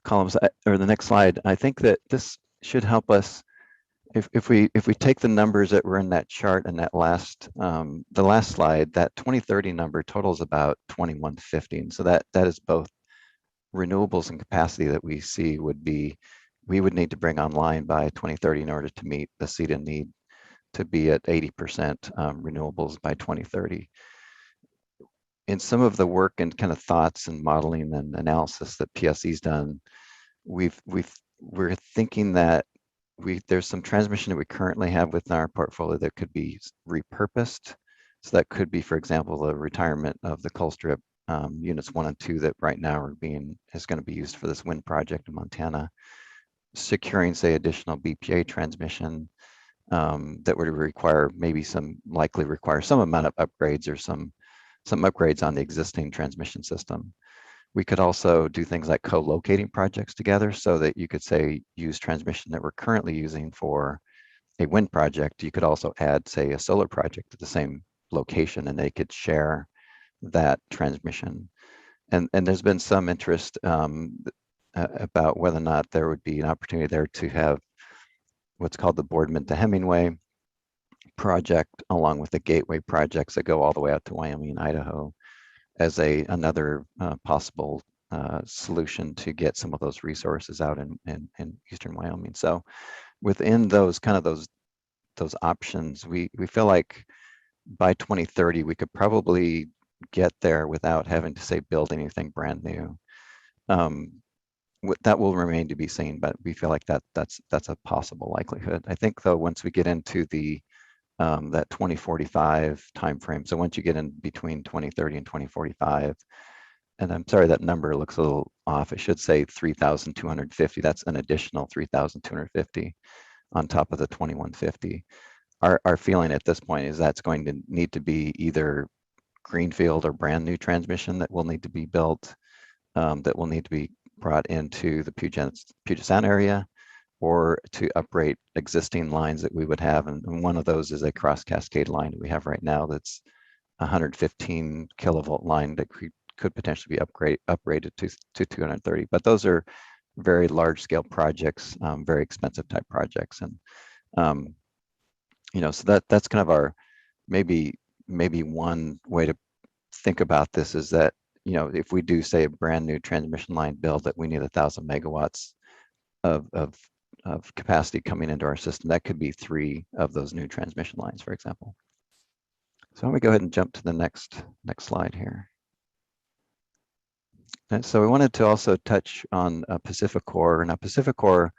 columns or the next slide, I think that this should help us if we take the numbers that were in that chart and that the last slide, that 2030 number totals about 2150. And so that is both renewables and capacity that we see we would need to bring online by 2030 in order to meet the CETA need to be at 80% renewables by 2030. In some of the work and kind of thoughts and modeling and analysis that PSE's done, we're thinking that there's some transmission that we currently have within our portfolio that could be repurposed. So that could be, for example, the retirement of the Colstrip units 1 and 2 that right now is going to be used for this wind project in Montana. Securing, say, additional BPA transmission that would likely require some amount of upgrades or some upgrades on the existing transmission system. We could also do things like co-locating projects together so that you could, say, use transmission that we're currently using for a wind project. You could also add, say, a solar project at the same location, and they could share that transmission. And there's been some interest about whether or not there would be an opportunity there to have what's called the Boardman to Hemingway project, along with the gateway projects that go all the way out to Wyoming and Idaho, as another possible solution to get some of those resources out in eastern Wyoming. So within those options, we feel like by 2030 we could probably get there without having to, say, build anything brand new. That will remain to be seen, but we feel like that's a possible likelihood. I think, though, once we get into that 2045 timeframe, so once you get in between 2030 and 2045, and I'm sorry that number looks a little off. It should say 3,250. That's an additional 3,250 on top of the 2,150. Our feeling at this point is that's going to need to be either greenfield or brand new transmission that will need to be built, that will need to be brought into the Puget Sound area, or to upgrade existing lines that we would have. And one of those is a cross cascade line that we have right now that's 115 kilovolt line that could potentially be upgraded to 230. But those are very large scale projects, very expensive type projects. And, so that's kind of our, maybe one way to think about this is that, if we do, say, a brand new transmission line build, that we need 1,000 megawatts of capacity coming into our system. That could be 3 of those new transmission lines, for example. So why don't we go ahead and jump to the next slide here. And so we wanted to also touch on PacifiCorp. Now, PacifiCorp,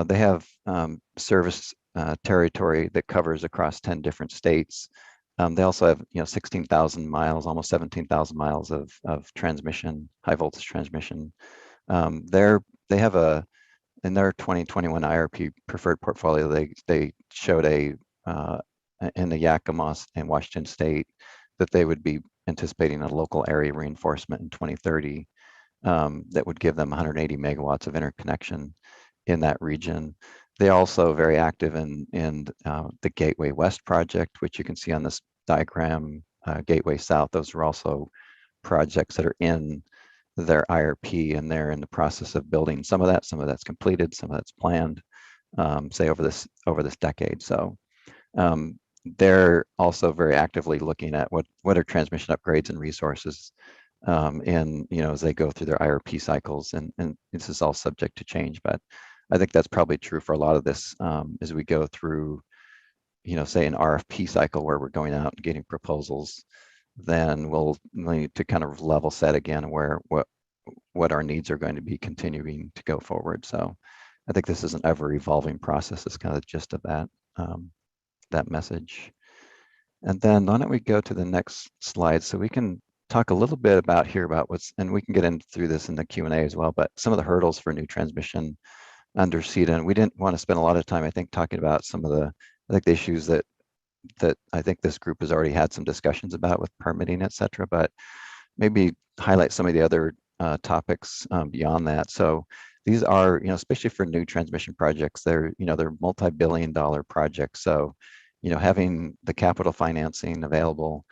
they have service territory that covers across 10 different states. They also have 16,000 miles, almost 17,000 miles of transmission, high voltage transmission. They have in their 2021 IRP preferred portfolio, they showed in the Yakima and Washington State that they would be anticipating a local area reinforcement in 2030 that would give them 180 megawatts of interconnection in that region. They're also very active in the Gateway West project, which you can see on this diagram, Gateway South. Those are also projects that are in their IRP, and they're in the process of building some of that's completed, some of that's planned, say over this decade. So they're also very actively looking at what are transmission upgrades and resources, and as they go through their IRP cycles, and this is all subject to change, but I think that's probably true for a lot of this as we go through, say, an RFP cycle where we're going out and getting proposals. Then we'll need to kind of level set again where what our needs are going to be continuing to go forward. So I think this is an ever evolving process. Is kind of the gist of that message. And then why don't we go to the next slide so we can talk a little bit about and we can get into through this in the Q&A as well, but some of the hurdles for new transmission under CETA. And we didn't want to spend a lot of time, I think, talking about some of the issues that I think this group has already had some discussions about with permitting, et cetera, but maybe highlight some of the other topics beyond that. So these are, especially for new transmission projects, they're multi-billion-dollar projects. So, having the capital financing available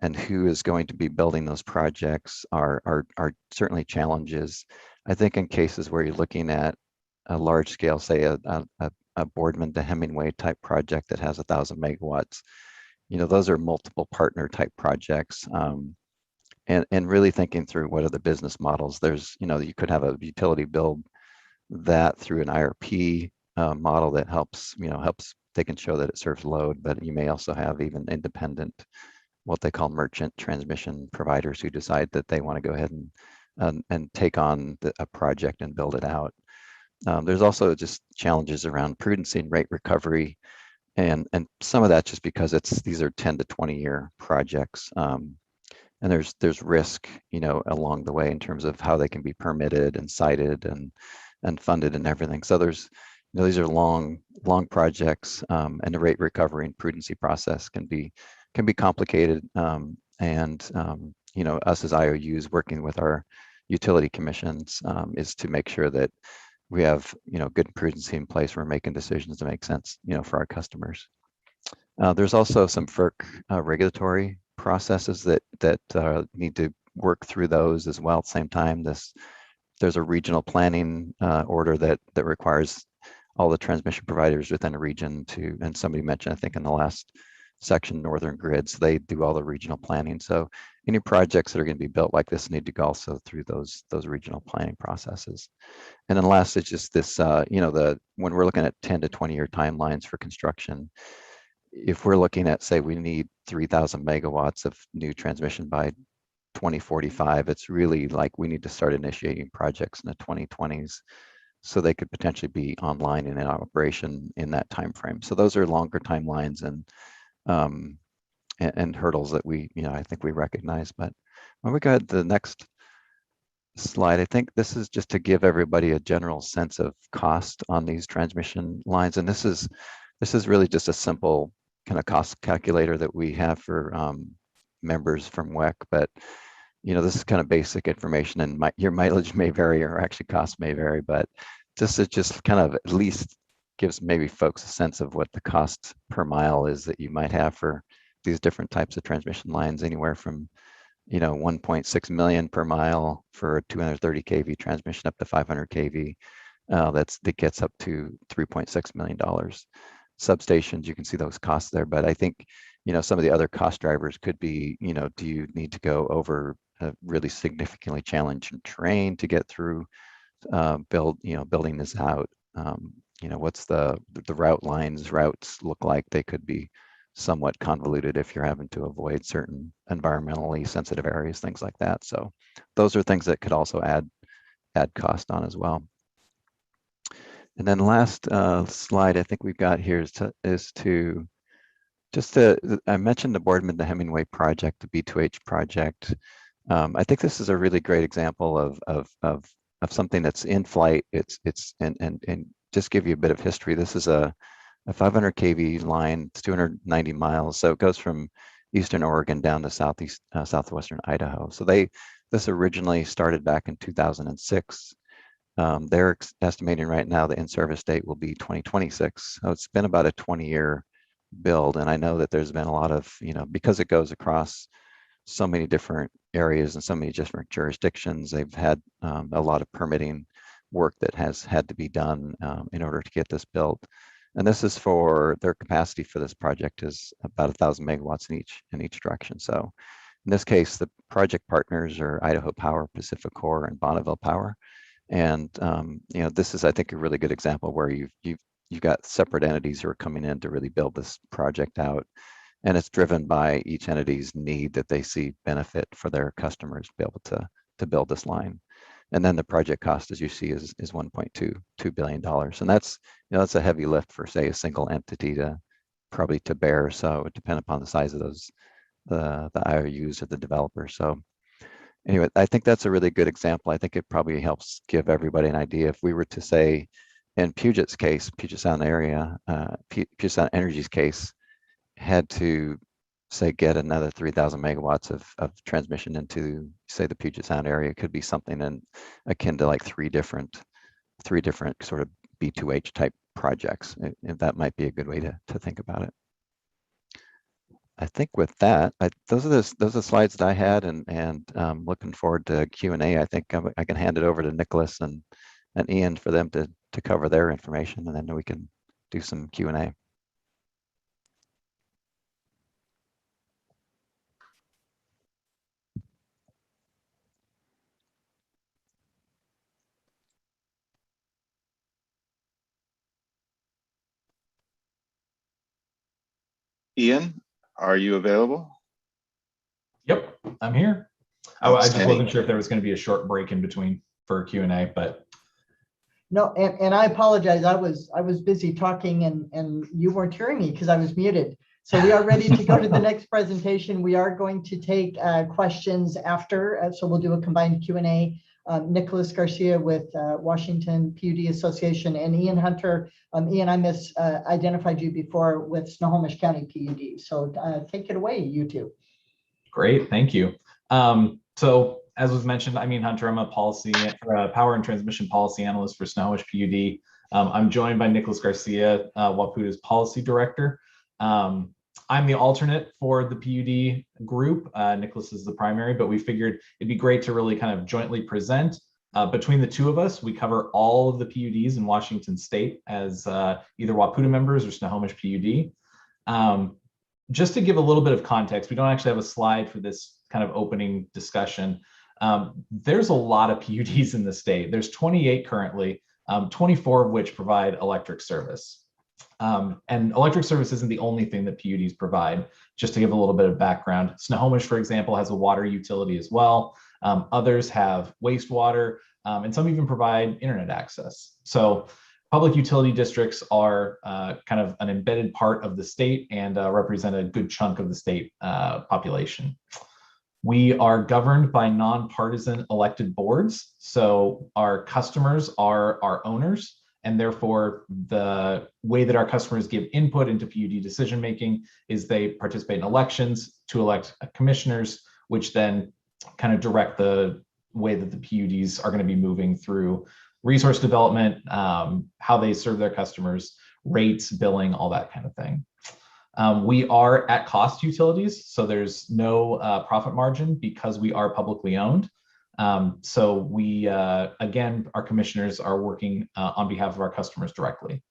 and who is going to be building those projects are certainly challenges. I think in cases where you're looking at a large scale, say a Boardman to Hemingway type project that has 1,000 megawatts, those are multiple partner type projects. And really thinking through what are the business models. There's, you could have a utility build that through an IRP model that helps they can show that it serves load, but you may also have even independent, what they call merchant transmission providers who decide that they want to go ahead and take on a project and build it out. There's also just challenges around prudency and rate recovery, and some of that just because these are 10 to 20 year projects. and there's risk, along the way in terms of how they can be permitted and cited and funded and everything. So there's, these are long projects, and the rate recovery and prudency process can be complicated. Us as IOUs working with our utility commissions is to make sure that we have, good prudency in place. We're making decisions that make sense, for our customers. There's also some FERC regulatory processes that need to work through those as well at the same time. There's a regional planning order that requires all the transmission providers within a region to, and somebody mentioned, I think in the last section, Northern Grid, so they do all the regional planning. So any projects that are going to be built like this need to go also through those regional planning processes. And then last is just this, when we're looking at 10 to 20 year timelines for construction, if we're looking at, say, we need 3,000 megawatts of new transmission by 2045, it's really like we need to start initiating projects in the 2020s so they could potentially be online and in operation in that time frame. So those are longer timelines and hurdles that we, I think we recognize. But when we go to the next slide, I think this is just to give everybody a general sense of cost on these transmission lines. And this is really just a simple kind of cost calculator that we have for members from WEC, but this is kind of basic information, and your mileage may vary, or actually cost may vary, but it just kind of at least gives maybe folks a sense of what the cost per mile is that you might have for these different types of transmission lines, anywhere from 1.6 million per mile for a 230 kV transmission up to 500 kV. That gets up to $3.6 million. Substations, you can see those costs there, but I think some of the other cost drivers could be, do you need to go over a really significantly challenging terrain to get through, building this out? What's the routes look like? They could be somewhat convoluted if you're having to avoid certain environmentally sensitive areas, things like that. So those are things that could also add cost on as well. And then last slide I think we've got here I mentioned the Boardman to Hemingway project, the B2H project. I think this is a really great example of something that's in flight. And just give you a bit of history. This is a 500 kV line. It's 290 miles. So it goes from Eastern Oregon down to southwestern Idaho. So this originally started back in 2006. They're estimating right now the in-service date will be 2026. So it's been about a 20-year build. And I know that there's been a lot of, because it goes across so many different areas and so many different jurisdictions, they've had a lot of permitting work that has had to be done in order to get this built. And this is for their capacity for this project is about 1,000 megawatts in each direction. So in this case, the project partners are Idaho Power, Pacificor, and Bonneville Power. And this is, I think, a really good example where you've got separate entities who are coming in to really build this project out, and it's driven by each entity's need that they see benefit for their customers to be able to build this line. And then the project cost, as you see, is $1.2 billion, and that's a heavy lift for, say, a single entity to bear. So it depends upon the size of the IOUs or the developer. So anyway, I think that's a really good example. I think it probably helps give everybody an idea. If we were to say, in Puget Sound area, Puget Sound Energy's case, had to say get another 3,000 megawatts of transmission into, say, the Puget Sound area, it could be something akin to like three different sort of B2H type projects. That might be a good way to think about it. I think with that, those are the slides that I had, and looking forward to Q&A. I think I can hand it over to Nicholas and Ian for them to cover their information, and then we can do some Q&A. Ian, are you available? Yep, I'm here. I just wasn't sure if there was going to be a short break in between for Q&A, but no. And I apologize. I was busy talking, and you weren't hearing me because I was muted. So we are ready to go to the next presentation. We are going to take questions after, so we'll do a combined Q&A. Nicholas Garcia with Washington PUD Association and Ian Hunter. Ian, I misidentified you before with Snohomish County PUD. So take it away, you two. Great, thank you. So as was mentioned, I'm Ian Hunter. I'm a power and transmission policy analyst for Snohomish PUD. I'm joined by Nicholas Garcia, WAPUDA's policy director. I'm the alternate for the PUD group. Nicholas is the primary, but we figured it'd be great to really kind of jointly present. Between the two of us, we cover all of the PUDs in Washington State as either WAPUDA members or Snohomish PUD. Just to give a little bit of context, we don't actually have a slide for this kind of opening discussion. There's a lot of PUDs in the state. There's 28 currently, 24 of which provide electric service. And electric service isn't the only thing that PUDs provide. Just to give a little bit of background, Snohomish, for example, has a water utility as well. Others have wastewater, and some even provide internet access. So public utility districts are kind of an embedded part of the state and represent a good chunk of the state population. We are governed by nonpartisan elected boards. So our customers are our owners. And therefore, the way that our customers give input into PUD decision-making is they participate in elections to elect commissioners, which then kind of direct the way that the PUDs are going to be moving through resource development, how they serve their customers, rates, billing, all that kind of thing. We are at cost utilities, so there's no profit margin because we are publicly owned. So we, again, our commissioners are working on behalf of our customers directly.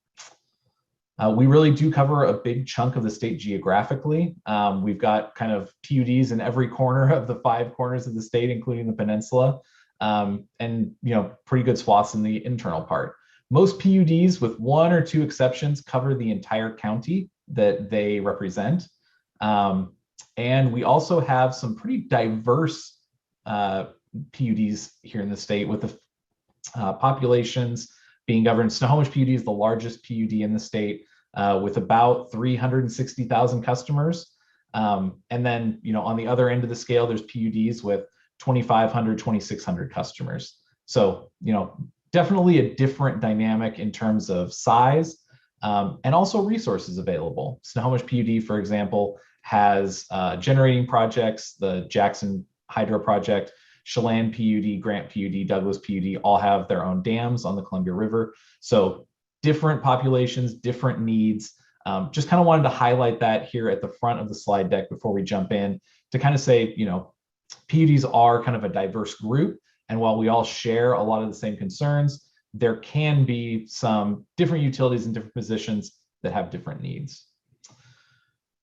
We really do cover a big chunk of the state geographically. We've got kind of PUDs in every corner of the 5 corners of the state, including the peninsula, and pretty good swaths in the internal part. Most PUDs, with 1 or 2 exceptions, cover the entire county that they represent. And we also have some pretty diverse PUDs here in the state, with the populations being governed. Snohomish PUD is the largest PUD in the state, with about 360,000 customers. And then, on the other end of the scale, there's PUDs with 2,500, 2,600 customers. So, definitely a different dynamic in terms of size, and also resources available. Snohomish PUD, for example, has generating projects. The Jackson Hydro Project, Chelan PUD, Grant PUD, Douglas PUD all have their own dams on the Columbia River. So different populations, different needs. Just kind of wanted to highlight that here at the front of the slide deck before we jump in, to kind of say, PUDs are kind of a diverse group. And while we all share a lot of the same concerns, there can be some different utilities in different positions that have different needs.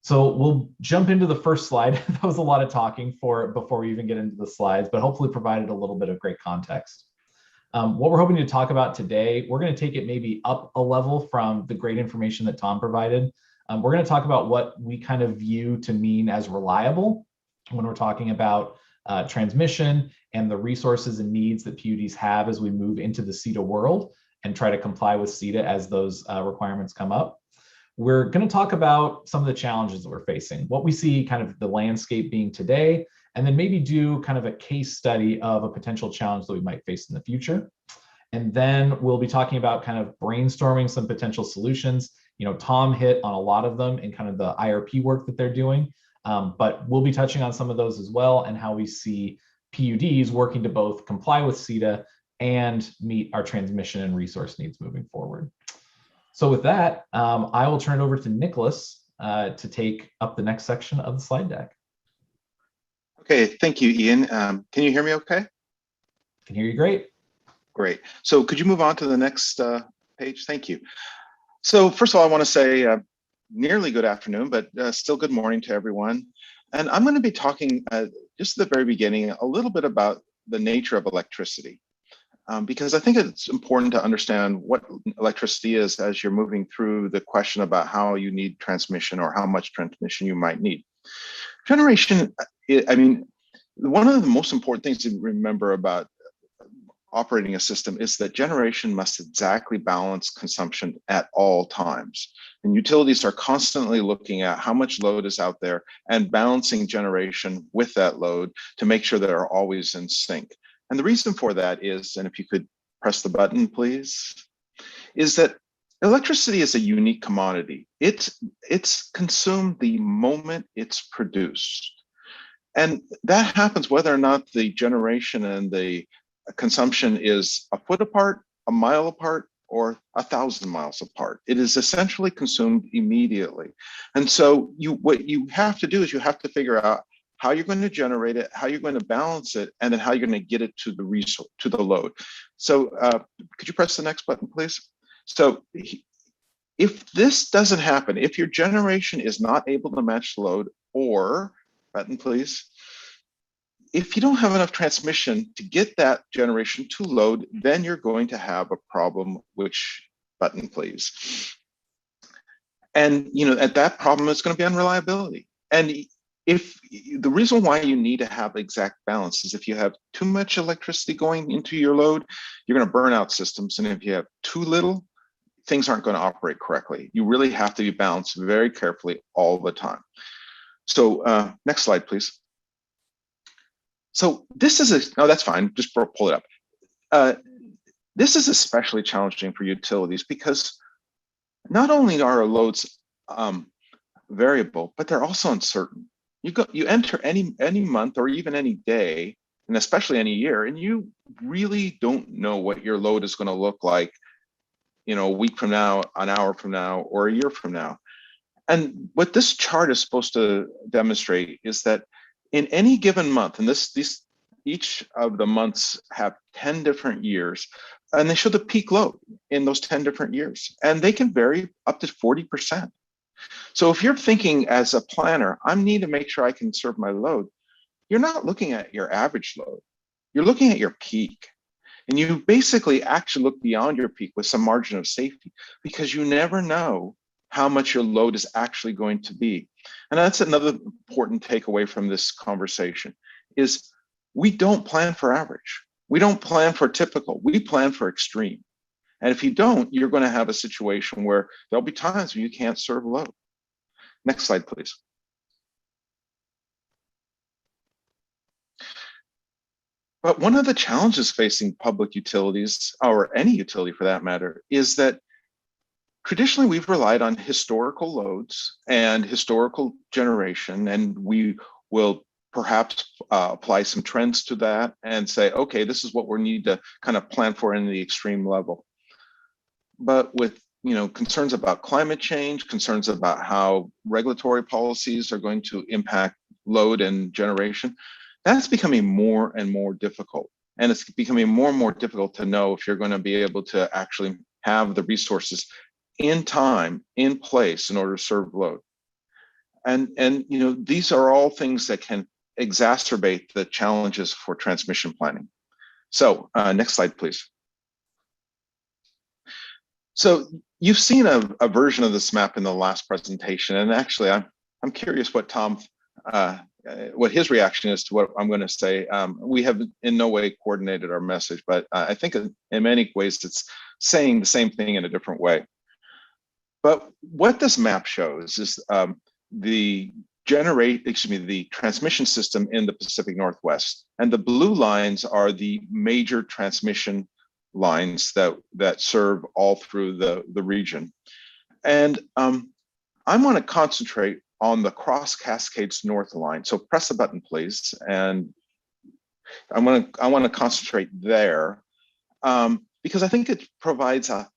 So we'll jump into the first slide. That was a lot of talking before we even get into the slides, but hopefully provided a little bit of great context. What we're hoping to talk about today, we're going to take it maybe up a level from the great information that Tom provided. We're going to talk about what we kind of view to mean as reliable when we're talking about transmission and the resources and needs that PUDs have as we move into the CETA world and try to comply with CETA as those requirements come up. We're going to talk about some of the challenges that we're facing, what we see kind of the landscape being today, and then maybe do kind of a case study of a potential challenge that we might face in the future. And then we'll be talking about kind of brainstorming some potential solutions. Tom hit on a lot of them in kind of the IRP work that they're doing, but we'll be touching on some of those as well, and how we see PUDs working to both comply with CETA and meet our transmission and resource needs moving forward. So with that, I will turn it over to Nicholas to take up the next section of the slide deck. Okay, thank you, Ian. Can you hear me okay? Can hear you great. Great. So could you move on to the next page? Thank you. So first of all, I want to say nearly good afternoon, but still good morning to everyone. And I'm going to be talking just at the very beginning a little bit about the nature of electricity. Because I think it's important to understand what electricity is as you're moving through the question about how you need transmission or how much transmission you might need. Generation, I mean, one of the most important things to remember about operating a system is that generation must exactly balance consumption at all times. And utilities are constantly looking at how much load is out there and balancing generation with that load to make sure they're always in sync. And the reason for that is, and if you could press the button, please, is that electricity is a unique commodity. It's consumed the moment it's produced. And that happens whether or not the generation and the consumption is a foot apart, a mile apart, or 1,000 miles apart. It is essentially consumed immediately. And so what you have to do is you have to figure out how you're going to generate it, how you're going to balance it, and then how you're going to get it to the resource, to the load. So could you press the next button, please? So if this doesn't happen, if your generation is not able to match the load, or, button please, if you don't have enough transmission to get that generation to load, then you're going to have a problem, which, button please. And at that problem is going to be unreliability. And if the reason why you need to have exact balance is if you have too much electricity going into your load, you're going to burn out systems. And if you have too little, things aren't going to operate correctly. You really have to be balanced very carefully all the time. So next slide, please. So this is no, that's fine. Just pull it up. This is especially challenging for utilities because not only are our loads variable, but they're also uncertain. You enter any month or even any day, and especially any year, and you really don't know what your load is going to look like, a week from now, an hour from now, or a year from now. And what this chart is supposed to demonstrate is that in any given month, and each of the months have 10 different years, and they show the peak load in those 10 different years, and they can vary up to 40%. So if you're thinking as a planner, I need to make sure I can serve my load, you're not looking at your average load, you're looking at your peak. And you basically actually look beyond your peak with some margin of safety because you never know how much your load is actually going to be. And that's another important takeaway from this conversation is we don't plan for average. We don't plan for typical, we plan for extreme. And if you don't, you're going to have a situation where there'll be times when you can't serve load. Next slide, please. But one of the challenges facing public utilities, or any utility for that matter, is that traditionally we've relied on historical loads and historical generation, and we will perhaps apply some trends to that and say, okay, this is what we need to kind of plan for in the extreme level. But with concerns about climate change, concerns about how regulatory policies are going to impact load and generation, that's becoming more and more difficult. And it's becoming more and more difficult to know if you're going to be able to actually have the resources in time, in place in order to serve load. And these are all things that can exacerbate the challenges for transmission planning. So next slide, please. So you've seen a version of this map in the last presentation, and actually I'm curious what Tom what his reaction is to what I'm going to say. We have in no way coordinated our message, but I think in many ways it's saying the same thing in a different way. But what this map shows is the transmission system in the Pacific Northwest, and the blue lines are the major transmission lines that serve all through the region. And I want to concentrate on the Cross Cascades North line. So press the button, please. And I want to concentrate there because I think it provides a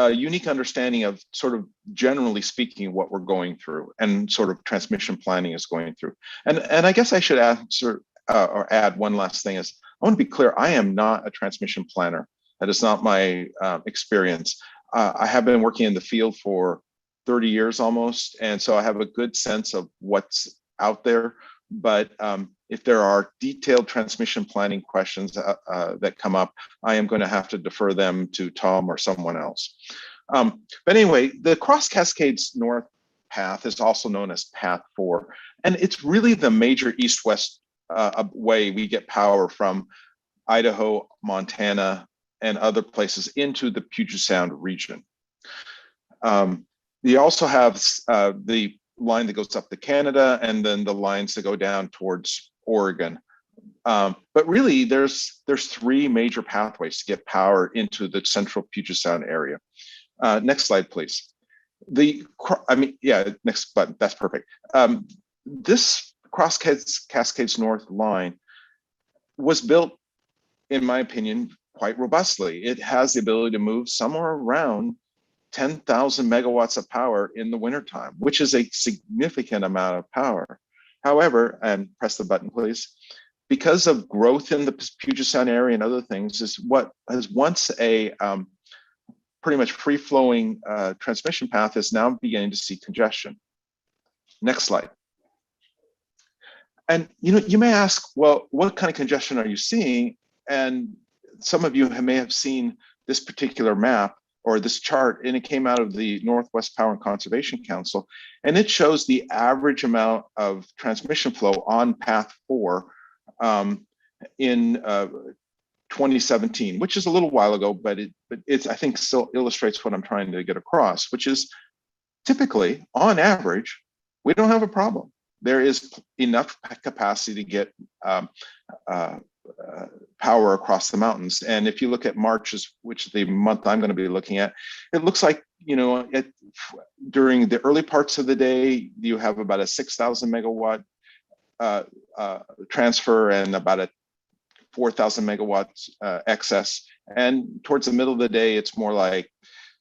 unique understanding of sort of generally speaking what we're going through and sort of transmission planning is going through. And I guess I should answer or add one last thing is I want to be clear, I am not a transmission planner. That is not my experience. I have been working in the field for 30 years almost, and so I have a good sense of what's out there. But if there are detailed transmission planning questions that come up, I am going to have to defer them to Tom or someone else. But anyway, the Cross Cascades North path is also known as Path 4, and it's really the major east-west way we get power from Idaho, Montana, and other places into the Puget Sound region. You also have the line that goes up to Canada, and then the lines that go down towards Oregon. But really, there's three major pathways to get power into the central Puget Sound area. Next slide, please. Next button. That's perfect. This Cross Cascades North line was built, in my opinion, quite robustly. It has the ability to move somewhere around 10,000 megawatts of power in the wintertime, which is a significant amount of power. However, and press the button, please, because of growth in the Puget Sound area and other things, is what was once a pretty much free-flowing transmission path is now beginning to see congestion. Next slide. And you may ask, well, what kind of congestion are you seeing? And some of you may have seen this particular map or this chart, and it came out of the Northwest Power and Conservation Council, and it shows the average amount of transmission flow on path 4 in 2017, which is a little while ago, but it's I think still illustrates what I'm trying to get across, which is typically, on average, we don't have a problem. There is enough capacity to get power across the mountains. And if you look at March, which is the month I'm going to be looking at, it looks like, during the early parts of the day, you have about a 6,000 megawatt transfer and about a 4,000 megawatts excess. And towards the middle of the day, it's more like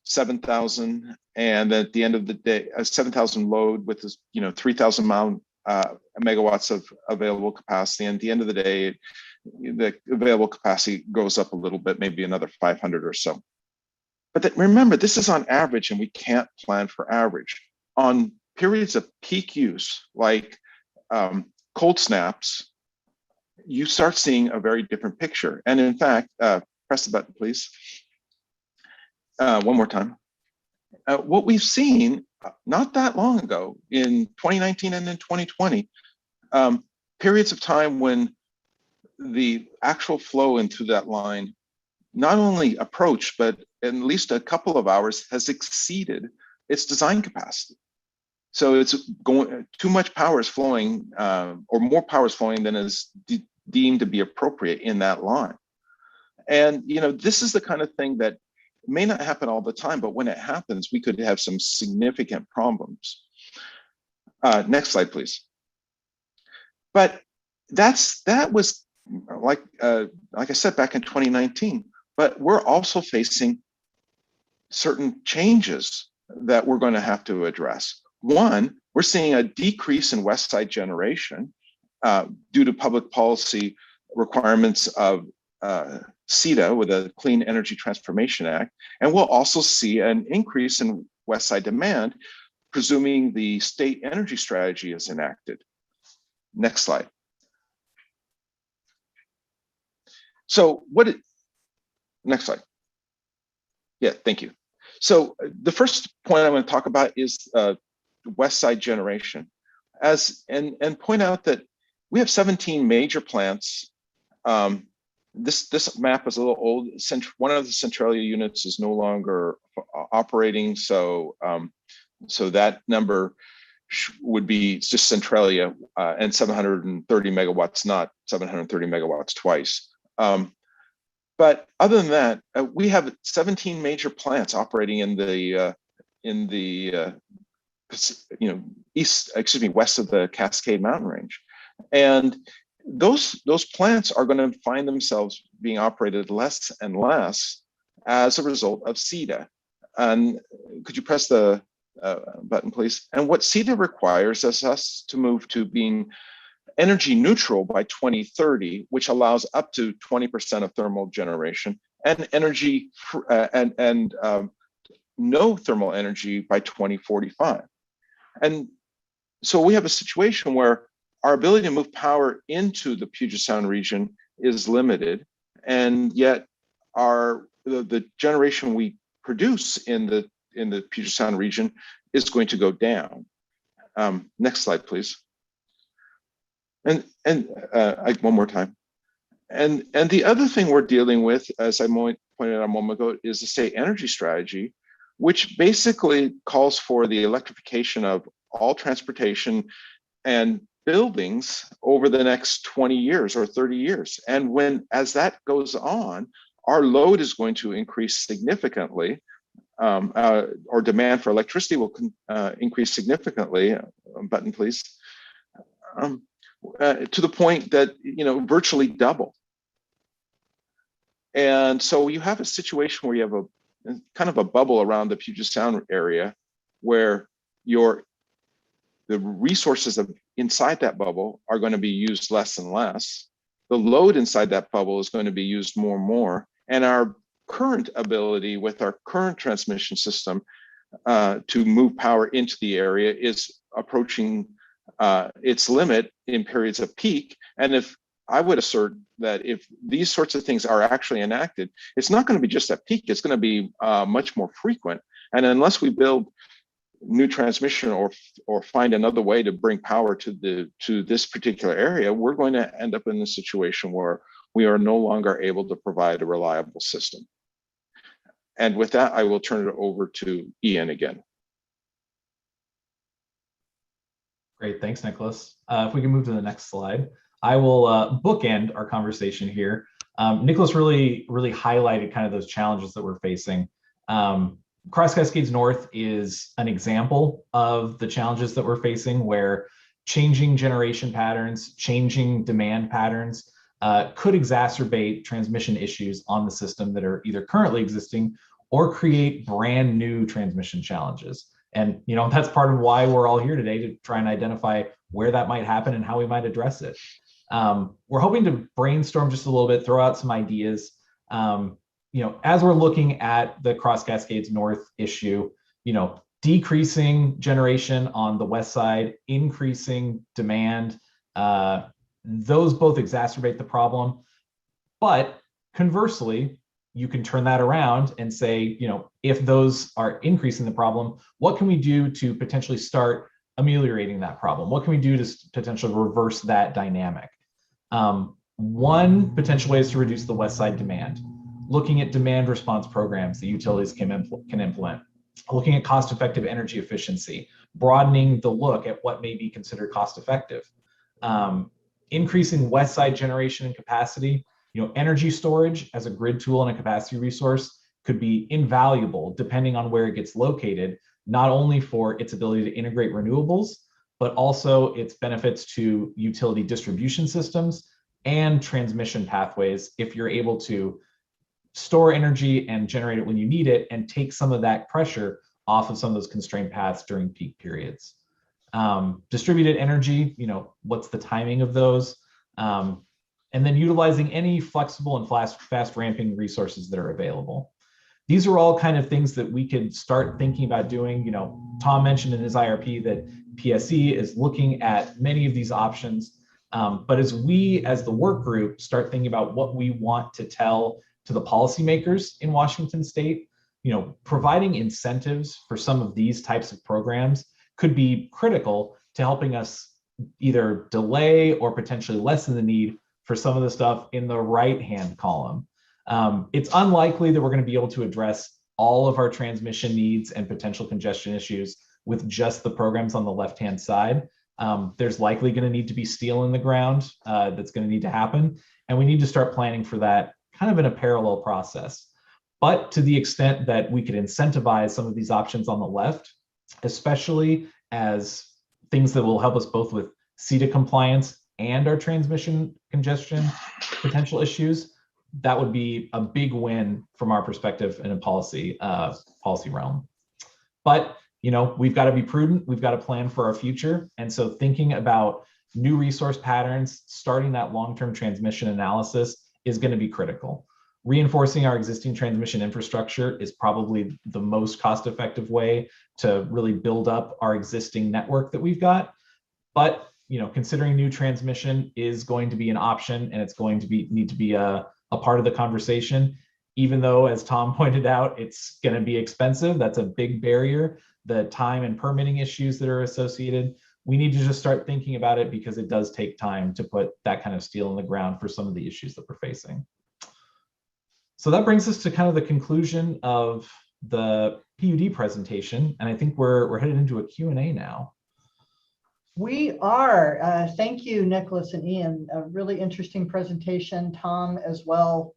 7,000. And at the end of the day, 7,000 load with this, 3,000 megawatts of available capacity. And at the end of the day, the available capacity goes up a little bit, maybe another 500 or so. But remember, this is on average, and we can't plan for average. On periods of peak use, like cold snaps, you start seeing a very different picture. And in fact, press the button, please. One more time. What we've seen not that long ago in 2019 and in 2020, periods of time when the actual flow into that line not only approached, but at least a couple of hours has exceeded its design capacity. So it's going, too much power is flowing, or more power is flowing than is deemed to be appropriate in that line. And this is the kind of thing that may not happen all the time, but when it happens, we could have some significant problems. Next slide, please. But that was like I said, back in 2019, but we're also facing certain changes that we're going to have to address. One, we're seeing a decrease in West Side generation due to public policy requirements of CETA, with the Clean Energy Transformation Act, and we'll also see an increase in West Side demand, presuming the state energy strategy is enacted. Next slide. So next slide. Yeah, thank you. So the first point I want to talk about is West Side generation, and point out that we have 17 major plants. This map is a little old. One of the Centralia units is no longer operating, so that number would be just Centralia and 730 megawatts, not 730 megawatts twice. But other than that, we have 17 major plants operating in the west of the Cascade Mountain Range, and those plants are going to find themselves being operated less and less as a result of CETA. And could you press the button, please? And what CETA requires is us to move to being energy neutral by 2030, which allows up to 20% of thermal generation, and energy no thermal energy by 2045. And so we have a situation where our ability to move power into the Puget Sound region is limited, and yet the generation we produce in the Puget Sound region is going to go down. Next slide, please. And one more time. And the other thing we're dealing with, as I pointed out a moment ago, is the state energy strategy, which basically calls for the electrification of all transportation and buildings over the next 20 years or 30 years. And as that goes on, our load is going to increase significantly, or demand for electricity will increase significantly. Button, please. To the point that, virtually double. And so you have a situation where you have a kind of a bubble around the Puget Sound area where the resources inside that bubble are going to be used less and less. The load inside that bubble is going to be used more and more. And our current ability with our current transmission system to move power into the area is approaching its limit in periods of peak. And if I would assert that if these sorts of things are actually enacted, it's not going to be just at peak, it's going to be much more frequent. And unless we build new transmission or find another way to bring power to this particular area, we're going to end up in a situation where we are no longer able to provide a reliable system. And with that, I will turn it over to Ian again. Great, thanks, Nicholas. If we can move to the next slide, I will bookend our conversation here. Nicholas really highlighted kind of those challenges that we're facing. Cross Cascades North is an example of the challenges that we're facing, where changing generation patterns, changing demand patterns could exacerbate transmission issues on the system that are either currently existing or create brand new transmission challenges. And that's part of why we're all here today, to try and identify where that might happen and how we might address it. We're hoping to brainstorm just a little bit, throw out some ideas. As we're looking at the Cross Cascades North issue, decreasing generation on the west side, increasing demand, those both exacerbate the problem. But conversely, you can turn that around and say, if those are increasing the problem, what can we do to potentially start ameliorating that problem? What can we do to potentially reverse that dynamic? One potential way is to reduce the west side demand. Looking at demand response programs that utilities can implement, looking at cost-effective energy efficiency, broadening the look at what may be considered cost-effective, increasing west side generation and capacity. Energy storage as a grid tool and a capacity resource could be invaluable depending on where it gets located, not only for its ability to integrate renewables, but also its benefits to utility distribution systems and transmission pathways if you're able to store energy and generate it when you need it and take some of that pressure off of some of those constrained paths during peak periods. Distributed energy, what's the timing of those? And then utilizing any flexible and fast ramping resources that are available. These are all kind of things that we could start thinking about doing. Tom mentioned in his IRP that PSE is looking at many of these options. But as we, as the work group, start thinking about what we want to tell to the policymakers in Washington State, providing incentives for some of these types of programs could be critical to helping us either delay or potentially lessen the need for some of the stuff in the right-hand column. It's unlikely that we're going to be able to address all of our transmission needs and potential congestion issues with just the programs on the left-hand side. There's likely going to need to be steel in the ground that's going to need to happen. And we need to start planning for that kind of in a parallel process. But to the extent that we could incentivize some of these options on the left, especially as things that will help us both with CETA compliance and our transmission congestion potential issues, that would be a big win from our perspective in a policy realm. But we've got to be prudent, we've got to plan for our future. And so thinking about new resource patterns, starting that long-term transmission analysis is going to be critical. Reinforcing our existing transmission infrastructure is probably the most cost-effective way to really build up our existing network that we've got. But considering new transmission is going to be an option, and it's going to need to be a part of the conversation, even though, as Tom pointed out, it's going to be expensive. That's a big barrier. The time and permitting issues that are associated we need to just start thinking about it because it does take time to put that kind of steel in the ground for some of the issues that we're facing. So that brings us to kind of the conclusion of the PUD presentation. And I think we're headed into a Q&A now. We are. Thank you, Nicholas and Ian. A really interesting presentation. Tom as well.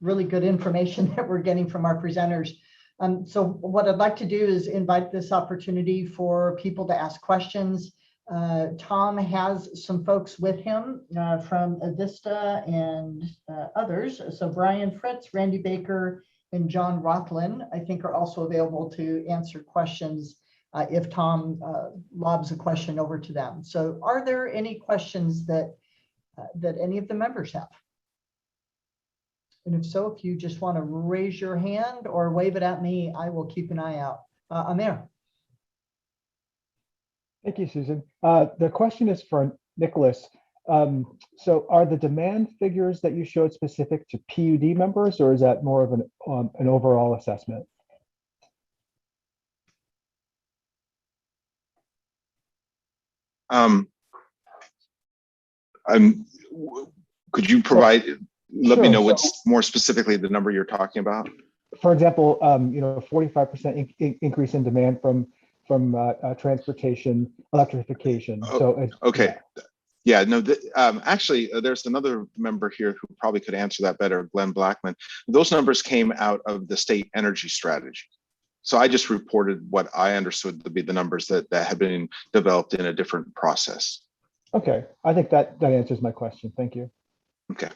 Really good information that we're getting from our presenters. So what I'd like to do is invite this opportunity for people to ask questions. Tom has some folks with him from Avista and others. So Brian Fritz, Randy Baker, and John Rothlin, I think, are also available to answer questions if Tom lobs a question over to them. So are there any questions that any of the members have? And if so, if you just want to raise your hand or wave it at me, I will keep an eye out. Amir. Thank you, Susan. The question is for Nicholas. So are the demand figures that you showed specific to PUD members, or is that more of an overall assessment? Could you provide, let me know what's more specifically the number you're talking about? For example, 45% increase in demand from transportation electrification. So okay. Yeah, no, actually, there's another member here who probably could answer that better, Glenn Blackman. Those numbers came out of the state energy strategy. So I just reported what I understood to be the numbers that had been developed in a different process. Okay, I think that answers my question. Thank you. Okay.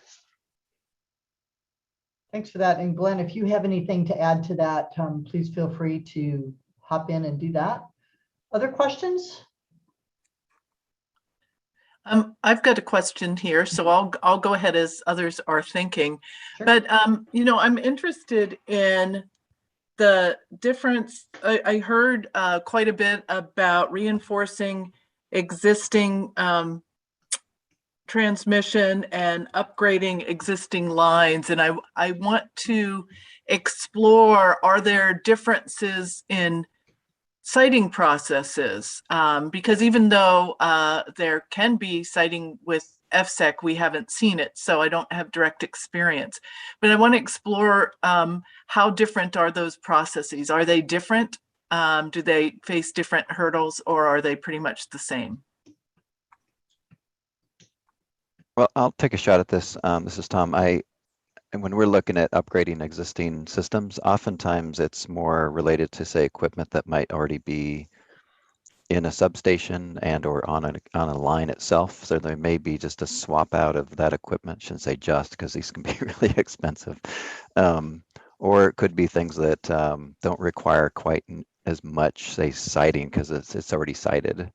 Thanks for that. And Glenn, if you have anything to add to that, please feel free to hop in and do that. Other questions? I've got a question here, so I'll go ahead as others are thinking. Sure. But I'm interested in the difference. I heard quite a bit about reinforcing existing transmission and upgrading existing lines, and I want to explore, are there differences in siting processes? Because even though there can be siting with FSEC, we haven't seen it, so I don't have direct experience. But I want to explore how different are those processes? Are they different? Do they face different hurdles, or are they pretty much the same? Well, I'll take a shot at this. This is Tom. And when we're looking at upgrading existing systems, oftentimes it's more related to, say, equipment that might already be in a substation and or on a line itself. So there may be just a swap out of that equipment. Shouldn't say just, because these can be really expensive. Or it could be things that don't require quite as much, say, siting, because it's already sited.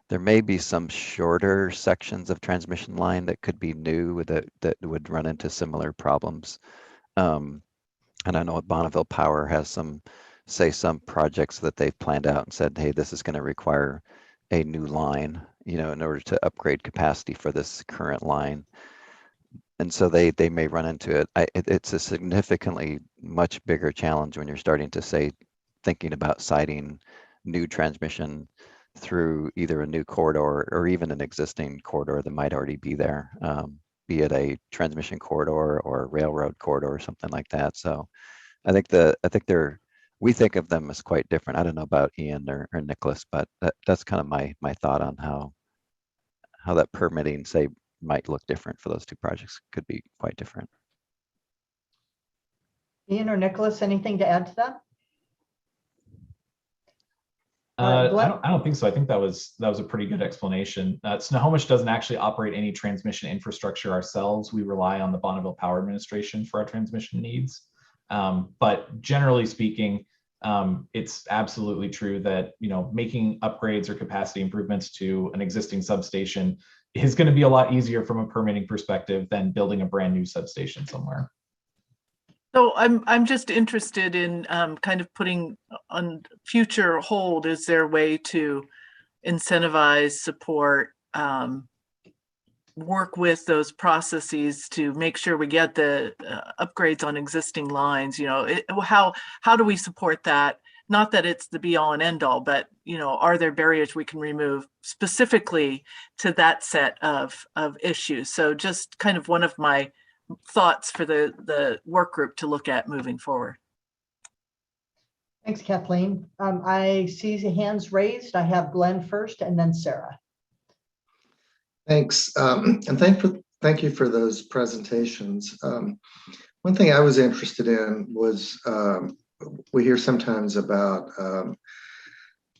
There may be some shorter sections of transmission line that could be new that would run into similar problems. And I know Bonneville Power has some projects that they've planned out and said, hey, this is going to require a new line, in order to upgrade capacity for this current line. And so they may run into it. It's a significantly much bigger challenge when you're starting to thinking about siting new transmission through either a new corridor or even an existing corridor that might already be there, be it a transmission corridor or a railroad corridor or something like that. So I think we think of them as quite different. I don't know about Ian or Nicholas, but that's kind of my thought on how that permitting, say, might look different for those two projects. Could be quite different. Ian or Nicholas, anything to add to that? I don't think so. I think that was a pretty good explanation. Snohomish doesn't actually operate any transmission infrastructure ourselves. We rely on the Bonneville Power Administration for our transmission needs. But generally speaking, it's absolutely true that making upgrades or capacity improvements to an existing substation is going to be a lot easier from a permitting perspective than building a brand new substation somewhere. So I'm just interested in kind of putting on future hold. Is there a way to incentivize, support, work with those processes to make sure we get the upgrades on existing lines? How do we support that? not that it's the be all and end all, but, you know, are there barriers we can remove specifically to that set of issues? So just kind of one of my thoughts for the work group to look at moving forward. Thanks, Kathleen. I see the hands raised. I have Glenn first and then Sarah. Thanks. And thank you for those presentations. One thing I was interested in was we hear sometimes about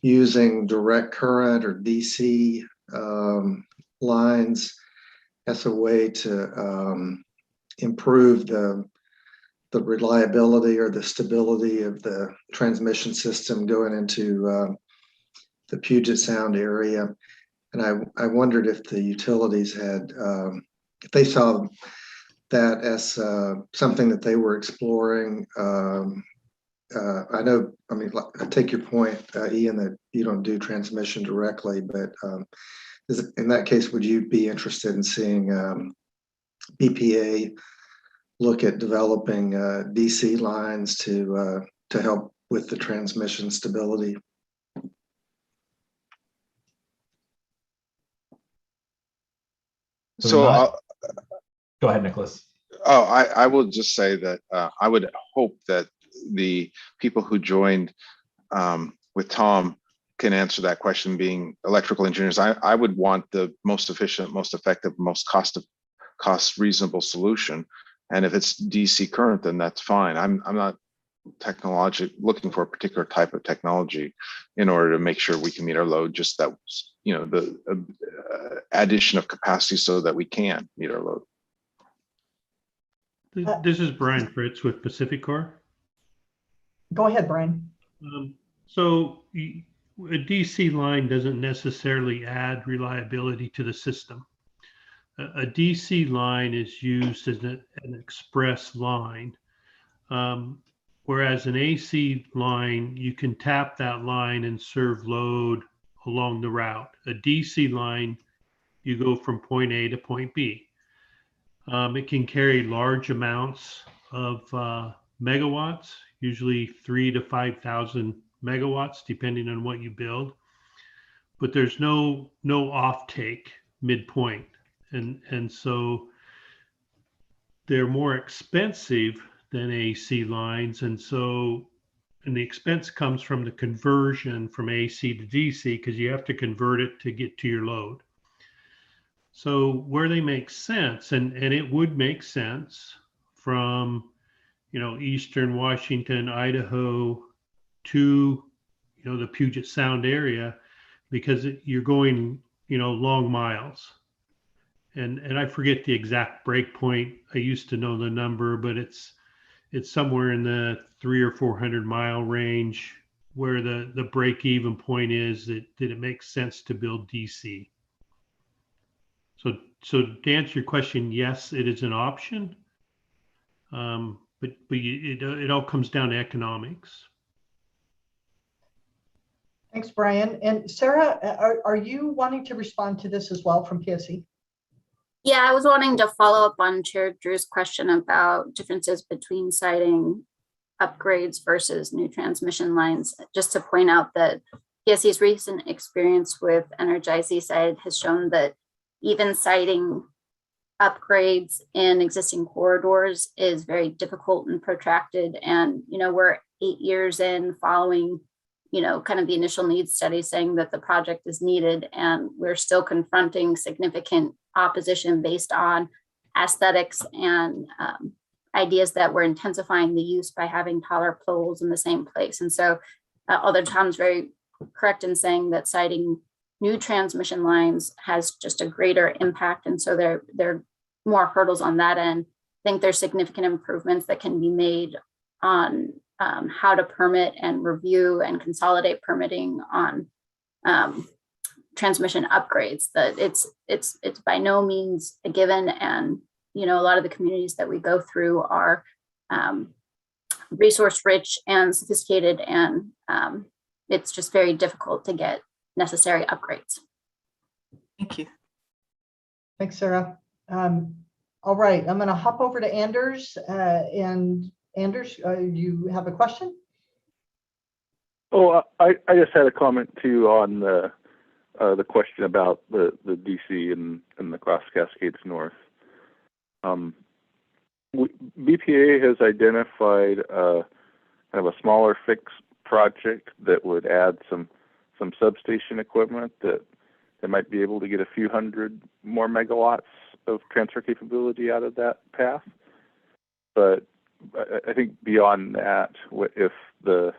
using direct current or DC lines as a way to improve the reliability or the stability of the transmission system going into the Puget Sound area. And I wondered if the utilities had, if they saw that as something that they were exploring. I know, I mean, I take your point, Ian, that you don't do transmission directly, but in that case, would you be interested in seeing BPA look at developing DC lines to help with the transmission stability? So go ahead, Nicholas. Oh, I will just say that I would hope that the people who joined with Tom can answer that question, being electrical engineers. I would want the most efficient, most effective, most cost reasonable solution. And if it's DC current, then that's fine. I'm not looking for a particular type of technology in order to make sure we can meet our load, just that, you know, the addition of capacity so that we can meet our load. This is Brian Fritz with Pacific Core. Go ahead, Brian. So a DC line doesn't necessarily add reliability to the system. A DC line is used as an express line, whereas an AC line, you can tap that line and serve load along the route. A DC line, you go from point A to point B. It can carry large amounts of megawatts, usually 3,000 to 5,000 megawatts, depending on what you build. But there's no offtake midpoint. And so they're more expensive than AC lines. And the expense comes from the conversion from AC to DC, because you have to convert it to get to your load. So where they make sense, and it would make sense from, you know, Eastern Washington, Idaho to, you know, the Puget Sound area, because you're going, you know, long miles. And I forget the exact break point. I used to know the number, but it's somewhere in the 300 or 400 mile range where the break even point is that it makes sense to build DC. So to answer your question, yes, it is an option, but it all comes down to economics. Thanks, Brian. And Sarah, are you wanting to respond to this as well from PSE? Yeah, I was wanting to follow up on Chair Drew's question about differences between siting upgrades versus new transmission lines. Just to point out that PSE's recent experience with Energize Eastside has shown that even siting upgrades in existing corridors is very difficult and protracted. And, you know, we're 8 years in following, you know, kind of the initial needs study saying that the project is needed, and we're still confronting significant opposition based on aesthetics and ideas that we're intensifying the use by having taller poles in the same place. And so although Tom's very correct in saying that siting new transmission lines has just a greater impact, and so there are more hurdles on that end, I think there's significant improvements that can be made on how to permit and review and consolidate permitting on transmission upgrades. That it's by no means a given, and you know, a lot of the communities that we go through are resource rich and sophisticated, and it's just very difficult to get necessary upgrades. Thank you. Thanks, Sarah. All right, I'm going to hop over to Anders. And Anders, you have a question? Oh, I just had a comment too on the question about the DC and the Cross Cascades North. BPA has identified kind of a smaller fixed project that would add some substation equipment that might be able to get a few hundred more megawatts of transfer capability out of that path. But I think beyond that, if the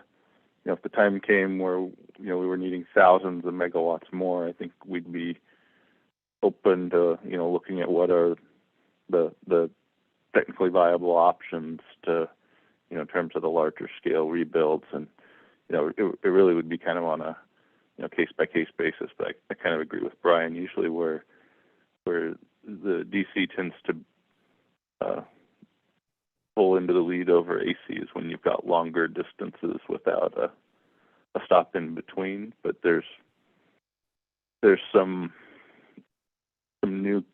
time came where we were needing thousands of megawatts more, I think we'd be open to looking at what are the technically viable options to in terms of the larger scale rebuilds, and it really would be kind of on a case by case basis. But I kind of agree with Brian. Usually where the DC tends to pull into the lead over AC is when you've got longer distances without a stop in between. But there's some new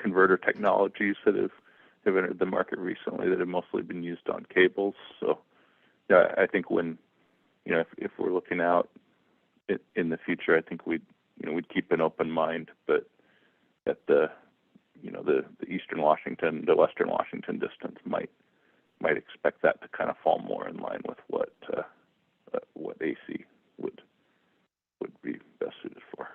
converter technologies that have entered the market recently that have mostly been used on cables. So yeah, I think when if we're looking out in the future, I think we'd keep an open mind, but at the eastern Washington, the western Washington distance might expect that to kind of fall more in line with what AC would be best suited for.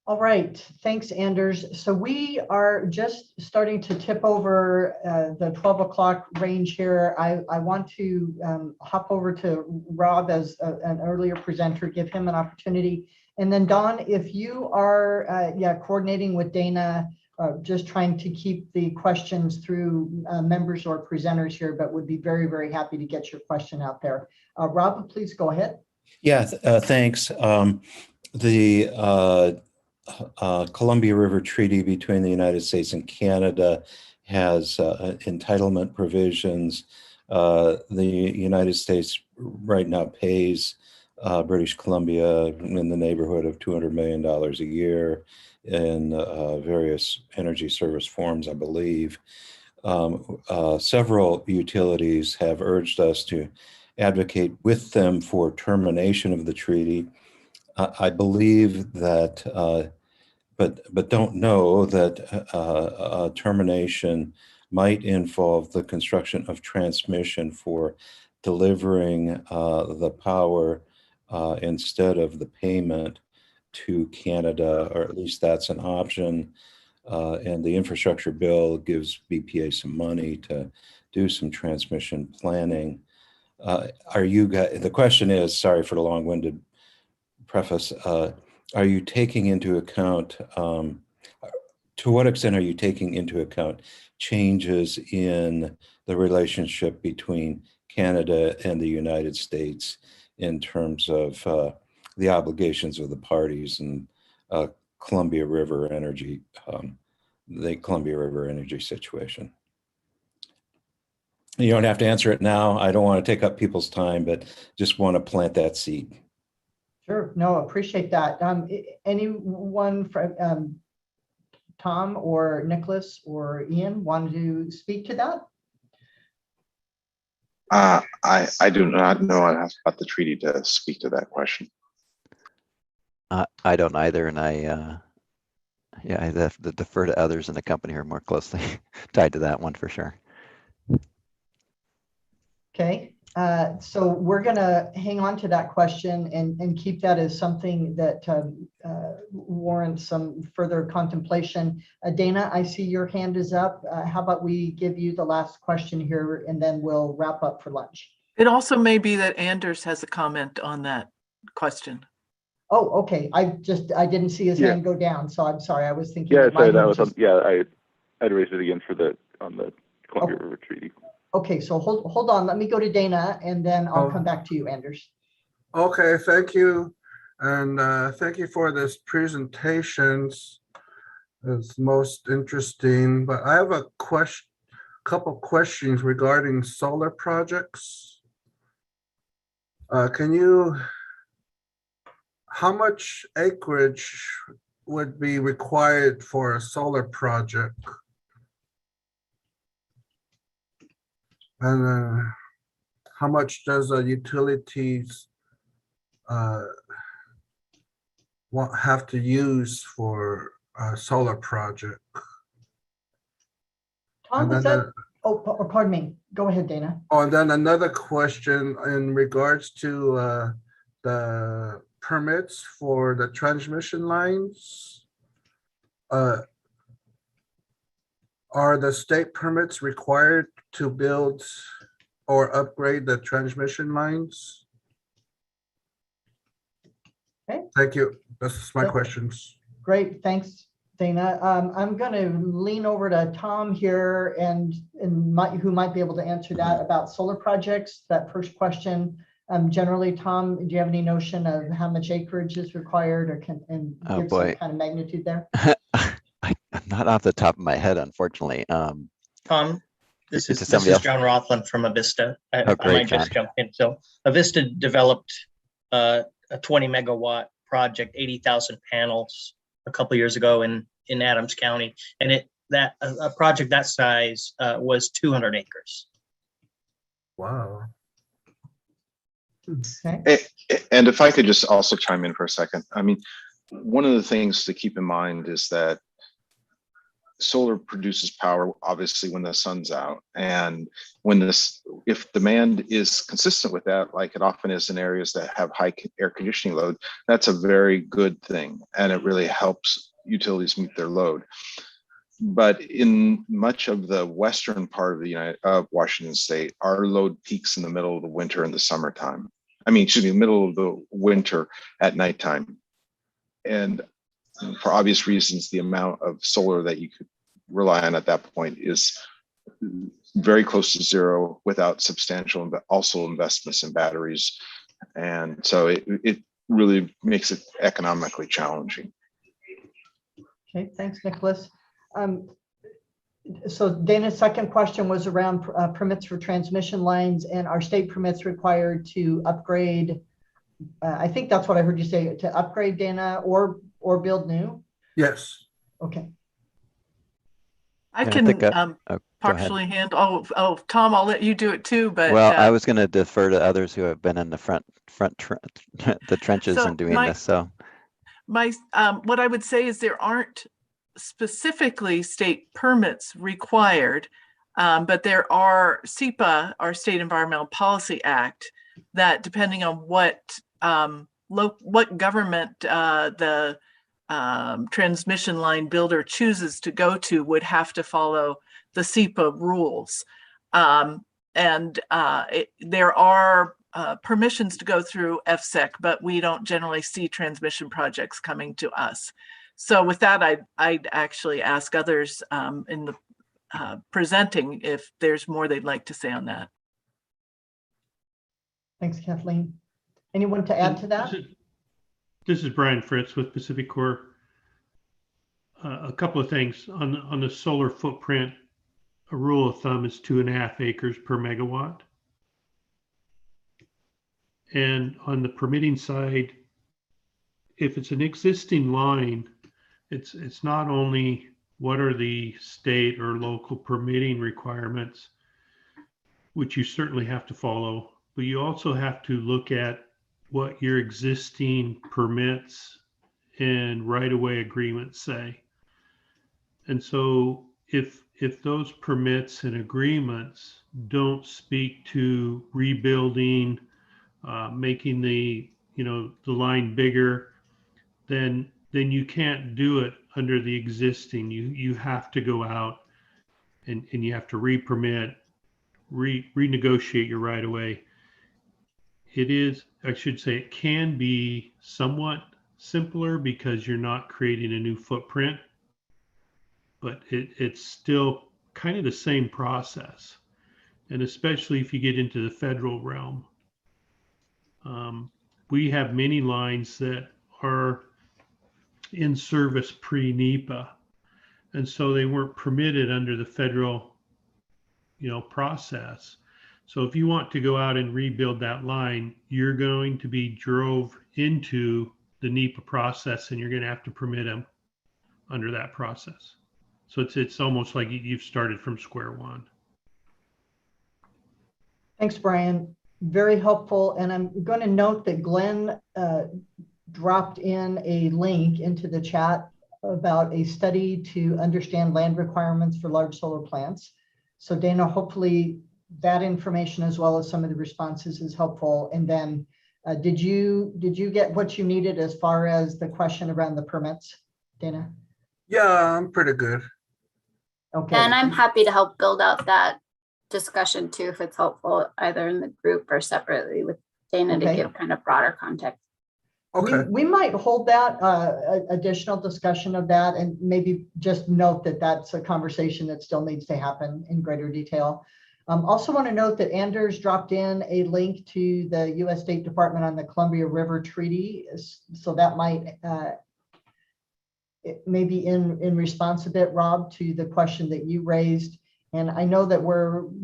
All right, thanks, Anders. So we are just starting to tip over the 12 o'clock range here. I want to hop over to Rob as an earlier presenter, give him an opportunity. And then Don, if you are coordinating with Dana, just trying to keep the questions through members or presenters here, but would be very, very happy to get your question out there. Rob, please go ahead. Yeah, thanks. The Columbia River Treaty between the United States and Canada has entitlement provisions. The United States right now pays British Columbia in the neighborhood of $200 million a year in various energy service forms, I believe. Several utilities have urged us to advocate with them for termination of the treaty. I believe that, but don't know that termination might involve the construction of transmission for delivering the power instead of the payment to Canada, or at least that's an option. And the infrastructure bill gives BPA some money to do some transmission planning. Are you guys, the question is, sorry for the long-winded preface, are you taking into account, to what extent are you taking into account changes in the relationship between Canada and the United States in terms of the obligations of the parties and Columbia River energy, the Columbia River energy situation? You don't have to answer it now. I don't want to take up people's time, but just want to plant that seed. Sure. No, appreciate that. Anyone from Tom or Nicholas or Ian want to speak to that? I do not know enough about the treaty to speak to that question. I don't either, and I have to defer to others in the company who are more closely tied to that one for sure. Okay, so we're going to hang on to that question and keep that as something that warrants some further contemplation. Dana, I see your hand is up. How about we give you the last question here, and then we'll wrap up for lunch. It also may be that Anders has a comment on that question. Oh, okay. I didn't see his hand go down, so I'm sorry. I was thinking. Yeah, sorry, that was I'd raise it again on the Columbia River Treaty. Okay, so hold on. Let me go to Dana, and then I'll come back to you, Anders. Okay, thank you, and thank you for this presentations. It's most interesting, but I have a couple questions regarding solar projects. How much acreage would be required for a solar project? And how much does a utilities have to use for a solar project? Tom, was that, oh, pardon me. Go ahead, Dana. Oh, and then another question in regards to the permits for the transmission lines. Are the state permits required to build or upgrade the transmission lines? Okay. Thank you. That's my questions. Great, thanks, Dana. I'm going to lean over to Tom here and who might be able to answer that about solar projects. That first question. Generally, Tom, do you have any notion of how much acreage is required, or give some kind of magnitude there? I'm not off the top of my head, unfortunately. Tom, this is John Rothland from Avista. Oh, great, I might just jump in. So Avista developed a 20 megawatt project, 80,000 panels a couple years ago in Adams County, and a project that size was 200 acres. Wow. Okay. And if I could just also chime in for a second. I mean, one of the things to keep in mind is that solar produces power obviously when the sun's out, and if demand is consistent with that, like it often is in areas that have high air conditioning load, that's a very good thing, and it really helps utilities meet their load. But in much of the western part of Washington State, our load peaks in the middle of the winter and the summertime. Middle of the winter at nighttime. And for obvious reasons, the amount of solar that you could rely on at that point is very close to zero without substantial also investments in batteries. And so it really makes it economically challenging. Okay, thanks, Nicholas. So Dana's second question was around permits for transmission lines, and are state permits required to upgrade? I think that's what I heard you say, to upgrade, Dana, or build new? Yes. Okay. I can partially handle. Oh, Tom, I'll let you do it too. But I was going to defer to others who have been in the the trenches and doing this. So what I would say is there aren't specifically state permits required, but there are SEPA, our State Environmental Policy Act, that depending on what government the transmission line builder chooses to go to would have to follow the SEPA rules. There are permissions to go through FSEC, but we don't generally see transmission projects coming to us. So with that, I'd actually ask others in the presenting if there's more they'd like to say on that. Thanks, Kathleen. Anyone to add to that? This is Brian Fritz with Pacific Corp. A couple of things on the solar footprint. A rule of thumb is 2.5 acres per megawatt. And on the permitting side, if it's an existing line, it's not only what are the state or local permitting requirements, which you certainly have to follow, but you also have to look at what your existing permits and right-of-way agreements say. And so if those permits and agreements don't speak to rebuilding, making the line bigger, then you can't do it under the existing. You have to go out and you have to re-permit, renegotiate your right of way. It can be somewhat simpler because you're not creating a new footprint, but it's still kind of the same process. And especially if you get into the federal realm. We have many lines that are in service pre-NEPA, and so they weren't permitted under the federal, process. So if you want to go out and rebuild that line, you're going to be drove into the NEPA process, and you're going to have to permit them under that process. So it's almost like you've started from square one. Thanks, Brian. Very helpful. And I'm going to note that Glenn dropped in a link into the chat about a study to understand land requirements for large solar plants. So Dana, hopefully that information as well as some of the responses is helpful. And then did you get what you needed as far as the question around the permits, Dana? Yeah, I'm pretty good. Okay. And I'm happy to help build out that discussion too, if it's helpful, either in the group or separately with Dana to give kind of broader context. Okay. We might hold that additional discussion of that, and maybe just note that that's a conversation that still needs to happen in greater detail. Also want to note that Anders dropped in a link to the U.S. State Department on the Columbia River Treaty. So that might maybe in response a bit, Rob, to the question that you raised. And I know that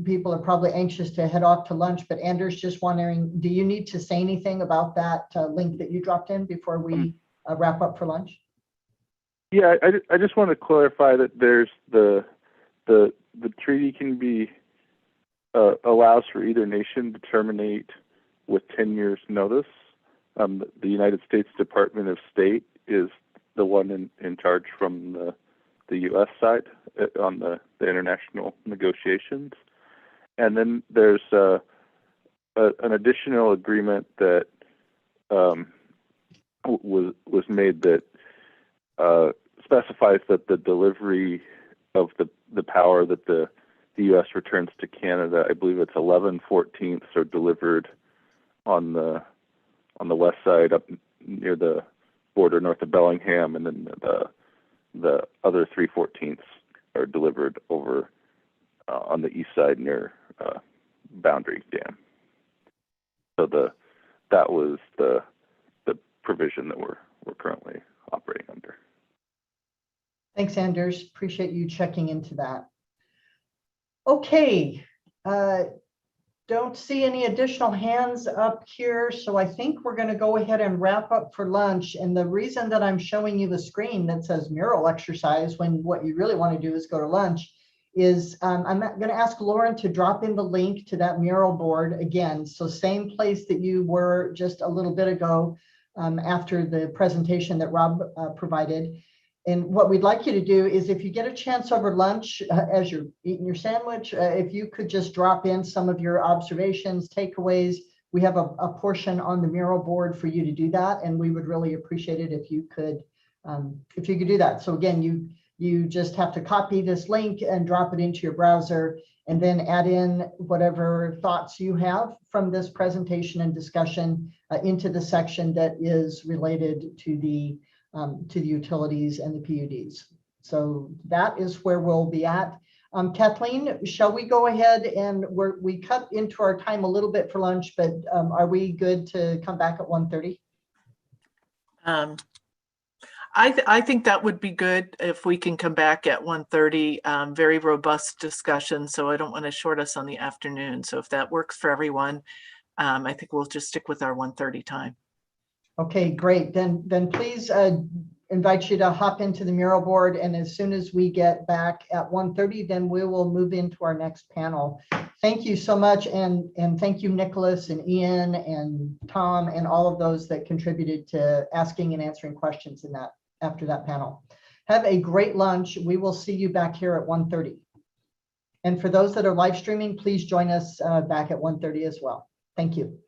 people are probably anxious to head off to lunch, but Anders, just wondering, do you need to say anything about that link that you dropped in before we wrap up for lunch? Yeah, I just want to clarify that there's the treaty can be allows for either nation to terminate with 10 years notice. The United States Department of State is the one in charge from the U.S. side on the international negotiations. And then there's an additional agreement that was made that specifies that the delivery of the power that the U.S. returns to Canada, I believe it's 11/14, are delivered on the west side up near the border north of Bellingham, and then the other 3/14 are delivered over on the east side near Boundary Dam. So that was the provision that we're currently operating under. Thanks, Anders. Appreciate you checking into that. Okay, don't see any additional hands up here, so I think we're going to go ahead and wrap up for lunch. And the reason that I'm showing you the screen that says Mural Exercise when what you really want to do is go to lunch is I'm going to ask Lauren to drop in the link to that mural board again. So same place that you were just a little bit ago after the presentation that Rob provided. And what we'd like you to do is, if you get a chance over lunch, as you're eating your sandwich, if you could just drop in some of your observations, takeaways. We have a portion on the mural board for you to do that, and we would really appreciate it if you could do that. So again, you just have to copy this link and drop it into your browser, and then add in whatever thoughts you have from this presentation and discussion into the section that is related to the utilities and the PUDs. So that is where we'll be at. Kathleen, shall we go ahead and we cut into our time a little bit for lunch, but are we good to come back at 1:30? I think that would be good if we can come back at 1:30. Very robust discussion, so I don't want to short us on the afternoon. So if that works for everyone, I think we'll just stick with our 1:30 time. Okay, great. Then please invite you to hop into the mural board, and as soon as we get back at 1:30, then we will move into our next panel. Thank you so much, and thank you, Nicholas and Ian and Tom and all of those that contributed to asking and answering questions in that after that panel. Have a great lunch. We will see you back here at 1:30. And for those that are live streaming, please join us back at 1:30 as well. Thank you.